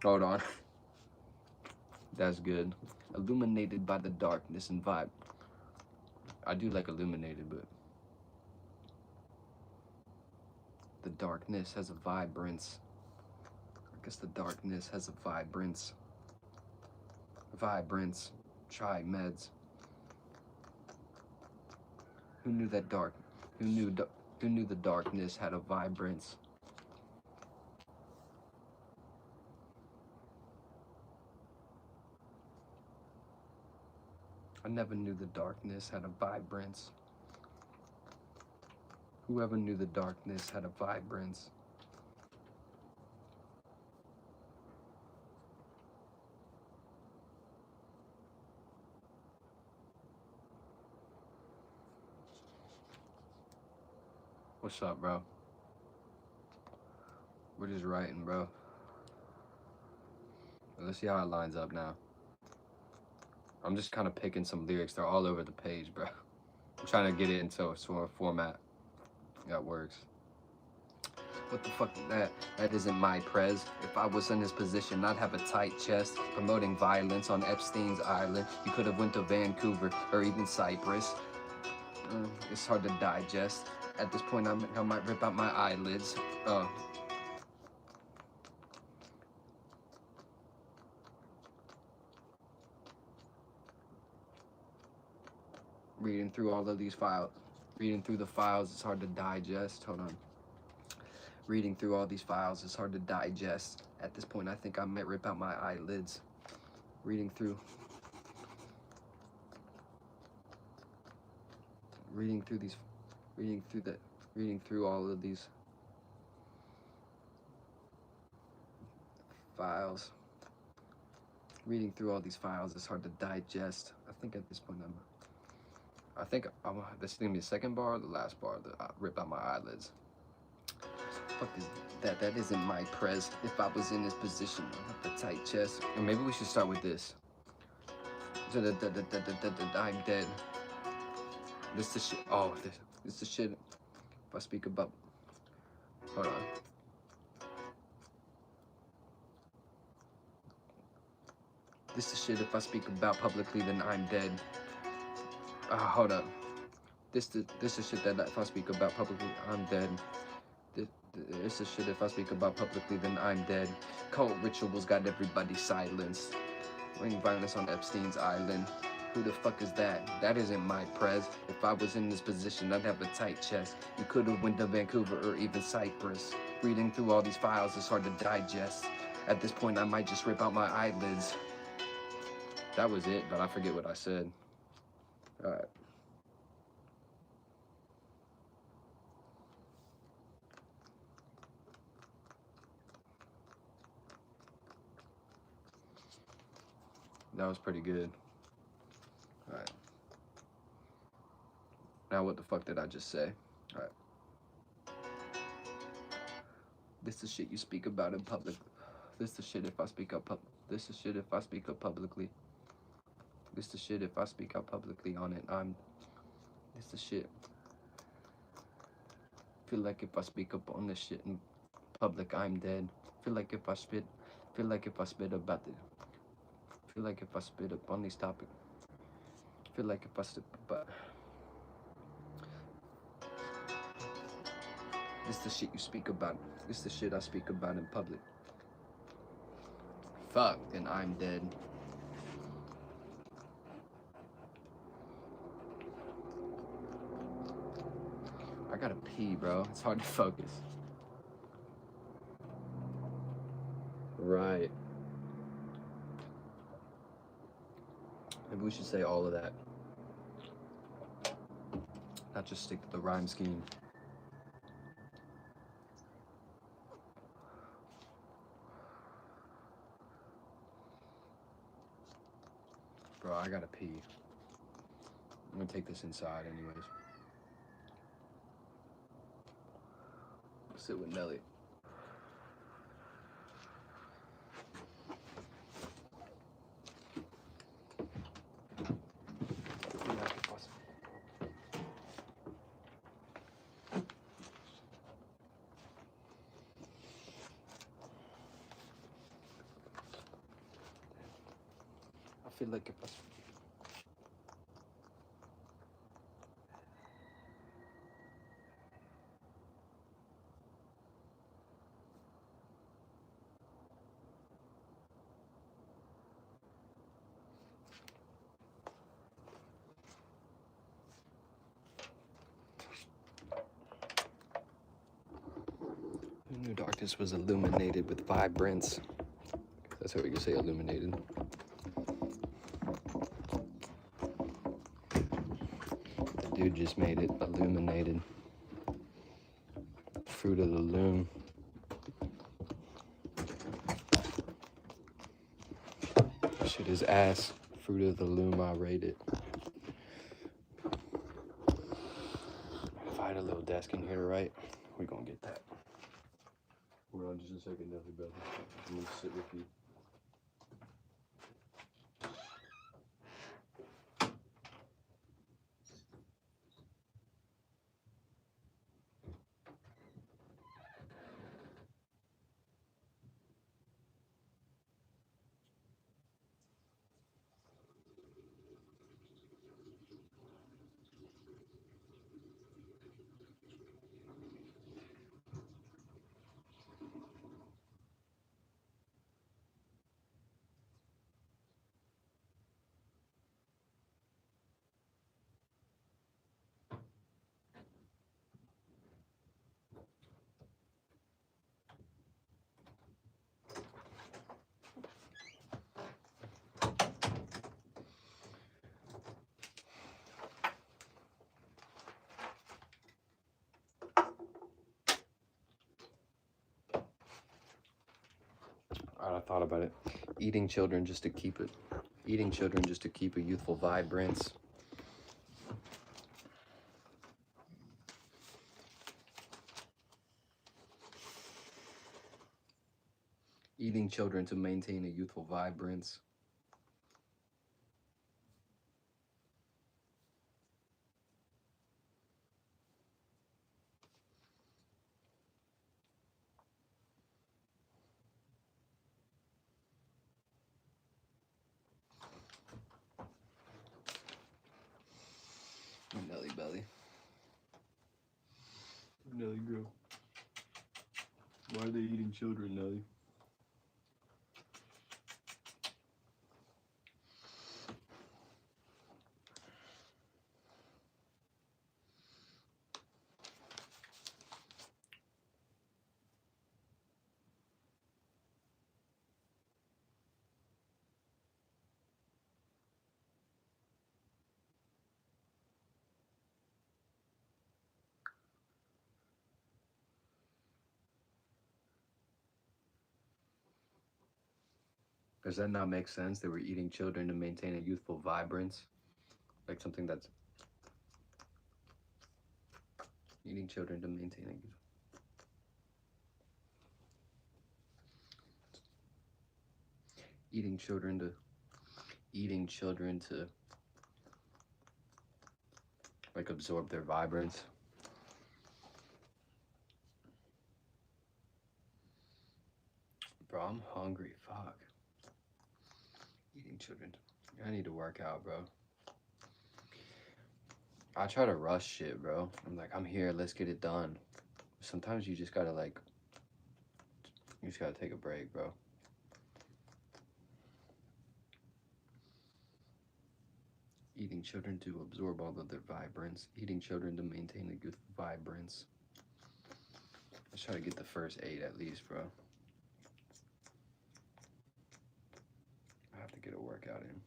Speaker 2: Hold on. That's good. Illuminated by the darkness and vibe. I do like illuminated, but the darkness has a vibrance. I guess the darkness has a vibrance. Vibrance. Try meds. Who knew that who knew the darkness had a vibrance? I never knew the darkness had a vibrance. Whoever knew the darkness had a vibrance. What's up, bro? We're just writing, bro. Let's see how it lines up now. I'm just kind of picking some lyrics. They're all over the page, bro. I'm trying to get it into a sort of format that works. What the fuck is that? That isn't my prez. If I was in his position, I'd have a tight chest. Promoting violence on Epstein's island. You could have went to Vancouver or even Cyprus. It's hard to digest. At this point, I might rip out my eyelids. Reading through all of these files. Reading through the files, it's hard to digest. Hold on. Reading through all these files, it's hard to digest. At this point, I think I might rip out my eyelids. Reading through all of these files. Reading through all these files, it's hard to digest. I think at this point, this is gonna be the second bar or the last bar that I rip out my eyelids. Fuck is that? That isn't my prez. If I was in this position, I'd have a tight chest. And maybe we should start with this. I'm dead. This the shit. Oh, this the shit. If I speak about. Hold on. This the shit. If I speak about publicly, then I'm dead. Hold up. This is shit that if I speak about publicly, I'm dead. This is shit if I speak about publicly, then I'm dead. Cult rituals got everybody silenced. Ring violence on Epstein's island. Who the fuck is that? That isn't my prez. If I was in this position, I'd have a tight chest. You could have went to Vancouver or even Cyprus. Reading through all these files is hard to digest. At this point, I might just rip out my eyelids. That was it, but I forget what I said. All right. That was pretty good. All right. Now what the fuck did I just say? All right. This is shit you speak about in public. This is shit if I speak up. This is shit if I speak up publicly. This is shit if I speak out publicly on it. This is shit. Feel like if I speak up on this shit in public, I'm dead. Feel like if I spit about the. Feel like if I spit up on these topics. Feel like if I spit about. This the shit you speak about. This the shit I speak about in public. Fuck, then I'm dead. I gotta pee, bro. It's hard to focus. Right. Maybe we should say all of that. Not just stick to the rhyme scheme. Bro, I gotta pee. I'm gonna take this inside anyways. Sit with Nelly. I feel like if I New darkness was illuminated with vibrance. That's how we can say illuminated. dude just made it. Illuminated. Fruit of the loom. Shit is ass. Fruit of the loom, I rate it. If I had a little desk in here to write, we're gonna get that.
Speaker 5: Hold on just a second, Nelly Belly. I'm gonna sit with you.
Speaker 2: I thought about it. Eating children just to keep a youthful vibrance. Eating children to maintain a youthful vibrance. Nelly Belly.
Speaker 5: Nelly girl. Why are they eating children, Nelly?
Speaker 2: Does that not make sense? They were eating children to maintain a youthful vibrance? Like something that's eating children to maintain a youthful. Eating children to like absorb their vibrance. Bro, I'm hungry, fuck. Eating children. I need to work out, bro. I try to rush shit, bro. I'm like, I'm here, let's get it done. Sometimes you just gotta take a break, bro. Eating children to absorb all of their vibrance. Eating children to maintain a good vibrance. Let's try to get the first 8 at least, bro. I have to get a workout in.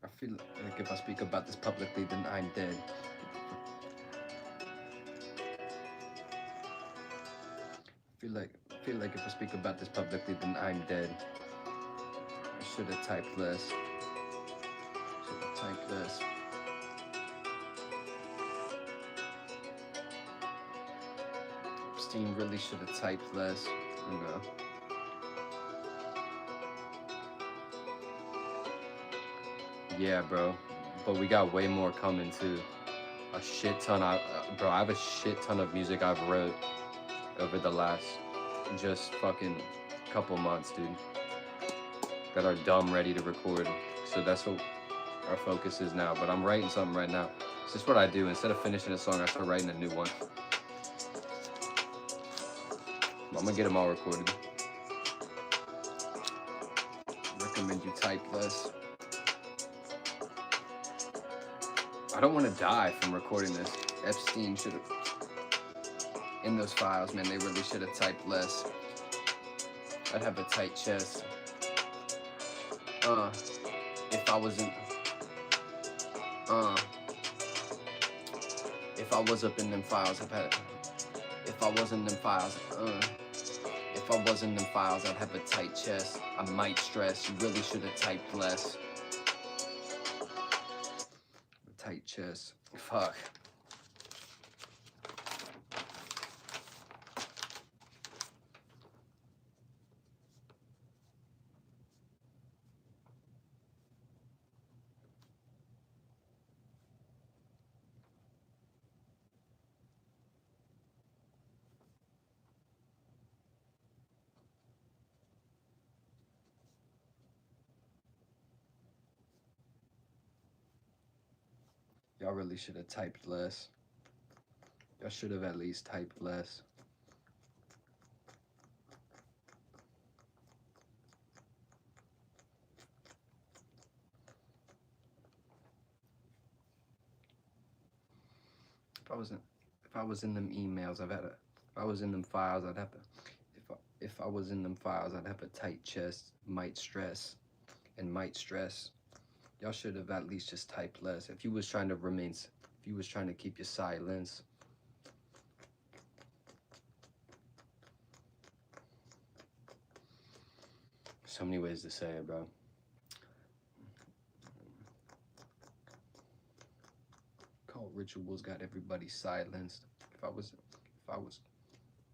Speaker 2: I feel like if I speak about this publicly, then I'm dead. I feel like if I speak about this publicly, then I'm dead. I should have typed less. Epstein really should have typed less. Okay. Yeah, bro. But we got way more coming too. A shit ton. Bro, I have a shit ton of music I've wrote over the last just fucking couple months, dude. That are dumb ready to record. So that's what our focus is now. But I'm writing something right now. It's just what I do. Instead of finishing a song, I start writing a new one. I'm gonna get them all recorded. Recommend you type less. I don't want to die from recording this. Epstein should have, in those files, man, they really should have typed less. I'd have a tight chest. If I wasn't, if I was up in them files, if I wasn't them files, if I wasn't them files, I'd have a tight chest. I might stress, you really should have typed less. Tight chest, fuck. Y'all really should have typed less. Y'all should have at least typed less. If I was in them emails, if I was in them files, I'd have to, if I was in them files, I'd have a tight chest, might stress, and might stress. Y'all should have at least just typed less. If you was trying to keep your silence. So many ways to say it, bro. Cult rituals got everybody silenced. If I was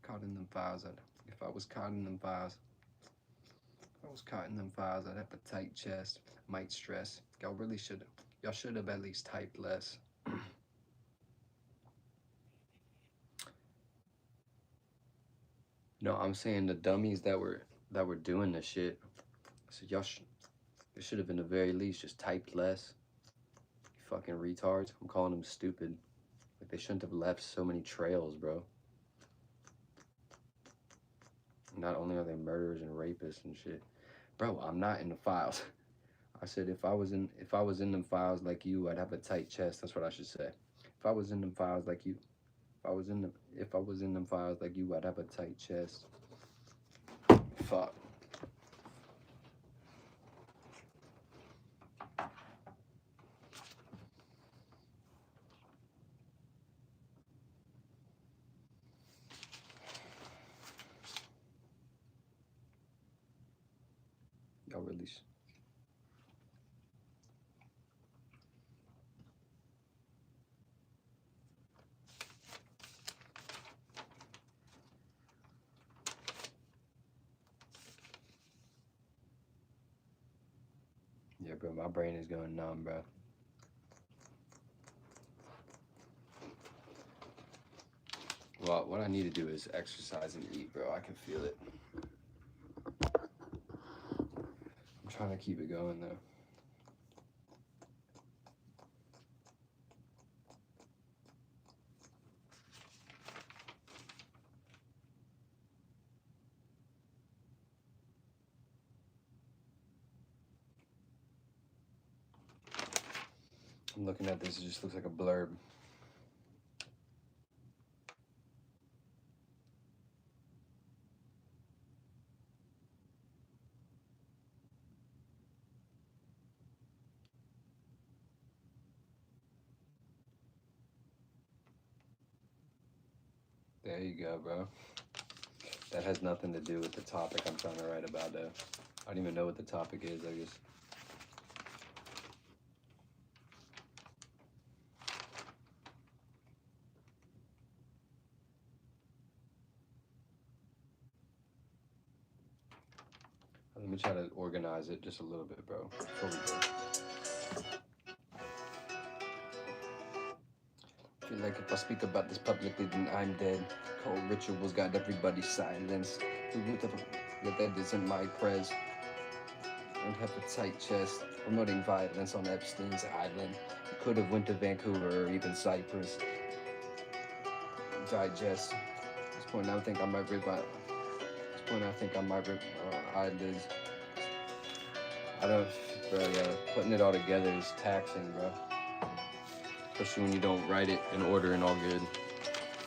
Speaker 2: caught in them files, if I was caught in them files, I'd have a tight chest, might stress. Y'all should have at least typed less. No, I'm saying the dummies that were doing this shit. So y'all should have been the very least just typed less. You fucking retards. I'm calling them stupid. Like, they shouldn't have left so many trails, bro. Not only are they murderers and rapists and shit. Bro, I'm not in the files. I said if I was in them files like you, I'd have a tight chest. That's what I should say. If I was in them files like you, if I was in them files like you, I'd have a tight chest. Fuck. Y'all really Yeah, bro, my brain is going numb, bro. Well, what I need to do is exercise and eat, bro. I can feel it. I'm trying to keep it going, though. I'm looking at this, it just looks like a blurb. There you go, bro. That has nothing to do with the topic I'm trying to write about, though. I don't even know what the topic is, I guess. Let me try to organize it just a little bit, bro, before we go. I feel like if I speak about this publicly, then I'm dead. Cold rituals got everybody silenced. Yet that isn't my prez. And have a tight chest, promoting violence on Epstein's island. You could have went to Vancouver or even Cyprus. Digest. At this point, I think I might rip my eyelids. I don't, bro, yeah, putting it all together is taxing, bro. Especially when you don't write it in order and all good.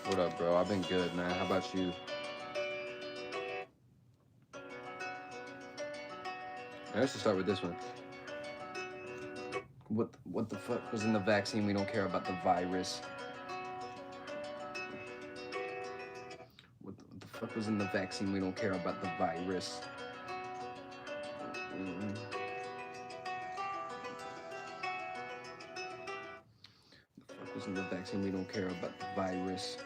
Speaker 2: What up, bro? I've been good, man. How about you? Let's just start with this one. What the fuck was in the vaccine? We don't care about the virus. What the fuck was in the vaccine? We don't care about the virus. The fuck was in the vaccine? We don't care about the virus.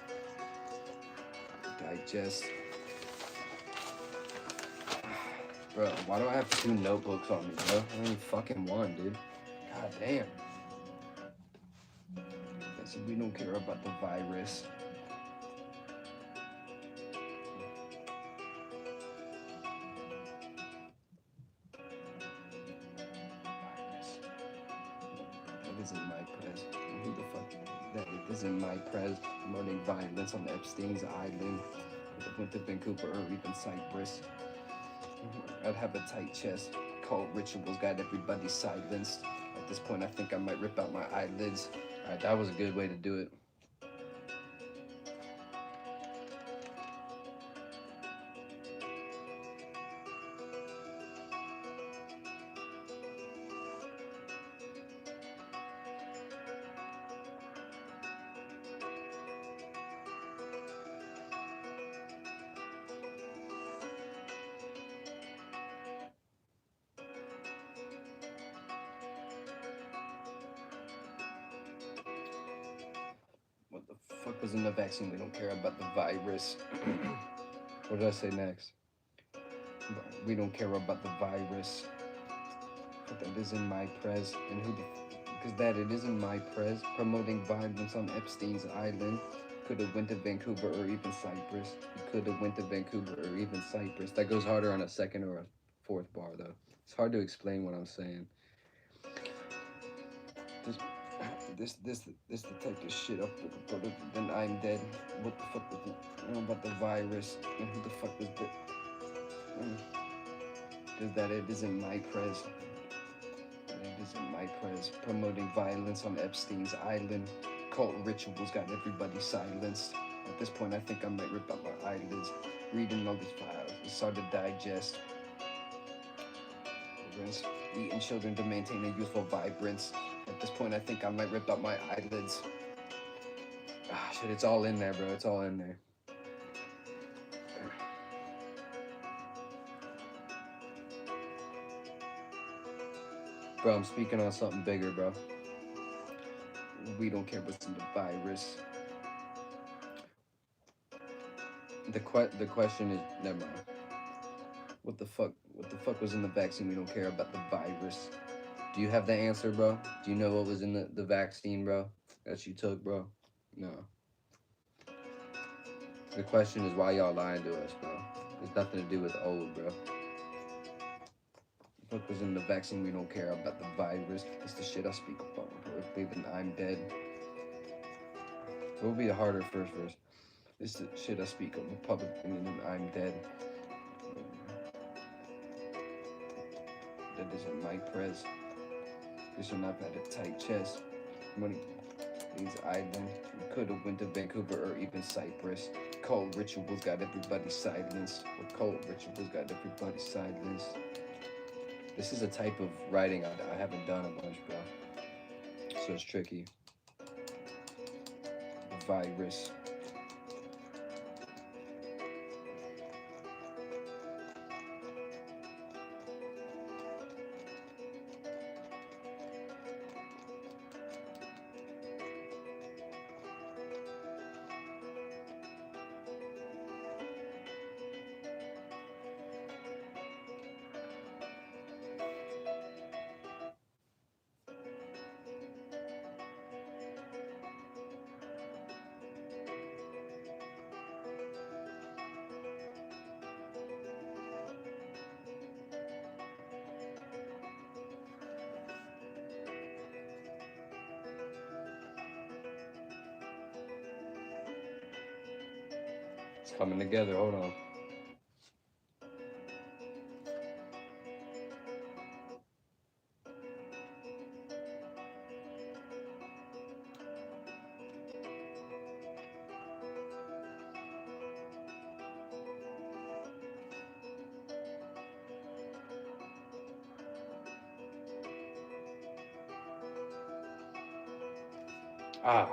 Speaker 2: Digest. Bro, why do I have 2 notebooks on me, bro? I only fucking one, dude. God damn. I said we don't care about the virus. Virus. That isn't my prez. Who the fuck? That isn't my prez. Promoting violence on Epstein's Island. If I went to Vancouver or even Cyprus, I'd have a tight chest. Cult rituals got everybody silenced. At this point, I think I might rip out my eyelids. Alright, that was a good way to do it. What the fuck was in the vaccine? We don't care about the virus. What did I say next? We don't care about the virus. But that isn't my prez. And who the because that it isn't my prez. Promoting violence on Epstein's Island. Could have went to Vancouver or even Cyprus. You could have went to Vancouver or even Cyprus. That goes harder on a 2nd or a 4th bar though. It's hard to explain what I'm saying. This the type of shit up with the brother, then I'm dead. What the fuck was it? About the virus? And who the fuck was that? Cause that it isn't my prez. It isn't my prez. Promoting violence on Epstein's Island. Cult rituals got everybody silenced. At this point, I think I might rip out my eyelids. Reading all these files, it's hard to digest. Eating children to maintain a youthful vibrance. At this point, I think I might rip out my eyelids. Ah, shit, it's all in there, bro. It's all in there. Bro, I'm speaking on something bigger, bro. We don't care what's in the virus. The question is, never mind. What the fuck was in the vaccine? We don't care about the virus. Do you have the answer, bro? Do you know what was in the vaccine, bro? That you took, bro? No. The question is why y'all lying to us, bro? It's nothing to do with old, bro. What was in the vaccine? We don't care about the virus. It's the shit I speak about. Then I'm dead. What would be the harder first verse? It's the shit I speak of in public opinion. I'm dead. That isn't my prez. This one I've had a tight chest. Money. These islands. We could have went to Vancouver or even Cyprus. Cold rituals got everybody silenced. Or cold rituals got everybody silenced. This is a type of writing I haven't done a bunch, bro. So it's tricky. The virus. It's coming together, hold on.
Speaker 1: Ah.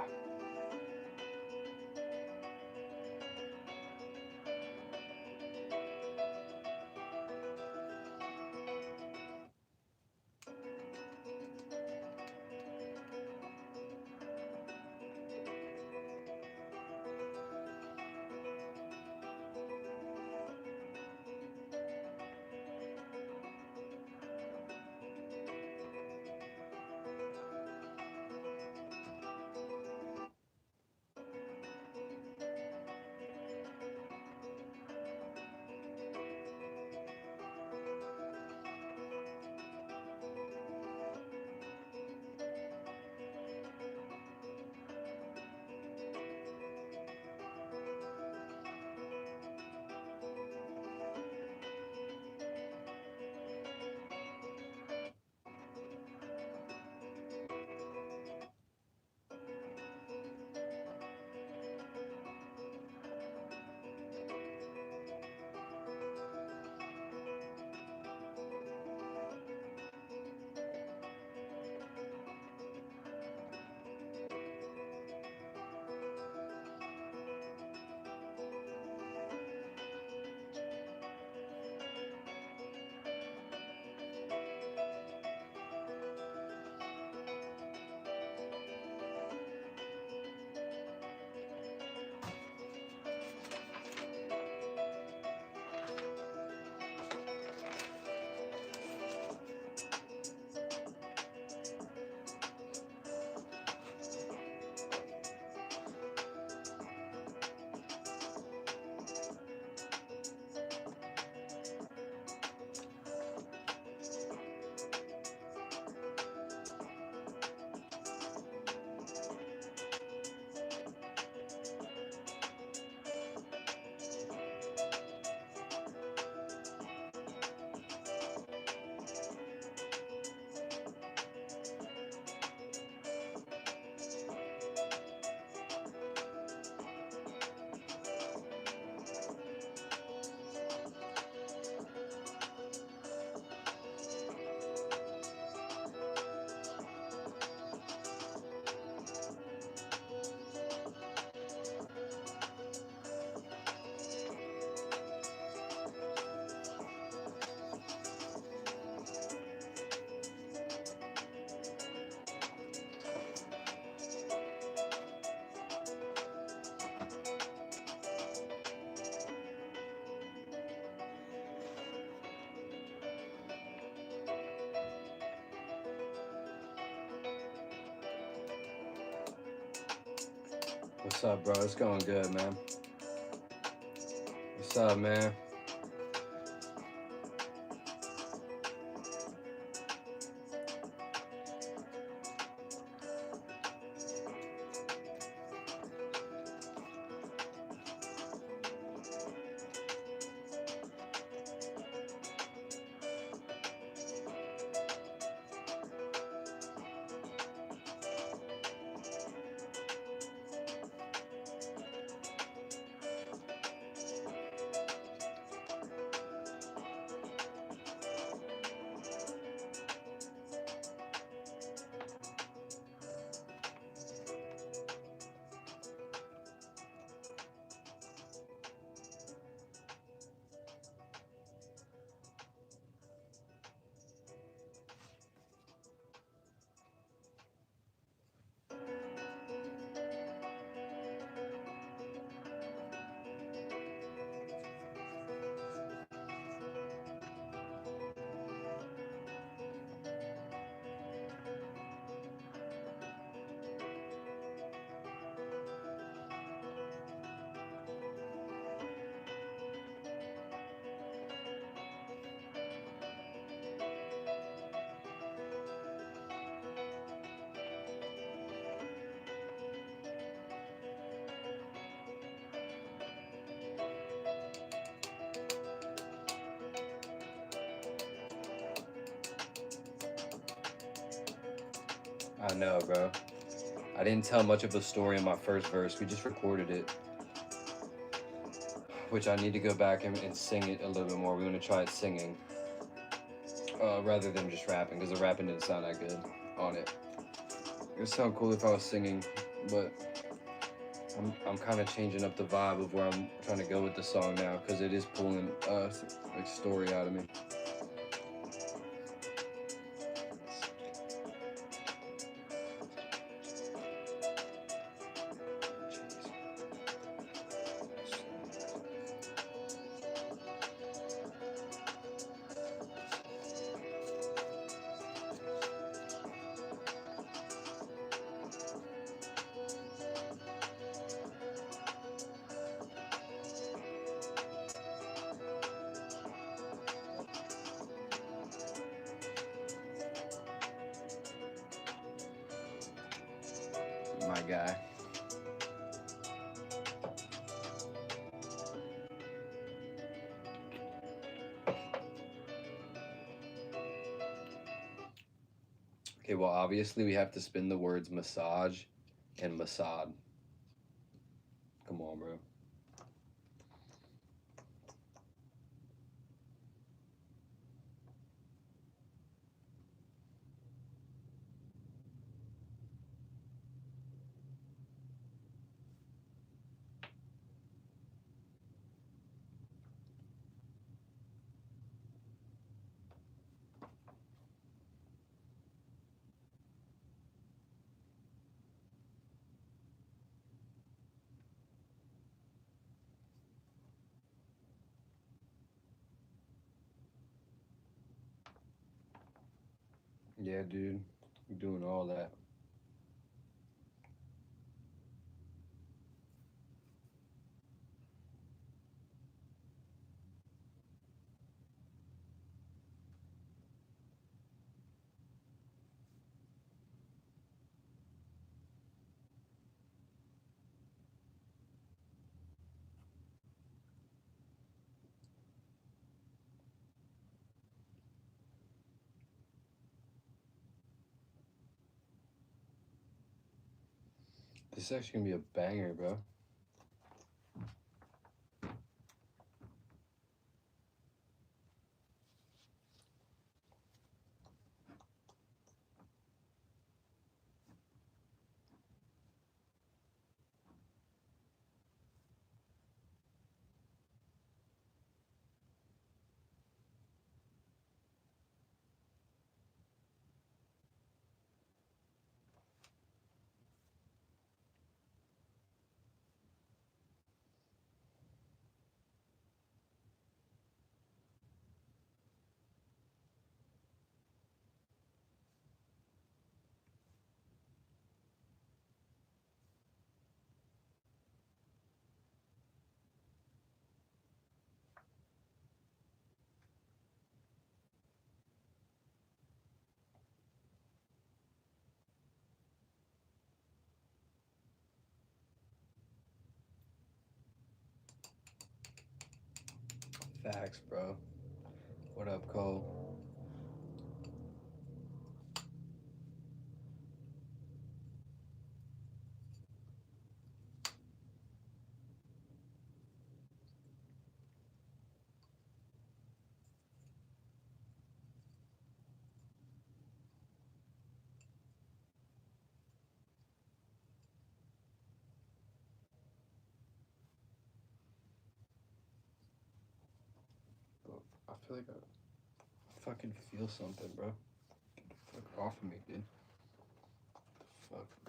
Speaker 1: What's up, bro? It's going good, man. What's up, man? I know, bro. I didn't tell much of a story in my first verse. We just recorded it, which I need to go back and sing it a little bit more. We're going to try it singing rather than just rapping, because the rapping didn't sound that good on it. It would sound cool if I was singing
Speaker 2: but I'm kind of changing up the vibe of where I'm trying to go with the song now because it is pulling like story out of me. My guy. Okay, well, obviously we have to spin the words massage and Mossad. Come on, bro. Yeah, dude. I'm doing all that. This is actually gonna be a banger, bro. Facts, bro. What up, Cole? I feel like I fucking feel something, bro. Get the fuck off of me, dude. What the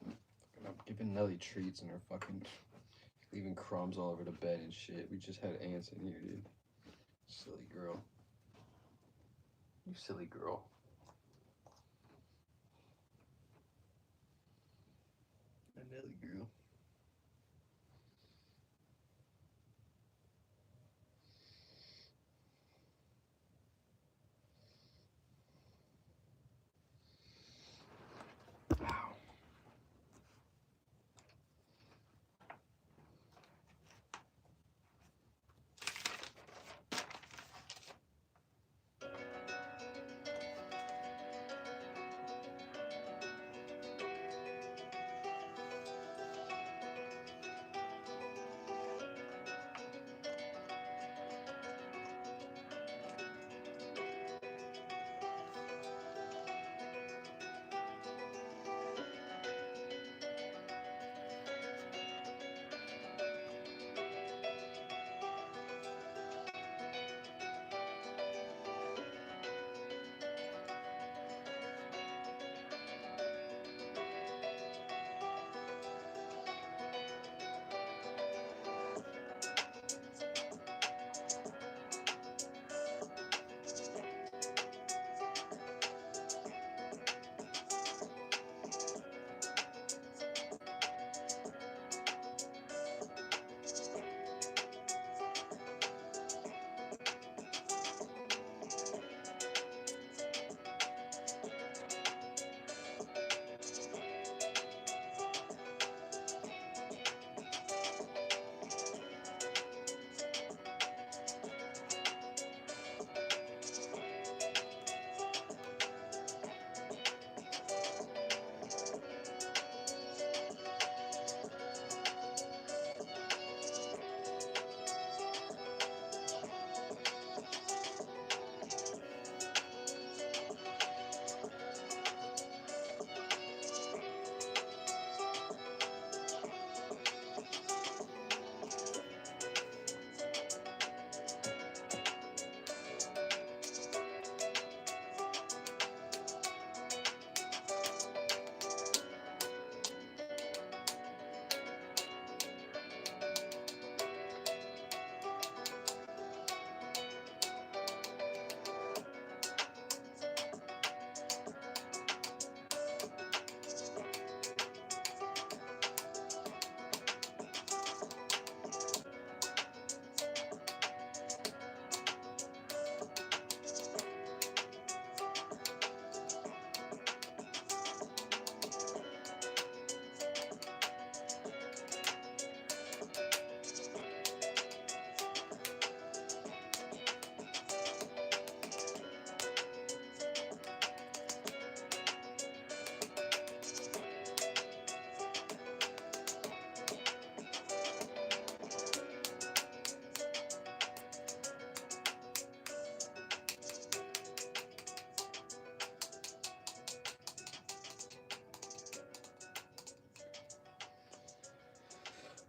Speaker 2: fuck? I'm giving Nelly treats and her fucking leaving crumbs all over the bed and shit. We just had ants in here, dude. Silly girl. You silly girl. A Nelly girl. Ow.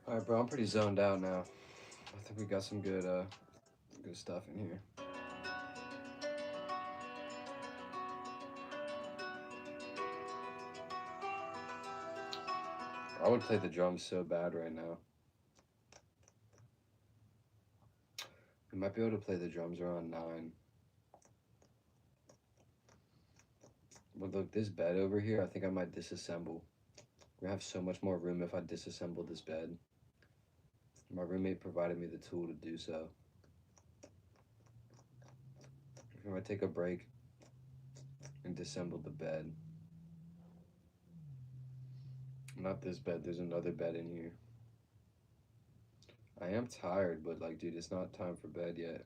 Speaker 2: Alright, bro, I'm pretty zoned out now. I think we got some good stuff in here. I would play the drums so bad right now. We might be able to play the drums around 9. But look, this bed over here, I think I might disassemble. We're gonna have so much more room if I disassemble this bed. My roommate provided me the tool to do so. If I take a break and disassemble the bed. Not this bed, there's another bed in here. I am tired, but like, dude, it's not time for bed yet.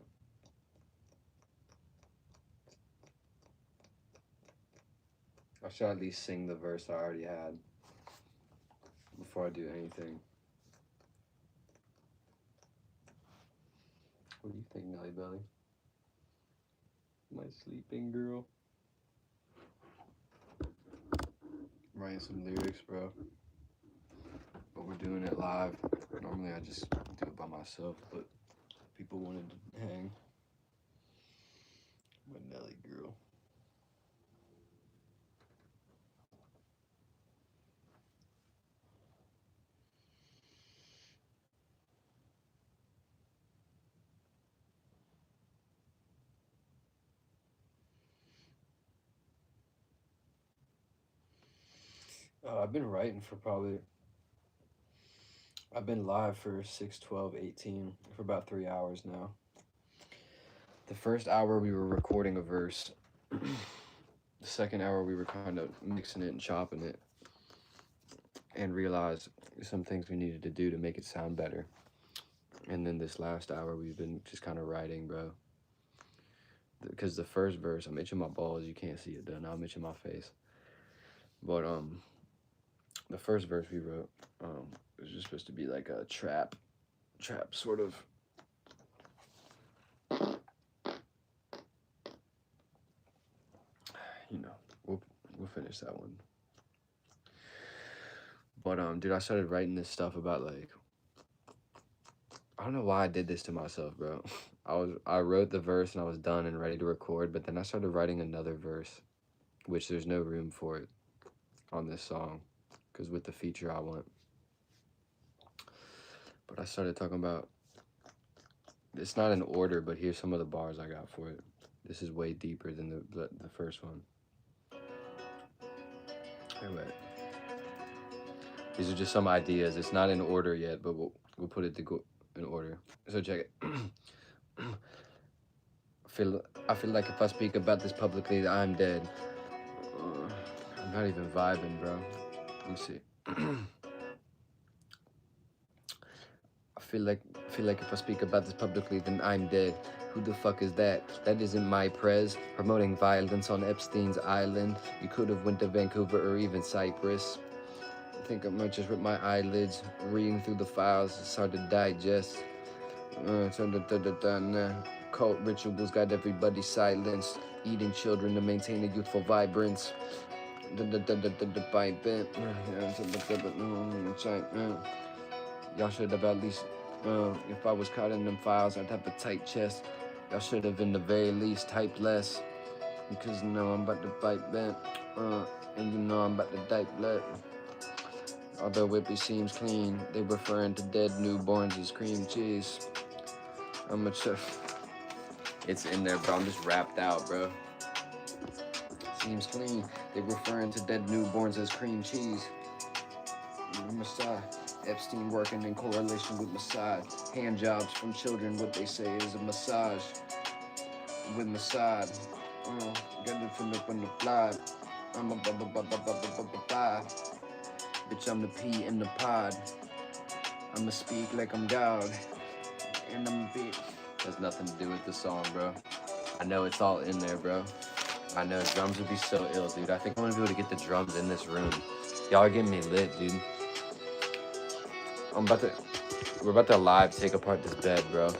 Speaker 2: I should at least sing the verse I already had before I do anything. What do you think, Nelly Belly? My sleeping girl. I'm writing some lyrics, bro. But we're doing it live. Normally I just do it by myself, but people wanted to hang. My Nelly girl. I've been writing for I've been live for 6, 12, 18, for about 3 hours now. The first hour we were recording a verse. The second hour we were kind of mixing it and chopping it. And realized some things we needed to do to make it sound better. And then this last hour we've been just kind of writing, bro. Because the first verse, I'm itching my balls, you can't see it though, now I'm itching my face. But the first verse we wrote, it was just supposed to be like a trap sort of. You know, we'll finish that one. But dude, I started writing this stuff about like, I don't know why I did this to myself, bro. I wrote the verse and I was done and ready to record, but then I started writing another verse, which there's no room for it on this song, because with the feature I want. But I started talking about, it's not in order, but here's some of the bars I got for it. This is way deeper than the first one. Anyway, these are just some ideas. It's not in order yet, but we'll put it in order. So check it. I feel like if I speak about this publicly, I'm dead. I'm not even vibing, bro. Let me see. I feel like if I speak about this publicly, then I'm dead. Who the fuck is that? That isn't my prez. Promoting violence on Epstein's island. You could have went to Vancouver or even Cyprus. I think I might just rip my eyelids. Reading through the files, it's hard to digest. Cult rituals got everybody silenced. Eating children to maintain a youthful vibrance. Y'all should have at least, if I was caught in them files, I'd have a tight chest. Y'all should have, in the very least, typed less. Because you know I'm about to fight back, and you know I'm about to dive blood. Although Whippy seems clean, they referring to dead newborns as cream cheese. I'm a chef. It's in there, bro. I'm just wrapped out, bro. Seems clean. They referring to dead newborns as cream cheese. Messiah. Epstein working in correlation with Mossad. Hand jobs from children, what they say is a massage. With Mossad. Got it from up on the fly. I'm a bitch, I'm the pea in the pod. I'ma speak like I'm God. And I'm a bitch. Has nothing to do with the song, bro. I know it's all in there, bro. I know drums would be so ill, dude. I think I'm gonna be able to get the drums in this room. Y'all are getting me lit, dude. We're about to live take apart this bed, bro.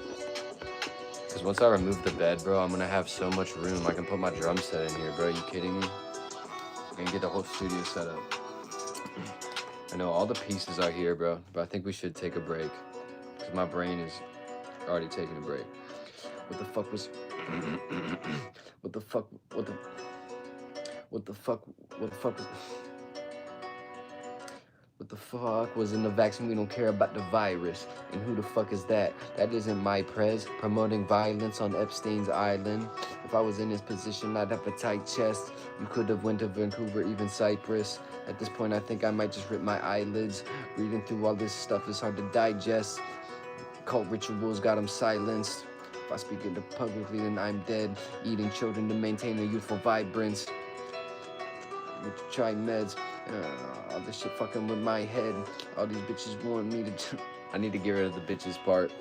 Speaker 2: Cause once I remove the bed, bro, I'm gonna have so much room. I can put my drum set in here, bro. You kidding me? I can get the whole studio set up. I know all the pieces are here, bro, but I think we should take a break because my brain is already taking a break. What the fuck was? What the fuck? What the? What the fuck? What the fuck was? What the fuck was in the vaccine? We don't care about the virus. And who the fuck is that? That isn't my prez. Promoting violence on Epstein's Island. If I was in his position, I'd have a tight chest. You could have went to Vancouver, even Cyprus. At this point, I think I might just rip my eyelids. Reading through all this stuff is hard to digest. Cult rituals got him silenced. If I speak it publicly, then I'm dead. Eating children to maintain a youthful vibrance. Try meds. All this shit fucking with my head. All these bitches want me to. I need to get rid of the bitches part.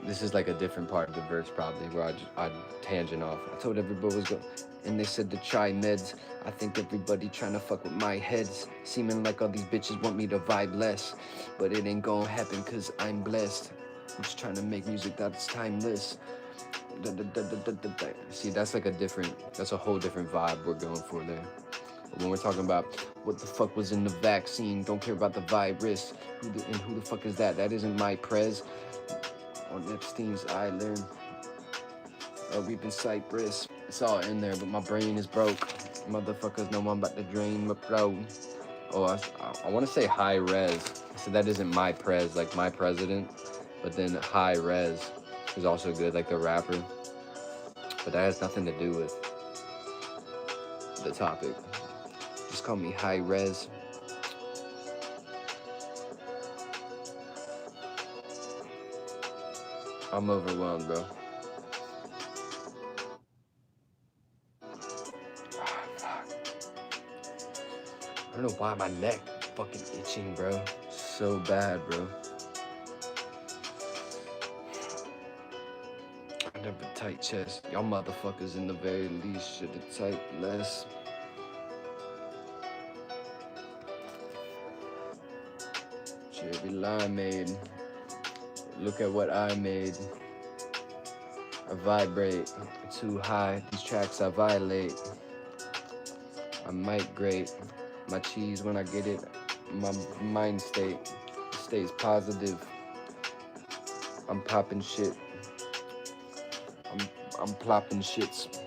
Speaker 2: This is like a different part of the verse, probably, where I'd tangent off. I told everybody was going, and they said to try meds. I think everybody trying to fuck with my heads. Seeming like all these bitches want me to vibe less. But it ain't gonna happen cause I'm blessed. I'm just trying to make music that's timeless. See, that's like that's a whole different vibe we're going for there. But when we're talking about what the fuck was in the vaccine, don't care about the virus. Who the fuck is that? That isn't my prez. On Epstein's Island, we've in Cyprus. It's all in there, but my brain is broke. Motherfuckers know I'm about to drain my throat. Oh, I want to say high res. So that isn't my prez, like my president. But then high res is also good, like the rapper. But that has nothing to do with the topic. Just call me high res. I'm overwhelmed, bro. I don't know why my neck fucking itching, bro. So bad, bro. I have a tight chest. Y'all motherfuckers in the very least should have typed less. Cherry limeade. Look at what I made. I vibrate too high. These tracks I violate. I migrate. My cheese when I get it. My mind state stays positive. I'm popping shit. I'm plopping shits.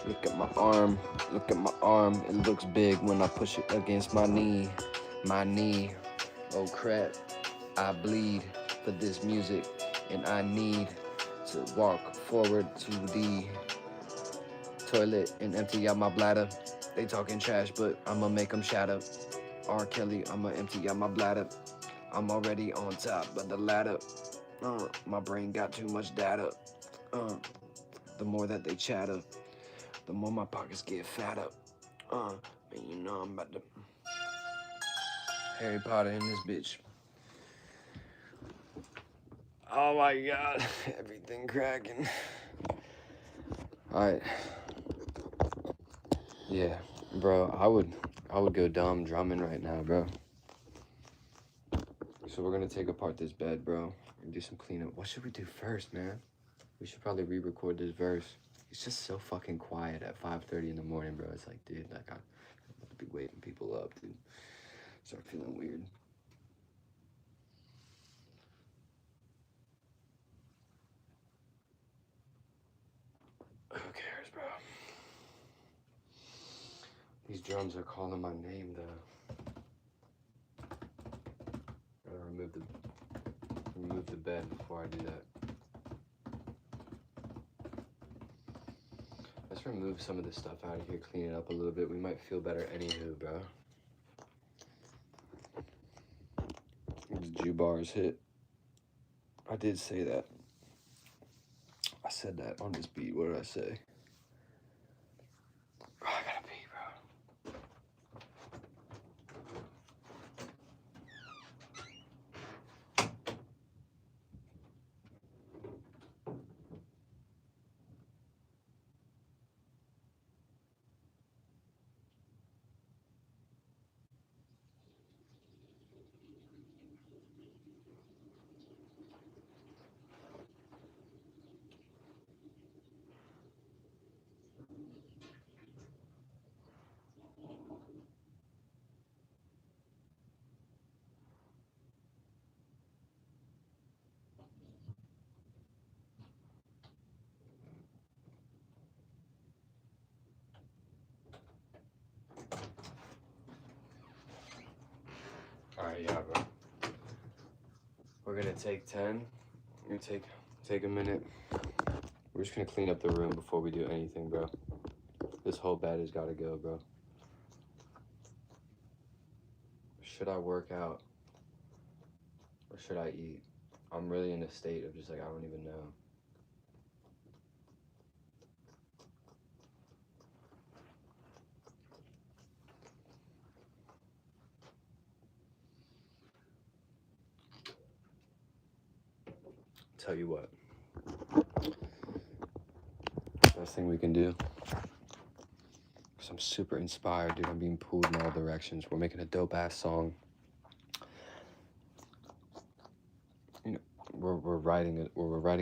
Speaker 2: Look at my arm. Look at my arm. It looks big when I push it against my knee. My knee. Oh crap. I bleed for this music, and I need to walk forward to the toilet and empty out my bladder. They talking trash, but I'ma make them shatter. R. Kelly, I'ma empty out my bladder. I'm already on top of the ladder. My brain got too much data. The more that they chatter, the more my pockets get fatter. Man, you know I'm about to Harry Potter in this bitch. Oh my God, everything cracking. All right. Yeah, bro, I would go dumb drumming right now, bro. So we're gonna take apart this bed, bro, and do some cleanup. What should we do first, man? We should probably re-record this verse. It's just so fucking quiet at 5:30 in the morning, bro. It's like, dude, like I'm about to be waking people up, dude. Start feeling weird. Who cares, bro? These drums are calling my name, though. Gotta remove the bed before I do that. Let's remove some of this stuff out of here, clean it up a little bit. We might feel better anywho, bro. The Jew bars hit. I did say that. I said that on this beat. What did I say? Oh, I gotta pee, bro. Alright, yeah, bro. We're gonna take 10. We're gonna take a minute. We're just gonna clean up the room before we do anything, bro. This whole bed has gotta go, bro. Should I work out? Or should I eat? I'm really in a state of just like, I don't even know. Tell you what. Best thing we can do. Because I'm super inspired, dude. I'm being pulled in all directions. We're making a dope-ass song. You know, we're writing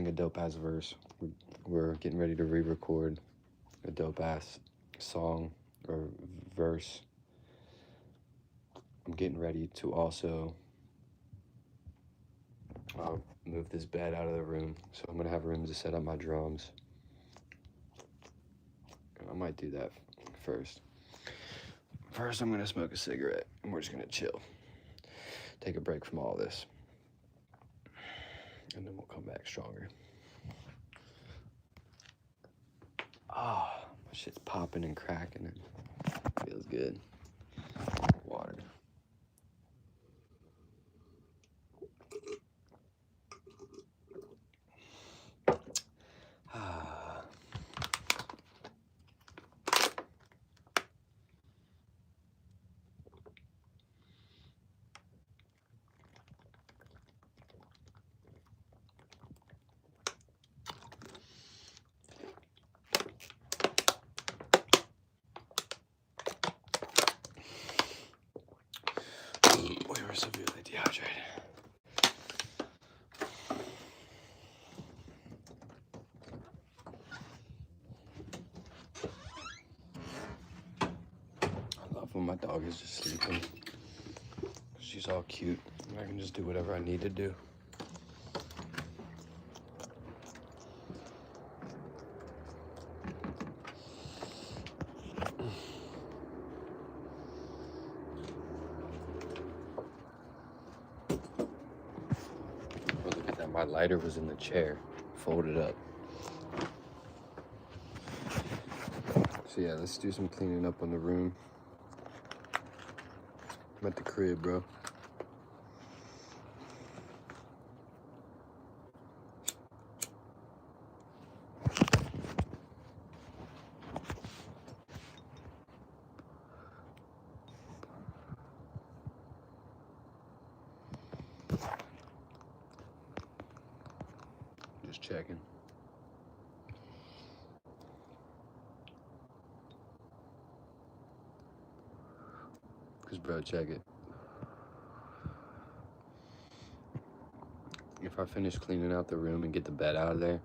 Speaker 2: a dope-ass verse. We're getting ready to re-record a dope-ass song or verse. I'm getting ready to also move this bed out of the room. So I'm gonna have room to set up my drums. And I might do that first. First, I'm gonna smoke a cigarette and we're just gonna chill. Take a break from all this. And then we'll come back stronger. Oh, my shit's popping and cracking. It feels good. Water. We were severely dehydrated. I love when my dog is just sleeping. She's all cute, and I can just do whatever I need to do. Oh, look at that, my lighter was in the chair, folded up. So yeah, let's do some cleaning up on the room. I'm at the crib, bro. Just checking. Cause bro, check it. If I finish cleaning out the room and get the bed out of there,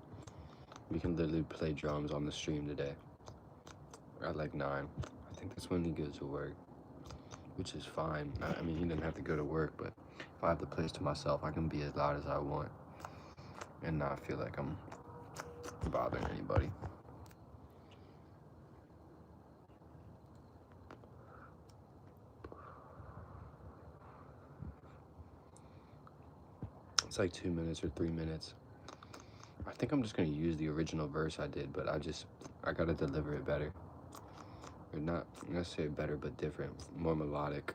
Speaker 2: we can literally play drums on the stream today. At like 9. I think that's when he goes to work, which is fine. I mean, he doesn't have to go to work, but if I have the place to myself, I can be as loud as I want and not feel like I'm bothering anybody. It's like 2 minutes or 3 minutes. I think I'm just gonna use the original verse I did, but I gotta deliver it better. Or not necessarily better, but different, more melodic.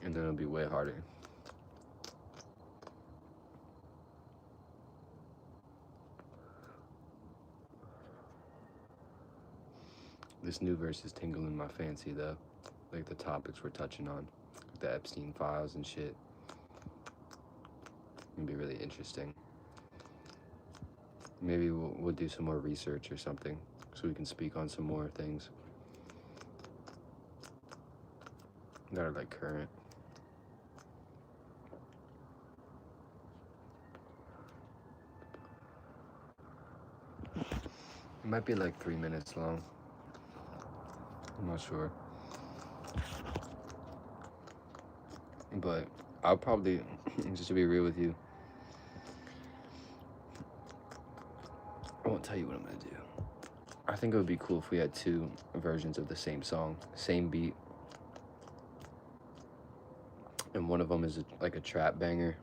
Speaker 2: And then it'll be way harder. This new verse is tingling my fancy though. Like the topics we're touching on, like the Epstein files and shit. It'll be really interesting. Maybe we'll do some more research or something so we can speak on some more things that are like current. It might be like 3 minutes long. I'm not sure. But I'll probably, just to be real with you, I won't tell you what I'm gonna do. I think it would be cool if we had 2 versions of the same song, same beat. And one of them is like a trap banger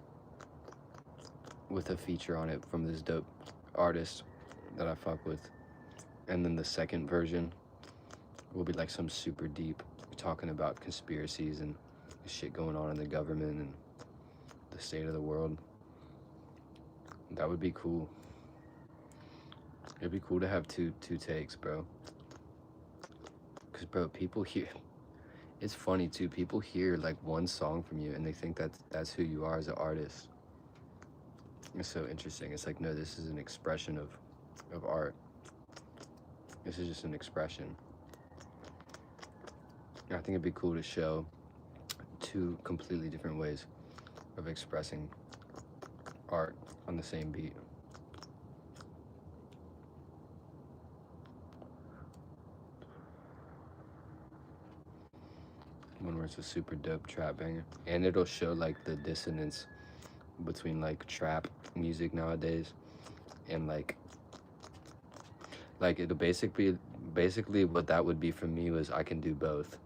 Speaker 2: with a feature on it from this dope artist that I fuck with. And then the second version will be like some super deep, talking about conspiracies and shit going on in the government and the state of the world. That would be cool. It'd be cool to have two takes, bro. Cause bro, people hear, it's funny too, people hear like one song from you and they think that's who you are as an artist. It's so interesting. It's like, no, this is an expression of art. This is just an expression. I think it'd be cool to show two completely different ways of expressing art on the same beat. One where it's a super dope trap banger. And it'll show like the dissonance between like trap music nowadays and like it'll basically what that would be for me was I can do both.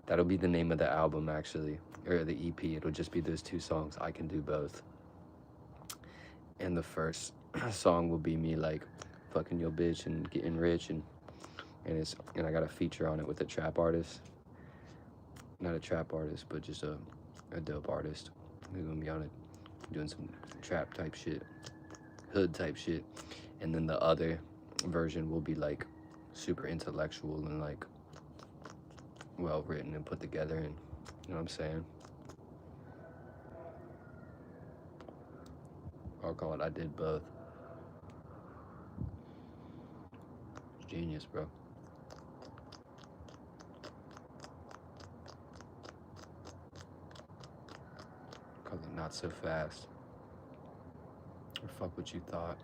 Speaker 2: That'll be the name of the album actually, or the EP. It'll just be those two songs, I can do both. And the first song will be me like fucking your bitch and getting rich and I got a feature on it with a trap artist. Not a trap artist, but just a dope artist who's gonna be on it doing some trap type shit, hood type shit. And then the other version will be like super intellectual and like well written and put together, and you know what I'm saying? I'll call it I did both. Genius, bro. Call it Not So Fast. Or Fuck What You Thought.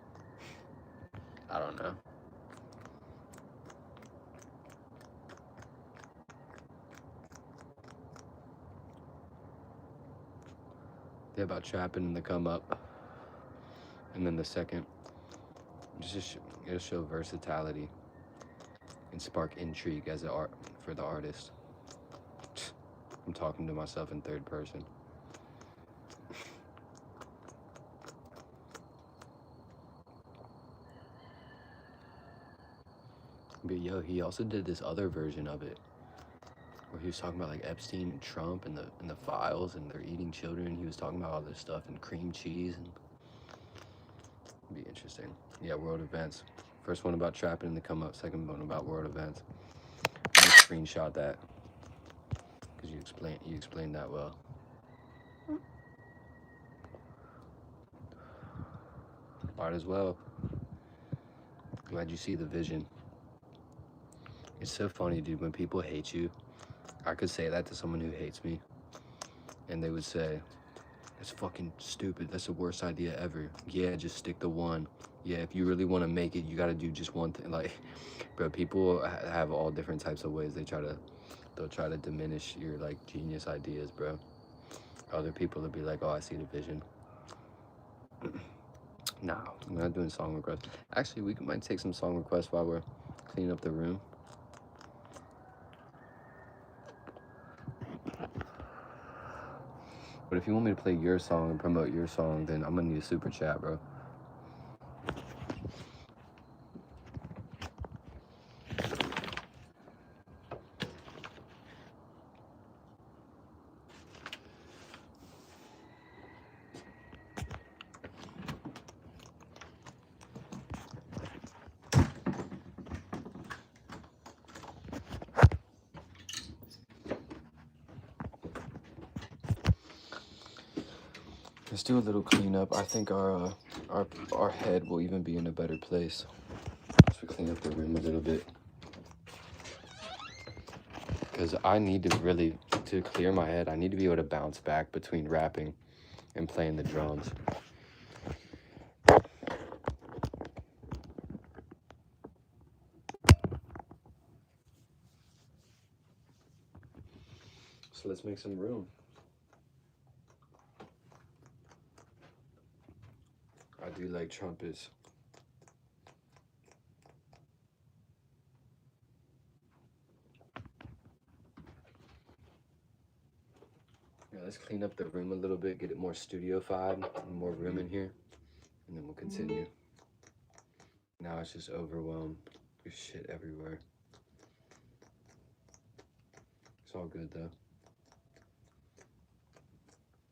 Speaker 2: I don't know. They're about trapping and the come up. And then the second, it'll show versatility and spark intrigue as art for the artist. I'm talking to myself in third person. But yo, he also did this other version of it where he was talking about like Epstein and Trump and the files and they're eating children. He was talking about all this stuff and cream cheese and it'd be interesting. Yeah, world events. First one about trapping and the come up. Second one about world events. I'm gonna screenshot that because you explained that well. Might as well. Glad you see the vision. It's so funny, dude, when people hate you. I could say that to someone who hates me and they would say, it's fucking stupid, that's the worst idea ever. Yeah, just stick to one. Yeah, if you really want to make it, you gotta do just one thing. Like, bro, people have all different types of ways they'll try to diminish your like genius ideas, bro. Other people will be like, oh, I see the vision. Nah, I'm not doing song requests. Actually, we might take some song requests while we're cleaning up the room. But if you want me to play your song and promote your song, then I'm gonna need a super chat, bro. Let's do a little cleanup. I think our head will even be in a better place as we clean up the room a little bit. Because I need to clear my head, I need to be able to bounce back between rapping and playing the drums. So let's make some room. I do like trumpets. Yeah, let's clean up the room a little bit, get it more studio-fied, more room in here, and then we'll continue. Now it's just overwhelmed. There's shit everywhere. It's all good though.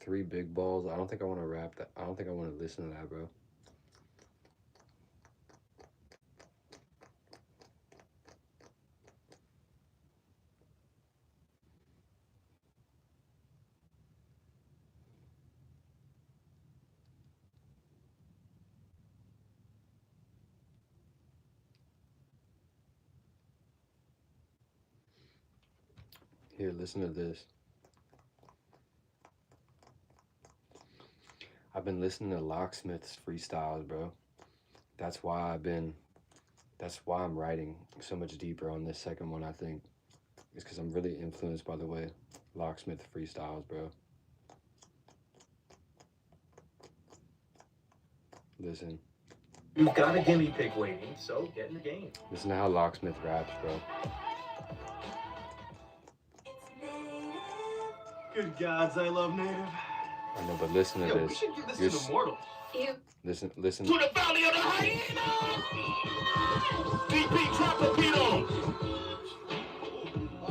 Speaker 2: 3 big balls. I don't think I want to rap that. I don't think I want to listen to that, bro. Here, listen to this. I've been listening to Locksmith's freestyles, bro. That's why I'm writing so much deeper on this second one, I think. It's because I'm really influenced by the way Locksmith freestyles, bro. Listen.
Speaker 9: You've got a guinea pig waiting, so get in the game.
Speaker 2: Listen to how Locksmith raps, bro.
Speaker 5: Good gods, I love Native.
Speaker 2: I know, but listen to
Speaker 9: Yo, we
Speaker 2: this.
Speaker 9: should give this
Speaker 2: You're
Speaker 9: to the mortals.
Speaker 2: Listen.
Speaker 9: To the valley of the hyena! DP, drop a beat on.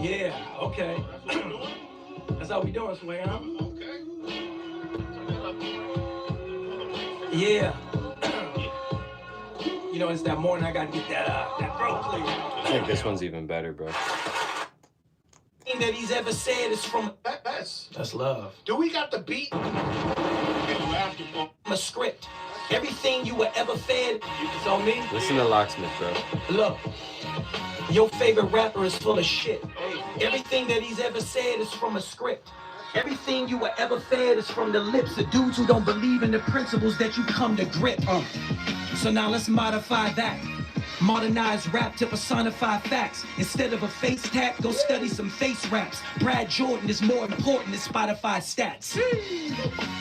Speaker 9: Yeah, okay. That's how we doing, Sway, huh? Okay. Yeah. You know, it's that morning I gotta get that throat clear.
Speaker 2: I think this one's even better, bro.
Speaker 9: That he's ever said is from that's love. Do we got the beat? A script. Everything you were ever fed is on me.
Speaker 2: Listen to Locksmith, bro.
Speaker 9: Look, your favorite rapper is full of shit. Everything that he's ever said is from a script. Everything you were ever fed is from the lips of dudes who don't believe in the principles that you come to grip. So now let's modify that. Modernize rap to personify facts. Instead of a face tap, go study some face raps. Brad Jordan is more important than Spotify stats.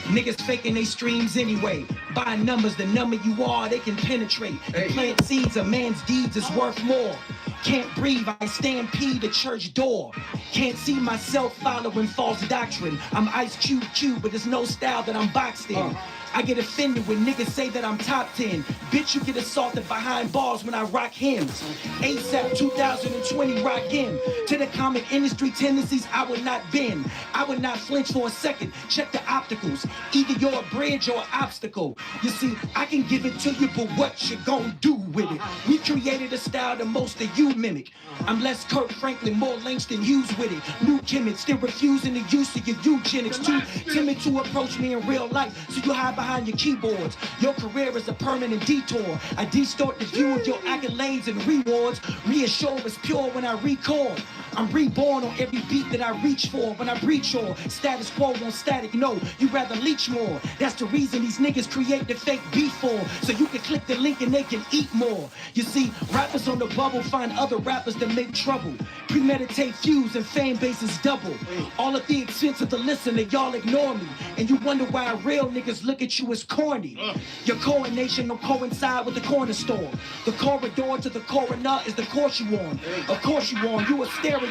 Speaker 9: Niggas faking they streams anyway. Buying numbers, the number you are, they can penetrate. And plant seeds, a man's deeds is worth more. Can't breathe, I stampede the church door. Can't see myself following false doctrine. I'm Ice Cube, but there's no style that I'm boxed in. I get offended when niggas say that I'm top 10. Bitch, you get assaulted behind bars when I rock hymns. ASAP 2020 rock in. To the comic industry tendencies, I would not bend. I would not flinch for a second. Check the opticals. Either you're a bridge or an obstacle. You see, I can give it to you, but what you gon' do with it? We created a style that most of you mimic. I'm less Kirk Franklin, more Langston Hughes with it. New chemists, still refusing the use of your eugenics. Too timid to approach me in real life, so you hide behind your keyboards. Your career is a permanent detour. I distort the view of your accolades and rewards. Reassure is pure when I record. I'm reborn on every beat that I reach for. When I breach or status quo on static, no, you rather leech more. That's the reason these niggas create the fake beef for. So you can click the link and they can eat more. You see, rappers on the bubble find other rappers that make trouble. Premeditate fuse and fan bases double. All at the expense of the listener, y'all ignore me. And you wonder why real niggas look at you as corny. Your coronation don't coincide with the corner store. The corridor to the coroner is the course you on. Of course you on, you a stereotype.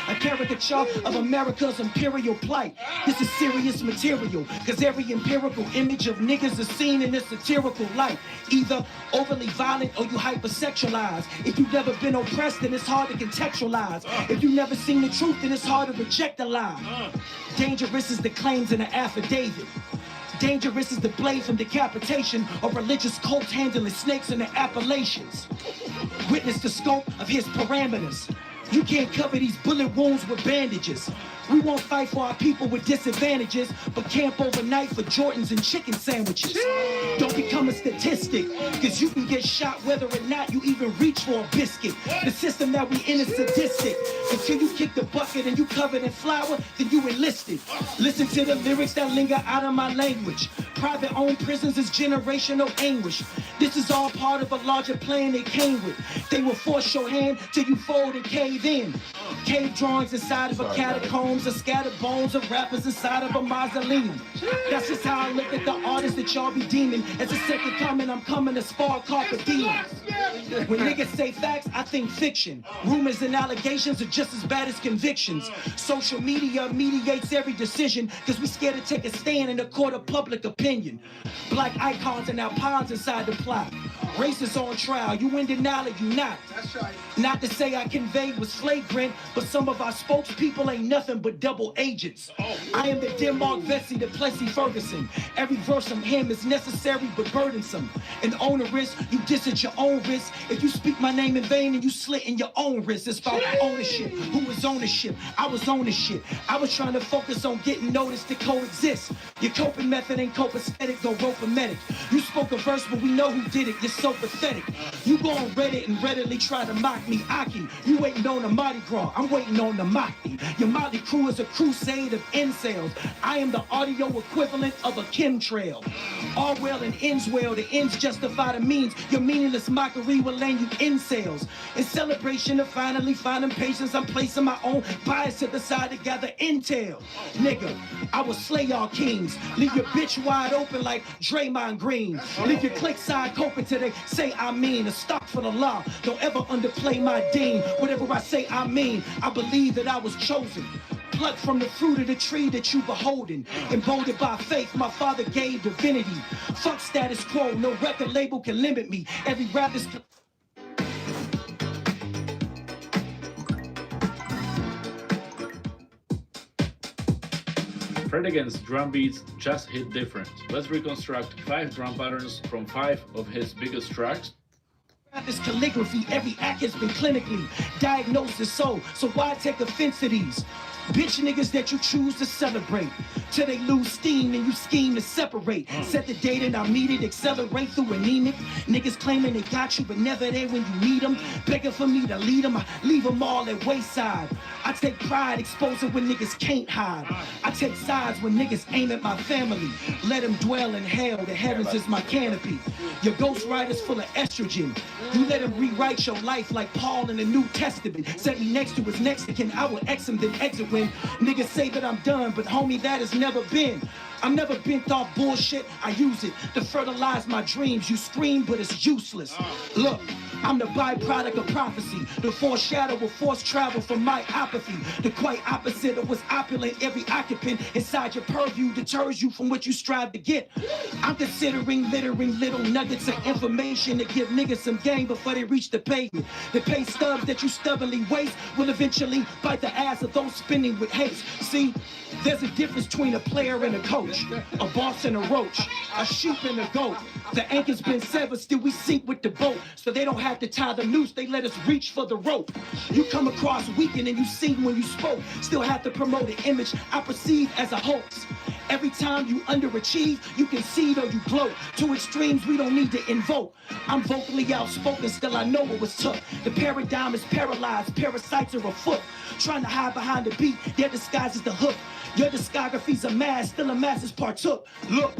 Speaker 9: A caricature of America's imperial plight. This is serious material, cause every empirical image of niggas is seen in this satirical light. Either overly violent or you hypersexualize. If you've never been oppressed, then it's hard to contextualize. If you've never seen the truth, then it's hard to reject the lie. Dangerous is the claims in an affidavit. Dangerous is the blade from decapitation or religious cults handling snakes in the Appalachians. Witness the scope of his parameters. You can't cover these bullet wounds with bandages. We won't fight for our people with disadvantages, but camp overnight for Jordans and chicken sandwiches. Don't become a statistic, cause you can get shot whether or not you even reach for a biscuit. The system that we in is sadistic. Until you kick the bucket and you covered in flour, then you enlisted. Listen to the lyrics that linger out of my language. Private owned prisons is generational anguish. This is all part of a larger plan they came with. They will force your hand till you fold and cave in. Cave drawings inside of a catacomb. homes are scattered bones of rappers inside of a mausoleum. That's just how I look at the artists that y'all be deeming. As a second coming, I'm coming to spar carpet demons. When niggas say facts, I think fiction. Rumors and allegations are just as bad as convictions. Social media mediates every decision, cause we scared to take a stand in the court of public opinion. Black icons are now pawns inside the plot. Racists on trial, you in denial or you not. That's right. Not to say I conveyed was flagrant, but some of our spokespeople ain't nothing but double agents. I am the Denmark Vesey, the Plessy Ferguson. Every verse from him is necessary but burdensome. And onerous, you diss at your own risk. If you speak my name in vain and you slit in your own wrist, it's about ownership. Who was ownership? I was owning shit. I was trying to focus on getting noticed to coexist. Your coping method ain't copacetic, go ropometic. You spoke a verse, but we know who did it. You're so pathetic. You go on Reddit and readily try to mock me, Aki. You waiting on the Mardi Gras, I'm waiting on the Motley. Your Motley crew is a crusade of incels. I am the audio equivalent of a chemtrail. All well and ends well, the ends justify the means. Your meaningless mockery will land you incels. In celebration of finally finding patience, I'm placing my own bias to the side to gather intel. Nigga, I will slay y'all kings. Leave your bitch wide open like Draymond Green. Leave your click side coping till they say I mean. A stock for the law, don't ever underplay my dean. Whatever I say I mean, I believe that I was chosen. Plucked from the fruit of the tree that you beholding. Emboldened by faith, my father gave divinity. Fuck status quo, no record label can limit me. Every rap is...
Speaker 10: Fredigan's drum beats just hit different. Let's reconstruct 5 drum patterns from 5 of his biggest tracks.
Speaker 9: This calligraphy, every act has been clinically diagnosed as so why take offense to these? Bitch niggas that you choose to celebrate till they lose steam and you scheme to separate. Set the date and I'll meet it, accelerate through anemic. Niggas claiming they got you but never there when you need them. Begging for me to lead them, I leave them all at wayside. I take pride exposing when niggas can't hide. I take sides when niggas aim at my family. Let them dwell in hell, the heavens is my canopy. Your ghostwriter's full of estrogen. You let him rewrite your life like Paul in the New Testament. Set me next to his Mexican, I will X him then exit when niggas say that I'm done, but homie, that has never been. I'm never bent off bullshit, I use it to fertilize my dreams. You scream, but it's useless. Look, I'm the byproduct of prophecy, the foreshadow of forced travel from my apathy. The quite opposite of what's opulent, every occupant inside your purview deters you from what you strive to get. I'm considering littering little nuggets of information to give niggas some game before they reach the pavement. The pay stubs that you stubbornly waste will eventually bite the ass of those spinning with haste. See, there's a difference between a player and a coach, a boss and a roach, a sheep and a goat. The anchor's been severed, still we sink with the boat. So they don't have to tie the noose, they let us reach for the rope. You come across weakened and you sing when you spoke. Still have to promote an image I perceive as a hoax. Every time you underachieve, you concede or you gloat. To extremes we don't need to invoke. I'm vocally outspoken, still I know what was took. The paradigm is paralyzed, parasites are afoot. Trying to hide behind the beat, their disguise is the hook. Your discography's a mask, still a masses partook. Look,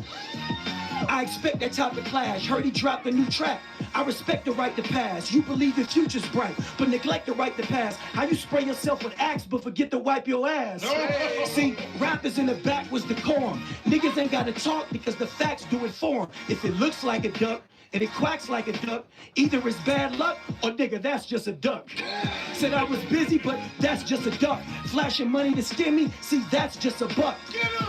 Speaker 9: I expect that type of clash. Heard he dropped a new track. I respect the right to pass. You believe your future's bright, but neglect the right to pass. How you spray yourself with Axe, but forget to wipe your ass? No. See, rappers in the back was decorum. Niggas ain't gotta talk because the facts do it for them. If it looks like a duck, and it quacks like a duck, either it's bad luck or nigga, that's just a duck. Said I was busy, but that's just a duck. Flashing money to scare me, see, that's just a buck.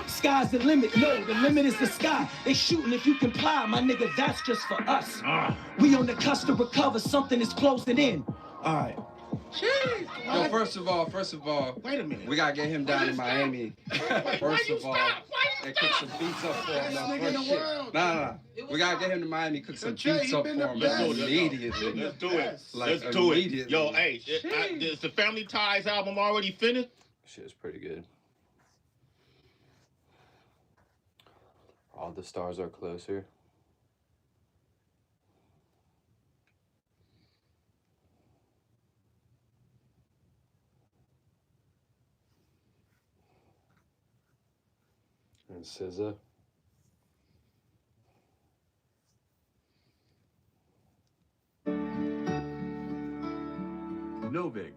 Speaker 9: Sky's the limit, no, the limit is the sky. They shooting if you comply, my nigga, that's just for us. We on the cusp to recover, something is closing in. All right.
Speaker 11: Jeez. Yo, first of all,
Speaker 12: wait a minute.
Speaker 11: We gotta get him down to Miami. First of all, and cook some beats up for him. Nah. We gotta get him to Miami, cook some beats up for him immediately.
Speaker 12: Let's do it.
Speaker 11: Like,
Speaker 12: Let's do it.
Speaker 11: immediately.
Speaker 12: Yo, hey, is the Family Ties album already finished?
Speaker 2: Shit's pretty good. All the stars are closer. And SZA.
Speaker 5: Novig.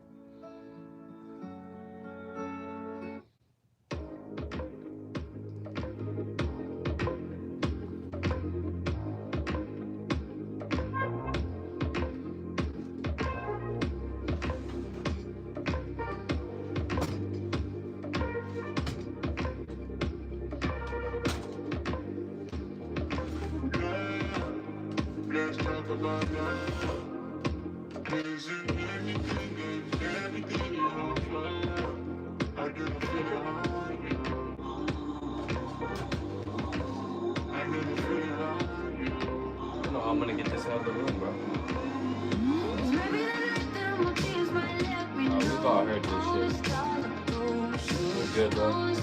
Speaker 1: don't know how I'm gonna get this out of the room, bro. We've all heard this shit. We're good, bro.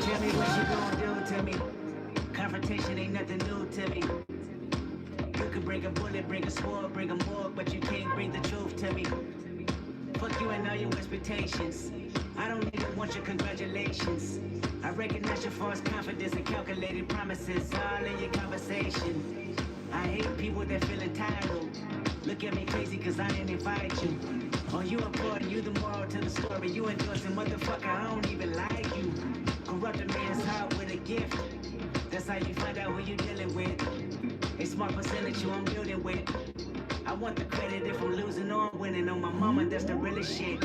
Speaker 13: Tell me what you gonna do to me. Confrontation ain't nothing new to me. You can bring a bullet, bring a sword, bring a morgue, but you can't bring the truth to me. Fuck you and all your expectations. I don't even want your congratulations. I recognize your false confidence and calculated promises all in your conversation. I hate people that feel entitled. Look at me crazy cause I didn't invite you. Oh, you important, you the moral to the story. You endorsing, motherfucker, I don't even like you. Corrupt a man's heart with a gift. That's how you find out who you dealing with. A smart percentage you I'm building with. I want the credit if I'm losing or I'm winning. On my mama, that's the realest shit.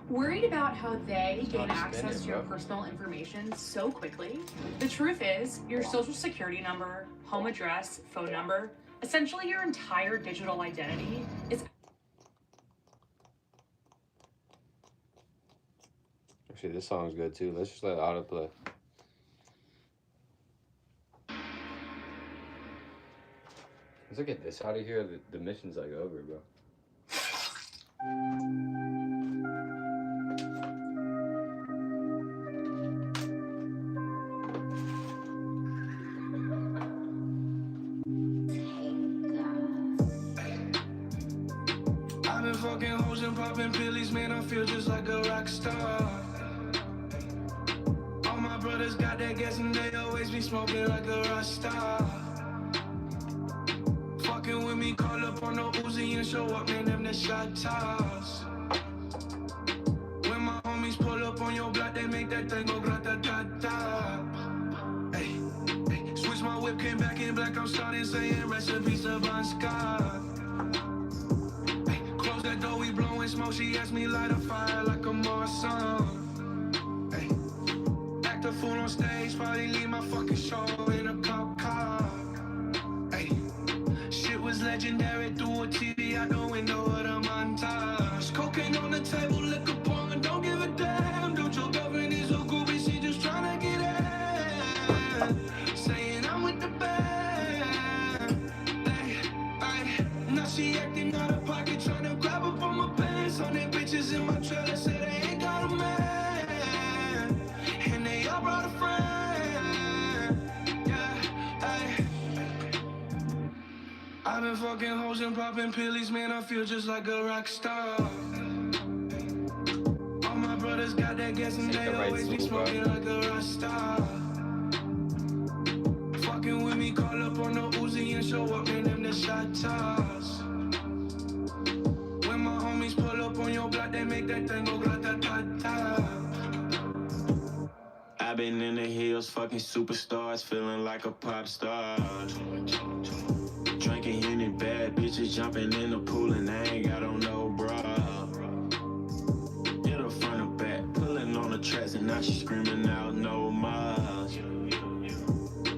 Speaker 14: Worried about how they gain access to your personal information so quickly? The truth is, your social security number, home address, phone number, essentially your entire digital identity is...
Speaker 2: Actually, this song's good too. Let's just let it autoplay. Let's look at this out of here. The mission's like over, bro.
Speaker 15: I've been fucking hoes and popping pillies, man, I feel just like a rock star. All my brothers got that gas and they always be smoking like a rock star. Fucking with me, call up on the Uzi and show up, man, them the shot toss. When my homies pull up on your block, they make that thing go grata-ta-ta. Hey, hey, switch my whip, came back in black, I'm starting saying recipes to Bon Scott. Hey, close that door, we blowing smoke, she asked me light a fire like a Marsan. Hey, act a fool on stage, probably leave my fucking show in a cop car. Hey, shit was legendary through a TV out the window of the montage. I've been fucking hoes and popping pillies, man, I feel just like a rock star. All my brothers got that gas and they always be smoking like a rock star. Fucking with me, call up on the Uzi and show up, man, them the shot toss. When my homies pull up on your block, they make that thing go grata-ta-ta. I've been in the hills, fucking superstars, feeling like a pop star. Drinking Henny, bad bitches jumping in the pool and I ain't got on no bra. Hit her front or back, pulling on the tracks and now she screaming out no more.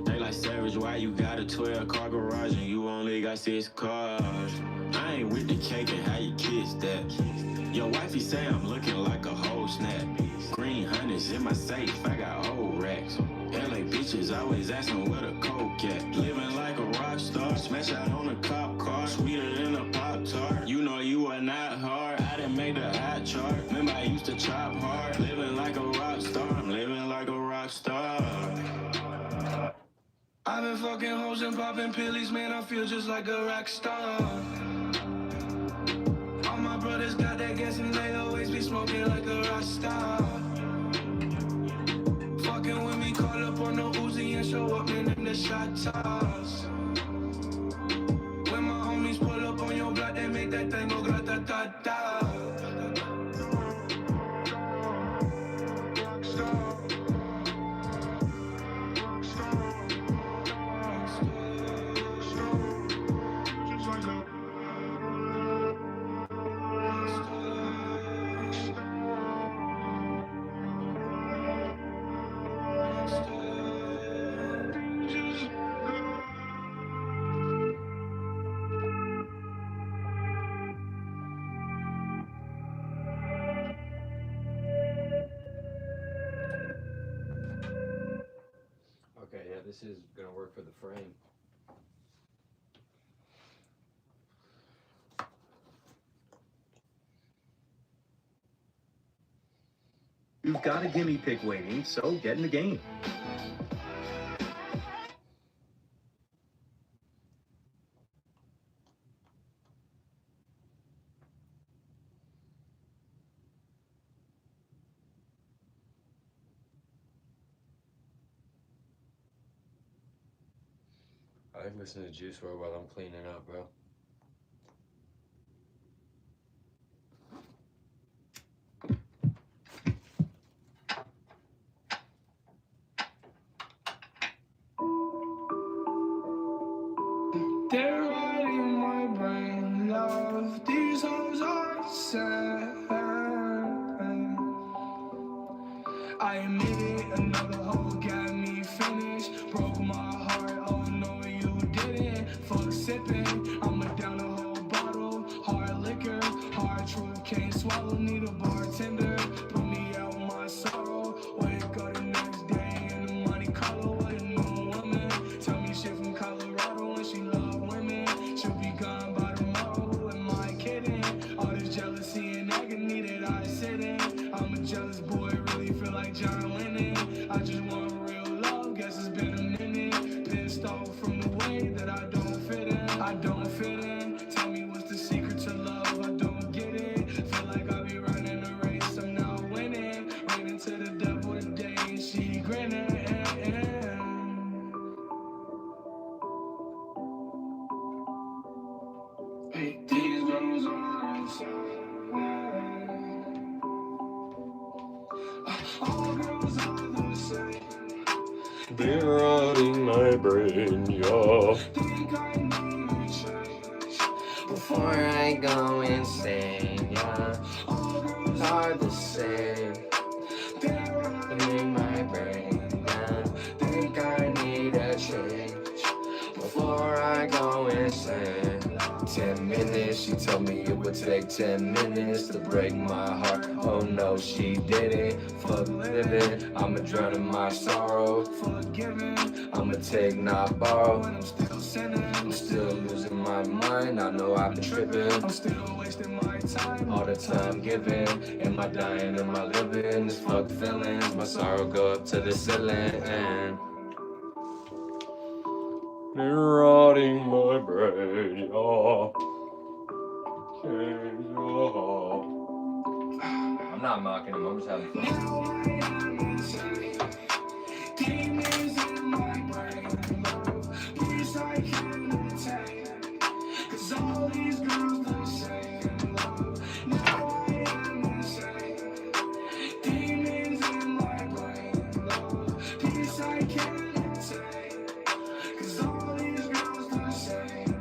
Speaker 15: They like Savage, why you got a 12-car garage and you only got 6 cars? I ain't with the cake and how you kiss that. Your wifey say I'm looking like a whole snap. Green hundreds in my safe, I got old racks. LA bitches always asking where the coke at. Living like a rock star, smash out on a cop car, sweeter than a Pop-Tart. You know you are not hard, I done made the hot chart. Remember I used to chop hard. Living like a rock star, I'm living like a rock star. I've been fucking hoes and popping pillies, man, I feel just like a rock star. All my brothers got that gas and they always be smoking like a rock star. Fucking with me, call up on the Uzi and show up, man, them the shot toss. When my homies pull up on your block, they make that thing go grata-ta-ta.
Speaker 2: Okay, yeah, this is gonna work for the frame.
Speaker 16: You've got a gimme pick waiting, so get in the game.
Speaker 2: I like listening to Juice WRLD while I'm cleaning up, bro.
Speaker 15: They're right in my brain, love. These hoes are sad. I admit it, another hoe got me finished. Broke my heart, oh no you didn't. Fuck sipping, I'ma down a whole bottle. Hard liquor, hard truth, can't swallow. Need a bartender, put me out my sorrow. Wake up the next day in the money color with a new woman. Tell me shit from Colorado and she love women. She'll be gone by tomorrow, who am I kidding? All this jealousy and agony that I sit in. I'm a jealous boy, really feel like John Lennon. I just want real love, guess it's been a minute. Pissed off from the way that I don't fit in. I don't fit in. Tell me what's the secret to love, I don't get it. Feel like I'll be running a race, I'm not winning. Ran into the devil today and she grinning. Hey, these girls are inside. All girls are the same.
Speaker 2: They're rotting my brain, y'all.
Speaker 15: Think I need a change.
Speaker 2: Before I go insane, yeah.
Speaker 15: All girls
Speaker 2: Are the same. They make my brain, yeah. Think I need a change. Before I go insane. 10 minutes, she told me it would take 10 minutes to break my heart. Oh no, she didn't. Fuck living, I'ma drown in my sorrow.
Speaker 15: forgiving.
Speaker 2: I'ma take, not borrow.
Speaker 15: When I'm still sinning.
Speaker 2: I'm still losing my mind, I know I've been tripping.
Speaker 15: I'm still wasting my time.
Speaker 2: All the time giving, am I dying, am I living? This fuck feelings, my sorrow go up to the ceiling. And rotting my brain, oh. I'm not mocking him, I'm just having fun.
Speaker 15: Demons in my brain, peace I can't attain. 'Cause all these girls the same, now I am insane. Demons in my brain, peace I can't attain. 'Cause all these girls the same.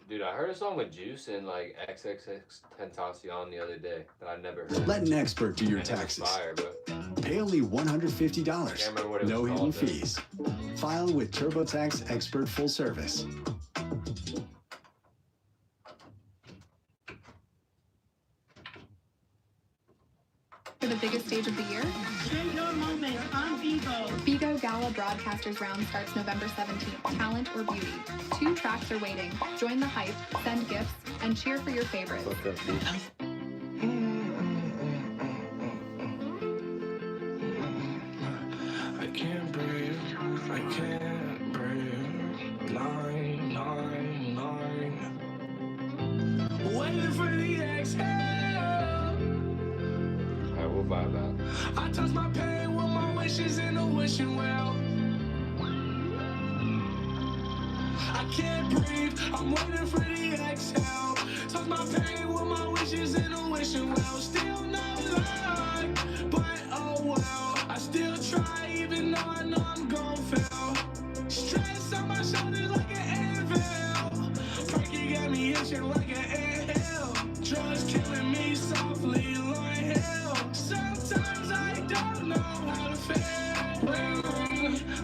Speaker 2: Dude, I heard a song with Juice and like XXX Tentacion the other day that I never heard.
Speaker 17: Let an expert do your
Speaker 2: And it was
Speaker 17: taxes.
Speaker 2: fire, bro.
Speaker 17: Pay only $150.
Speaker 2: Can't remember what it
Speaker 17: No
Speaker 2: was
Speaker 17: hidden
Speaker 2: called, though.
Speaker 17: fees. File with TurboTax Expert Full Service.
Speaker 18: For the biggest stage of the year?
Speaker 6: Share your moment on Vigo.
Speaker 18: Vigo Gala Broadcasters Round starts November 17th. Talent or beauty. 2 tracks are waiting. Join the hype, send gifts, and cheer for your favorites.
Speaker 15: I can't breathe, I can't breathe. 999. Waiting for the exhale.
Speaker 2: Alright, we'll vibe out.
Speaker 15: I touch my pain with my wishes in a wishing well. I can't breathe, I'm waiting for the exhale. Touch my pain with my wishes in a wishing well. Still no luck, but oh well. I still try even though I know I'm gon' fail. Stress on my shoulders like an anvil. Perky got me itching like an anthill. Drugs killing me softly like hell. Sometimes I don't know how to feel.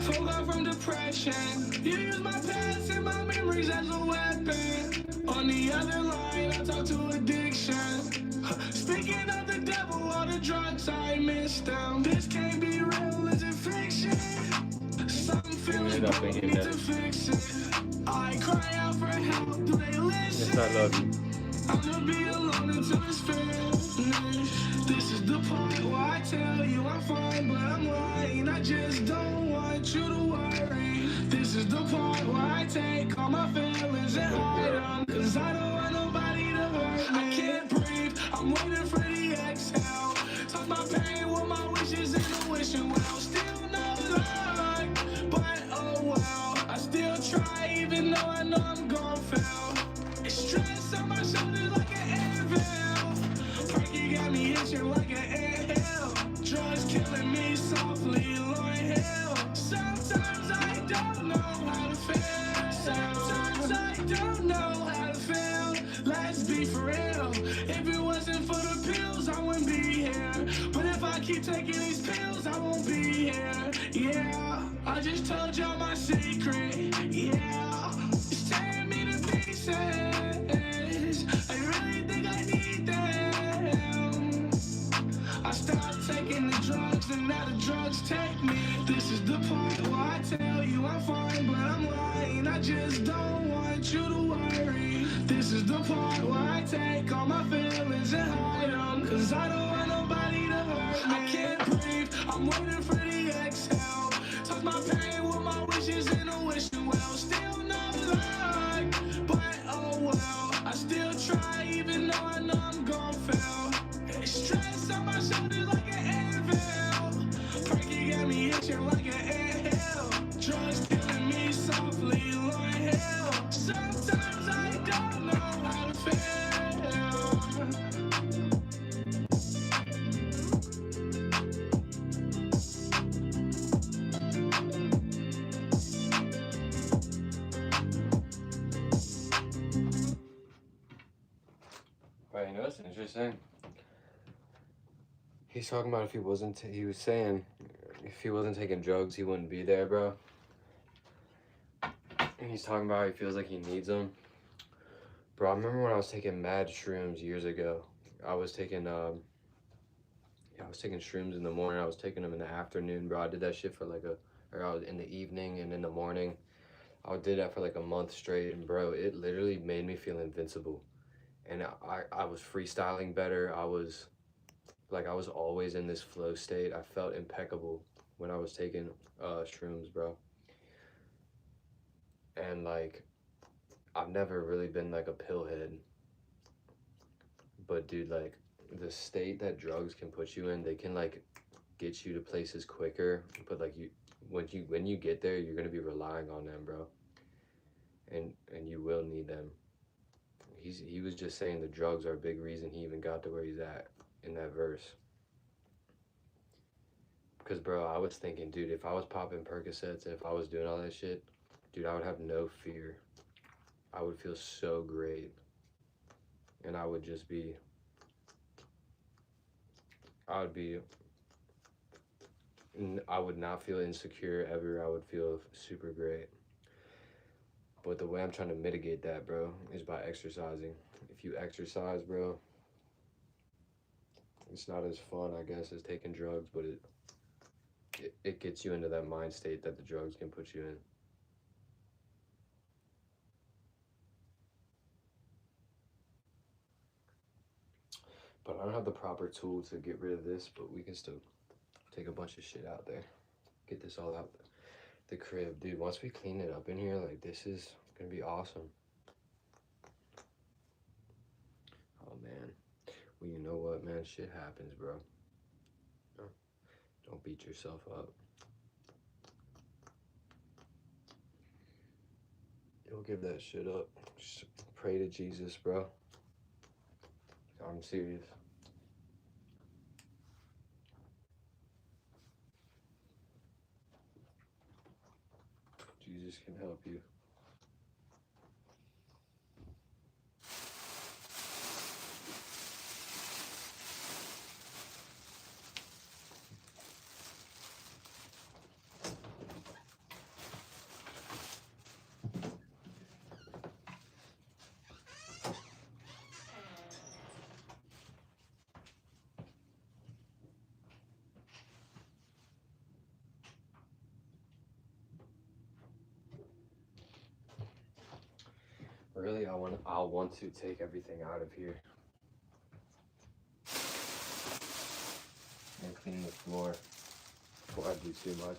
Speaker 15: Fall out from depression. You use my past and my memories as a weapon. On the other line, I talk to addiction. Speaking of the devil, all the drugs I missed them. This can't be real, is it fiction? Something feeling broken, need to fix it. I cry out for help, do they listen?
Speaker 2: Yes, I love you.
Speaker 15: I'ma be alone until it's finished. This is the part where I tell you I'm fine, but I'm lying. I just don't want you to worry. This is the part where I take all my feelings and hide them. 'Cause I don't want nobody to hurt me. I can't breathe, I'm waiting for the exhale. Tuck my pain with my wishes in a wishing well. Still no luck, but oh well. I still try even though I know I'm gon' fail. It's stress on my shoulders like an anvil. Perky got me itching like an anthill. Drugs killing me softly like hell. Sometimes I don't know how to feel. Sometimes I don't know how to feel. Let's be for real. If it wasn't for the pills, I wouldn't be here. But if I keep taking these pills, I won't be here. Yeah, I just told y'all my secret. Yeah, it's tearing me to pieces. I really think I need them. I stopped taking the drugs and now the drugs take me. This is the part where I tell you I'm fine, but I'm lying. I just don't want you to worry. This is the part where I take all my feelings and hide them. 'Cause I don't want nobody to hurt me. I can't breathe, I'm waiting for the exhale. Touch my pain with my wishes in a wishing well. Still no luck, but oh well. I still try even though I know I'm gon' fail. It's stress on my shoulders like an anvil. Perky got me itching like an anthill. Drugs killing me softly like hell. Sometimes I don't know how to feel.
Speaker 2: Right, you know, that's interesting. He's talking about if he wasn't, he was saying if he wasn't taking drugs, he wouldn't be there, bro. And he's talking about how he feels like he needs them. Bro, I remember when I was taking mad shrooms years ago. I was taking shrooms in the morning. I was taking them in the afternoon, bro. I did that shit for like or I was in the evening and in the morning. I did that for like a month straight, and bro, it literally made me feel invincible. and I was freestyling better. I was always in this flow state. I felt impeccable when I was taking shrooms, bro. And like, I've never really been like a pillhead, but dude, like the state that drugs can put you in, they can like get you to places quicker, but like when you get there, you're gonna be relying on them, bro. And you will need them. He was just saying the drugs are a big reason he even got to where he's at in that verse. Because, bro, I was thinking, dude, if I was popping Percocets, if I was doing all that shit, dude, I would have no fear. I would feel so great. And I would just be, I would not feel insecure ever. I would feel super great. But the way I'm trying to mitigate that, bro, is by exercising. If you exercise, bro, it's not as fun, I guess, as taking drugs, but it gets you into that mind state that the drugs can put you in. But I don't have the proper tool to get rid of this, but we can still take a bunch of shit out there. Get this all out the crib. Dude, once we clean it up in here, like, this is gonna be awesome. Oh, man. Well, you know what, man? Shit happens, bro. Don't beat yourself up. Don't give that shit up. Just pray to Jesus, bro. I'm serious. Jesus can help you. Really, I'll want to take everything out of here and clean the floor before I do too much.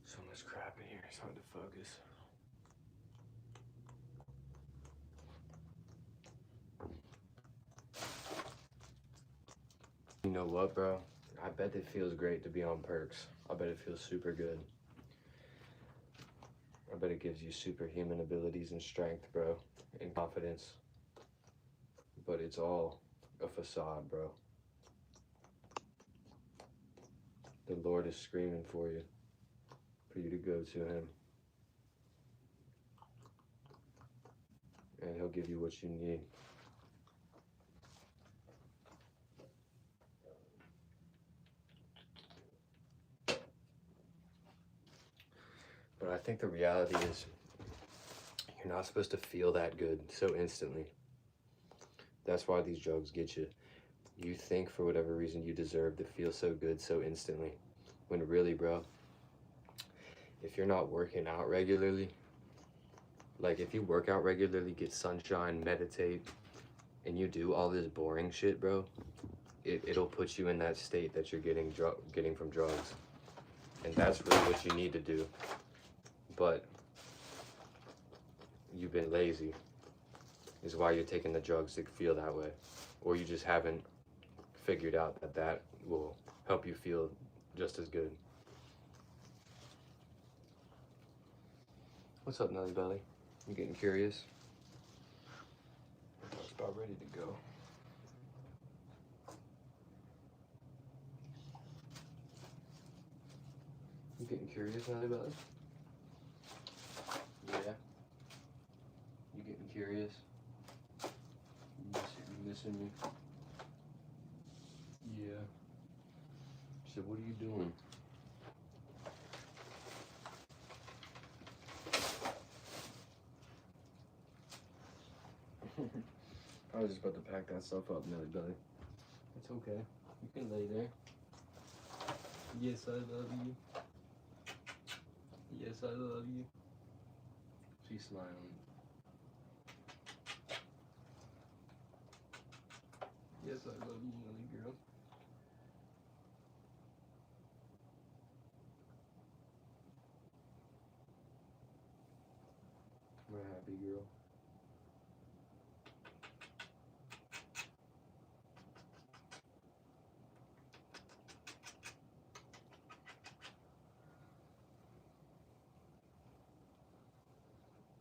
Speaker 2: So much crap in here, it's hard to focus. You know what, bro? I bet it feels great to be on perks. I bet it feels super good. I bet it gives you superhuman abilities and strength, bro, and confidence. But it's all a facade, bro. The Lord is screaming for you to go to him. And he'll give you what you need. But I think the reality is you're not supposed to feel that good so instantly. That's why these drugs get you. You think for whatever reason you deserve to feel so good so instantly. When really, bro, if you're not working out regularly, like if you work out regularly, get sunshine, meditate, and you do all this boring shit, bro, it'll put you in that state that you're getting from drugs. And that's really what you need to do. But you've been lazy, is why you're taking the drugs to feel that way. Or you just haven't figured out that will help you feel just as good. What's up, Nelly Belly? You getting curious? I was about ready to go. curious, Nelly Belly? Yeah. You getting curious? You missing me? Yeah. So what are you doing? I was just about to pack that stuff up, Nelly Belly. It's okay. You can lay there. Yes, I love you. Yes, I love you. She's smiling. Yes, I love you, Nelly girl. My happy girl.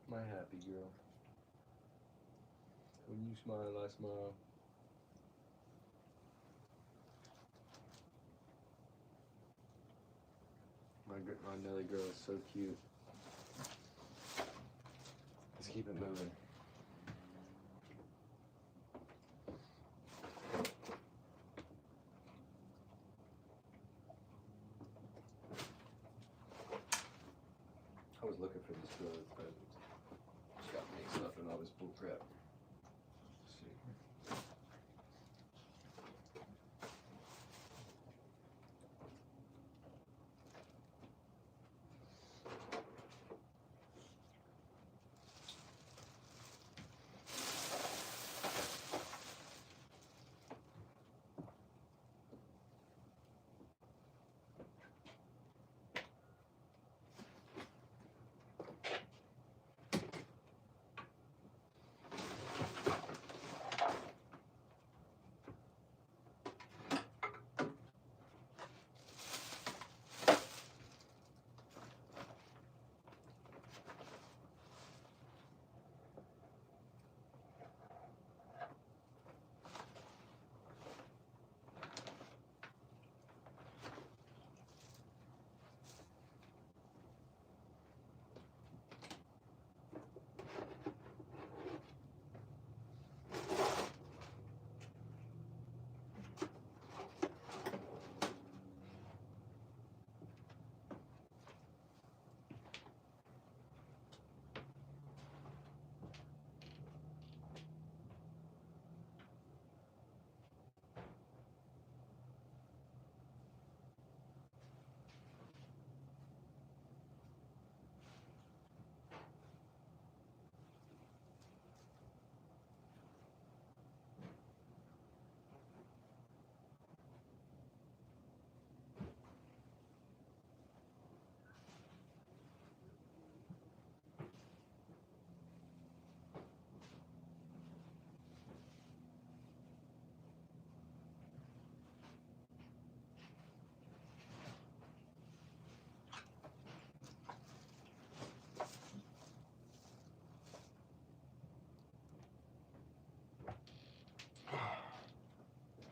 Speaker 2: My happy girl. When you smile, I smile. My Nelly girl is so cute. Let's keep it moving. I was looking for these clothes, but just got mixed up in all this bull crap. Let's see.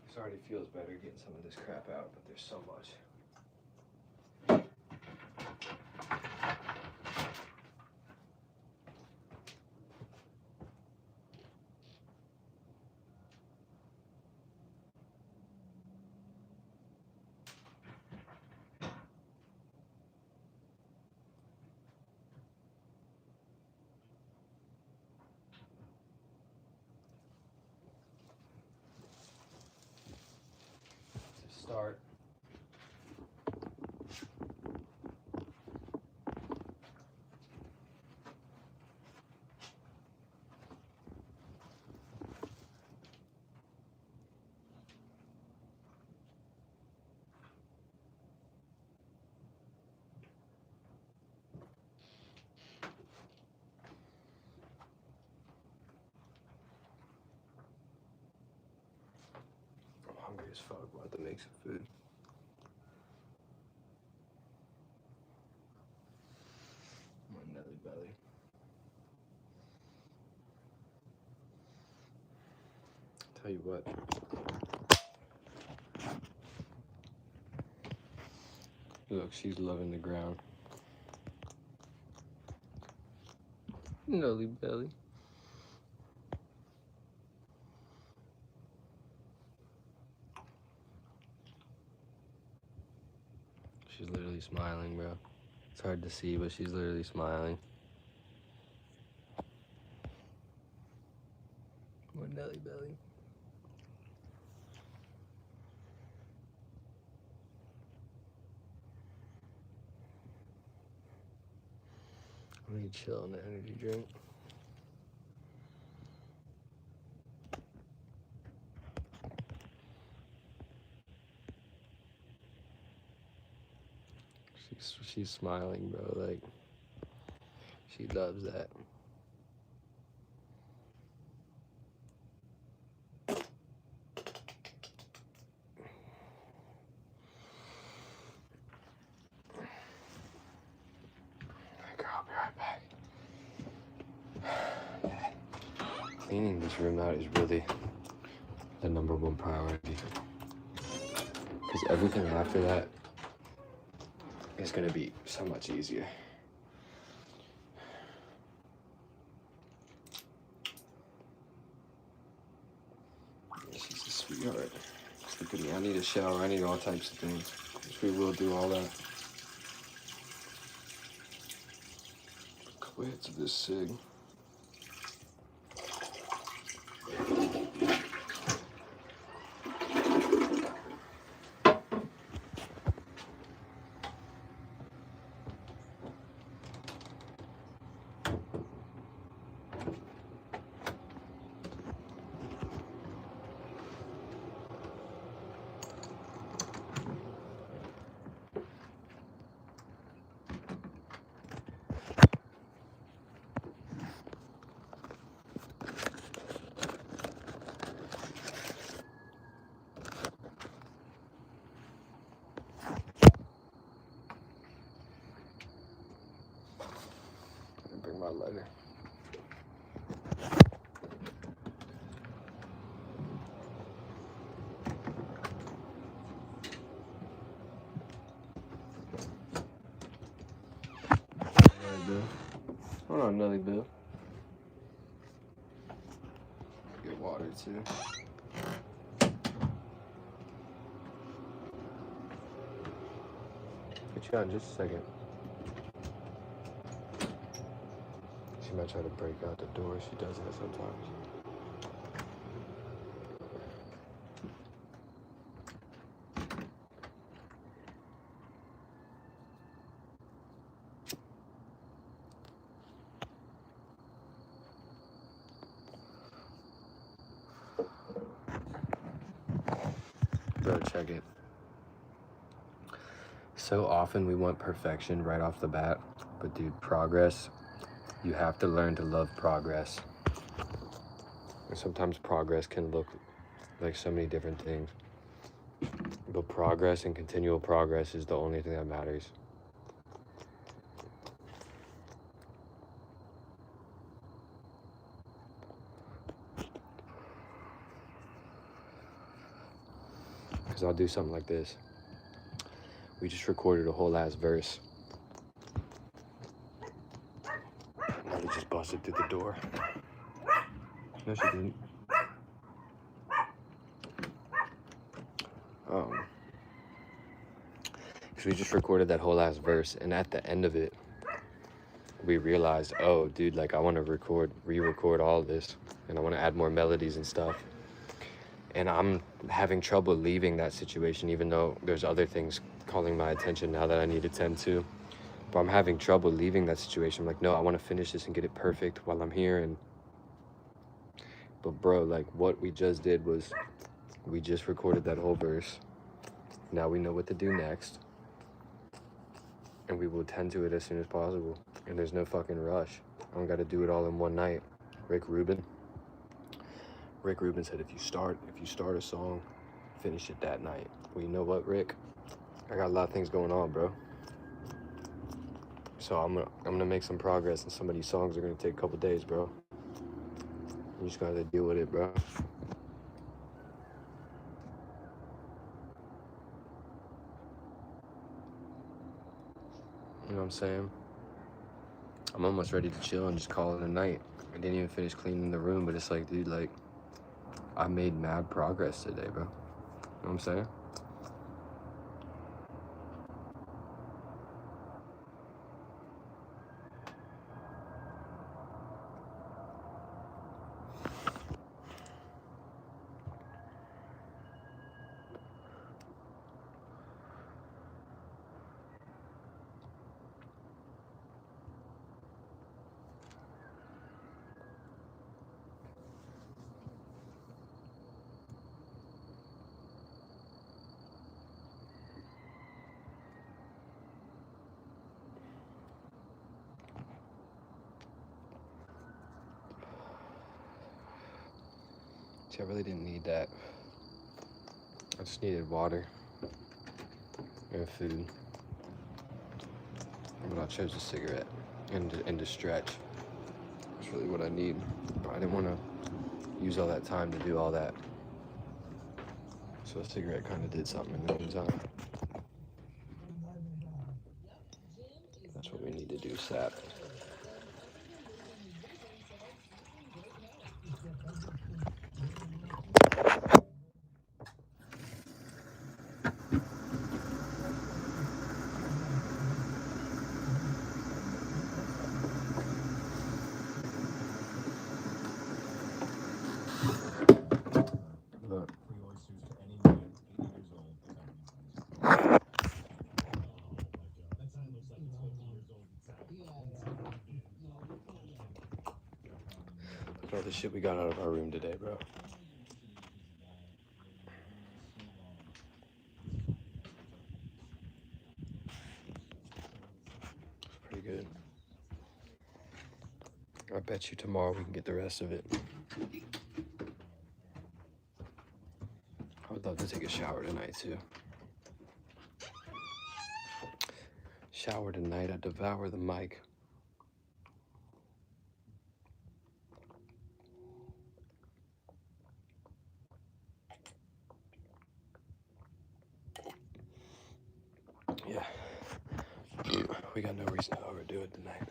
Speaker 2: This already feels better getting some of this crap out, but there's so much. To start. I'm hungry as fuck. We'll have to make some food. My Nelly belly. Tell you what. Look, she's loving the ground. Nelly belly. She's literally smiling, bro. It's hard to see, but she's literally smiling. More Nelly belly. I need to chill on the energy drink. She's smiling, bro. Like, she loves that. I'll be right back. Cleaning this room out is really the #1 priority. Because everything after that is gonna be so much easier. She's a sweetheart. Look at me, I need a shower, I need all types of things. Which we will do all that. Quit to this cig. Bring my lighter. Hold on, Nelly Bill. Get water too. Get you on just a second. She might try to break out the door. She does that sometimes. Bro, check it. So often we want perfection right off the bat, but dude, progress, you have to learn to love progress. And sometimes progress can look like so many different things. But progress and continual progress is the only thing that matters. Because I'll do something like this. We just recorded a whole ass verse. Now we just busted through the door. No, she didn't. Because we just recorded that whole ass verse, and at the end of it, we realized, oh, dude, like I want to re-record all of this, and I want to add more melodies and stuff. And I'm having trouble leaving that situation, even though there's other things calling my attention now that I need to tend to. But I'm having trouble leaving that situation. I'm like, no, I want to finish this and get it perfect while I'm here. But bro, like what we just did was we just recorded that whole verse. Now we know what to do next. And we will tend to it as soon as possible. And there's no fucking rush. I don't got to do it all in one night. Rick Rubin said, if you start a song, finish it that night. Well, you know what, Rick? I got a lot of things going on, bro. So I'm gonna make some progress, and some of these songs are gonna take a couple days, bro. You just gotta deal with it, bro. You know what I'm saying? I'm almost ready to chill and just call it a night. I didn't even finish cleaning the room, but it's like, dude, like, I made mad progress today, bro. You know what I'm saying? See, I really didn't need that. I just needed water and food. But I chose a cigarette and to stretch. That's really what I need. But I didn't want to use all that time to do all that. So a cigarette kind of did something in the meantime. That's what we need to do, Sap. Look. Look at all the shit we got out of our room today, bro. It's pretty good. I bet you tomorrow we can get the rest of it. I would love to take a shower tonight, too. Shower tonight, I devour the mic. Yeah. We got no reason to overdo it tonight.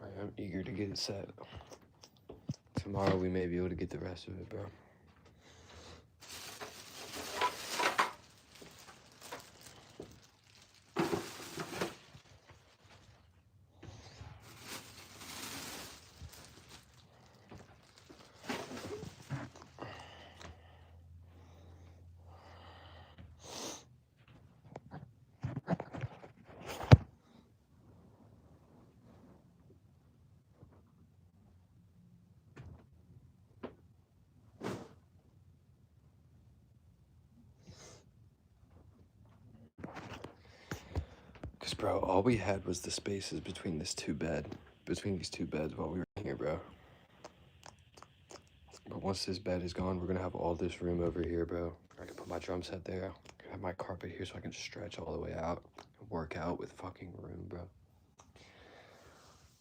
Speaker 2: I am eager to get it set. Tomorrow we may be able to get the rest of it, bro. Cause bro, all we had was the spaces between these two beds while we were here, bro. But once this bed is gone, we're gonna have all this room over here, bro. I can put my drum set there. I can have my carpet here so I can stretch all the way out and work out with fucking room, bro.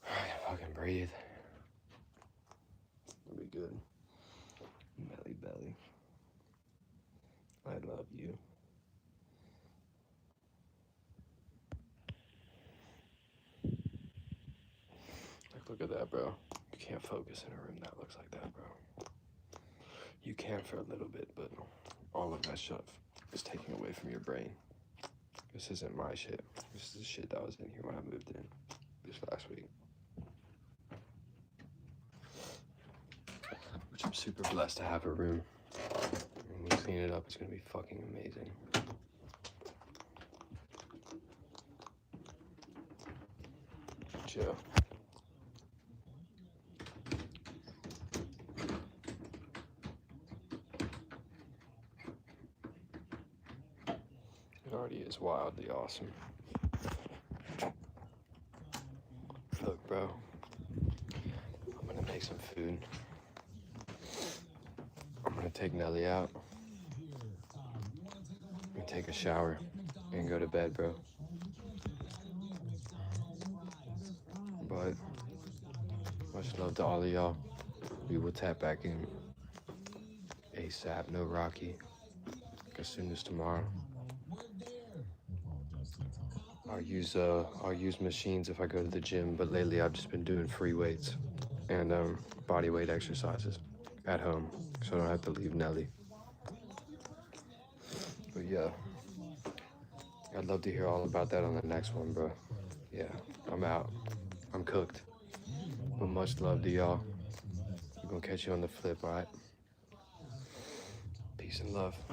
Speaker 2: I can fucking breathe. It'll be good. Melly belly. I love you. Like, look at that, bro. You can't focus in a room that looks like that, bro. You can for a little bit, but all of that stuff is taking away from your brain. This isn't my shit. This is the shit that was in here when I moved in this last week. Which I'm super blessed to have a room. When we clean it up, it's gonna be fucking amazing. Chill. It already is wildly awesome. Look, bro. I'm gonna make some food. I'm gonna take Nelly out. I'm gonna take a shower and go to bed, bro. But much love to all of y'all. We will tap back in ASAP, no Rocky. as soon as tomorrow. I'll use machines if I go to the gym, but lately I've just been doing free weights and body weight exercises at home, so I don't have to leave Nelly. But yeah, I'd love to hear all about that on the next one, bro. Yeah, I'm out. I'm cooked. But much love to y'all. I'm gonna catch you on the flip, all right? Peace and love.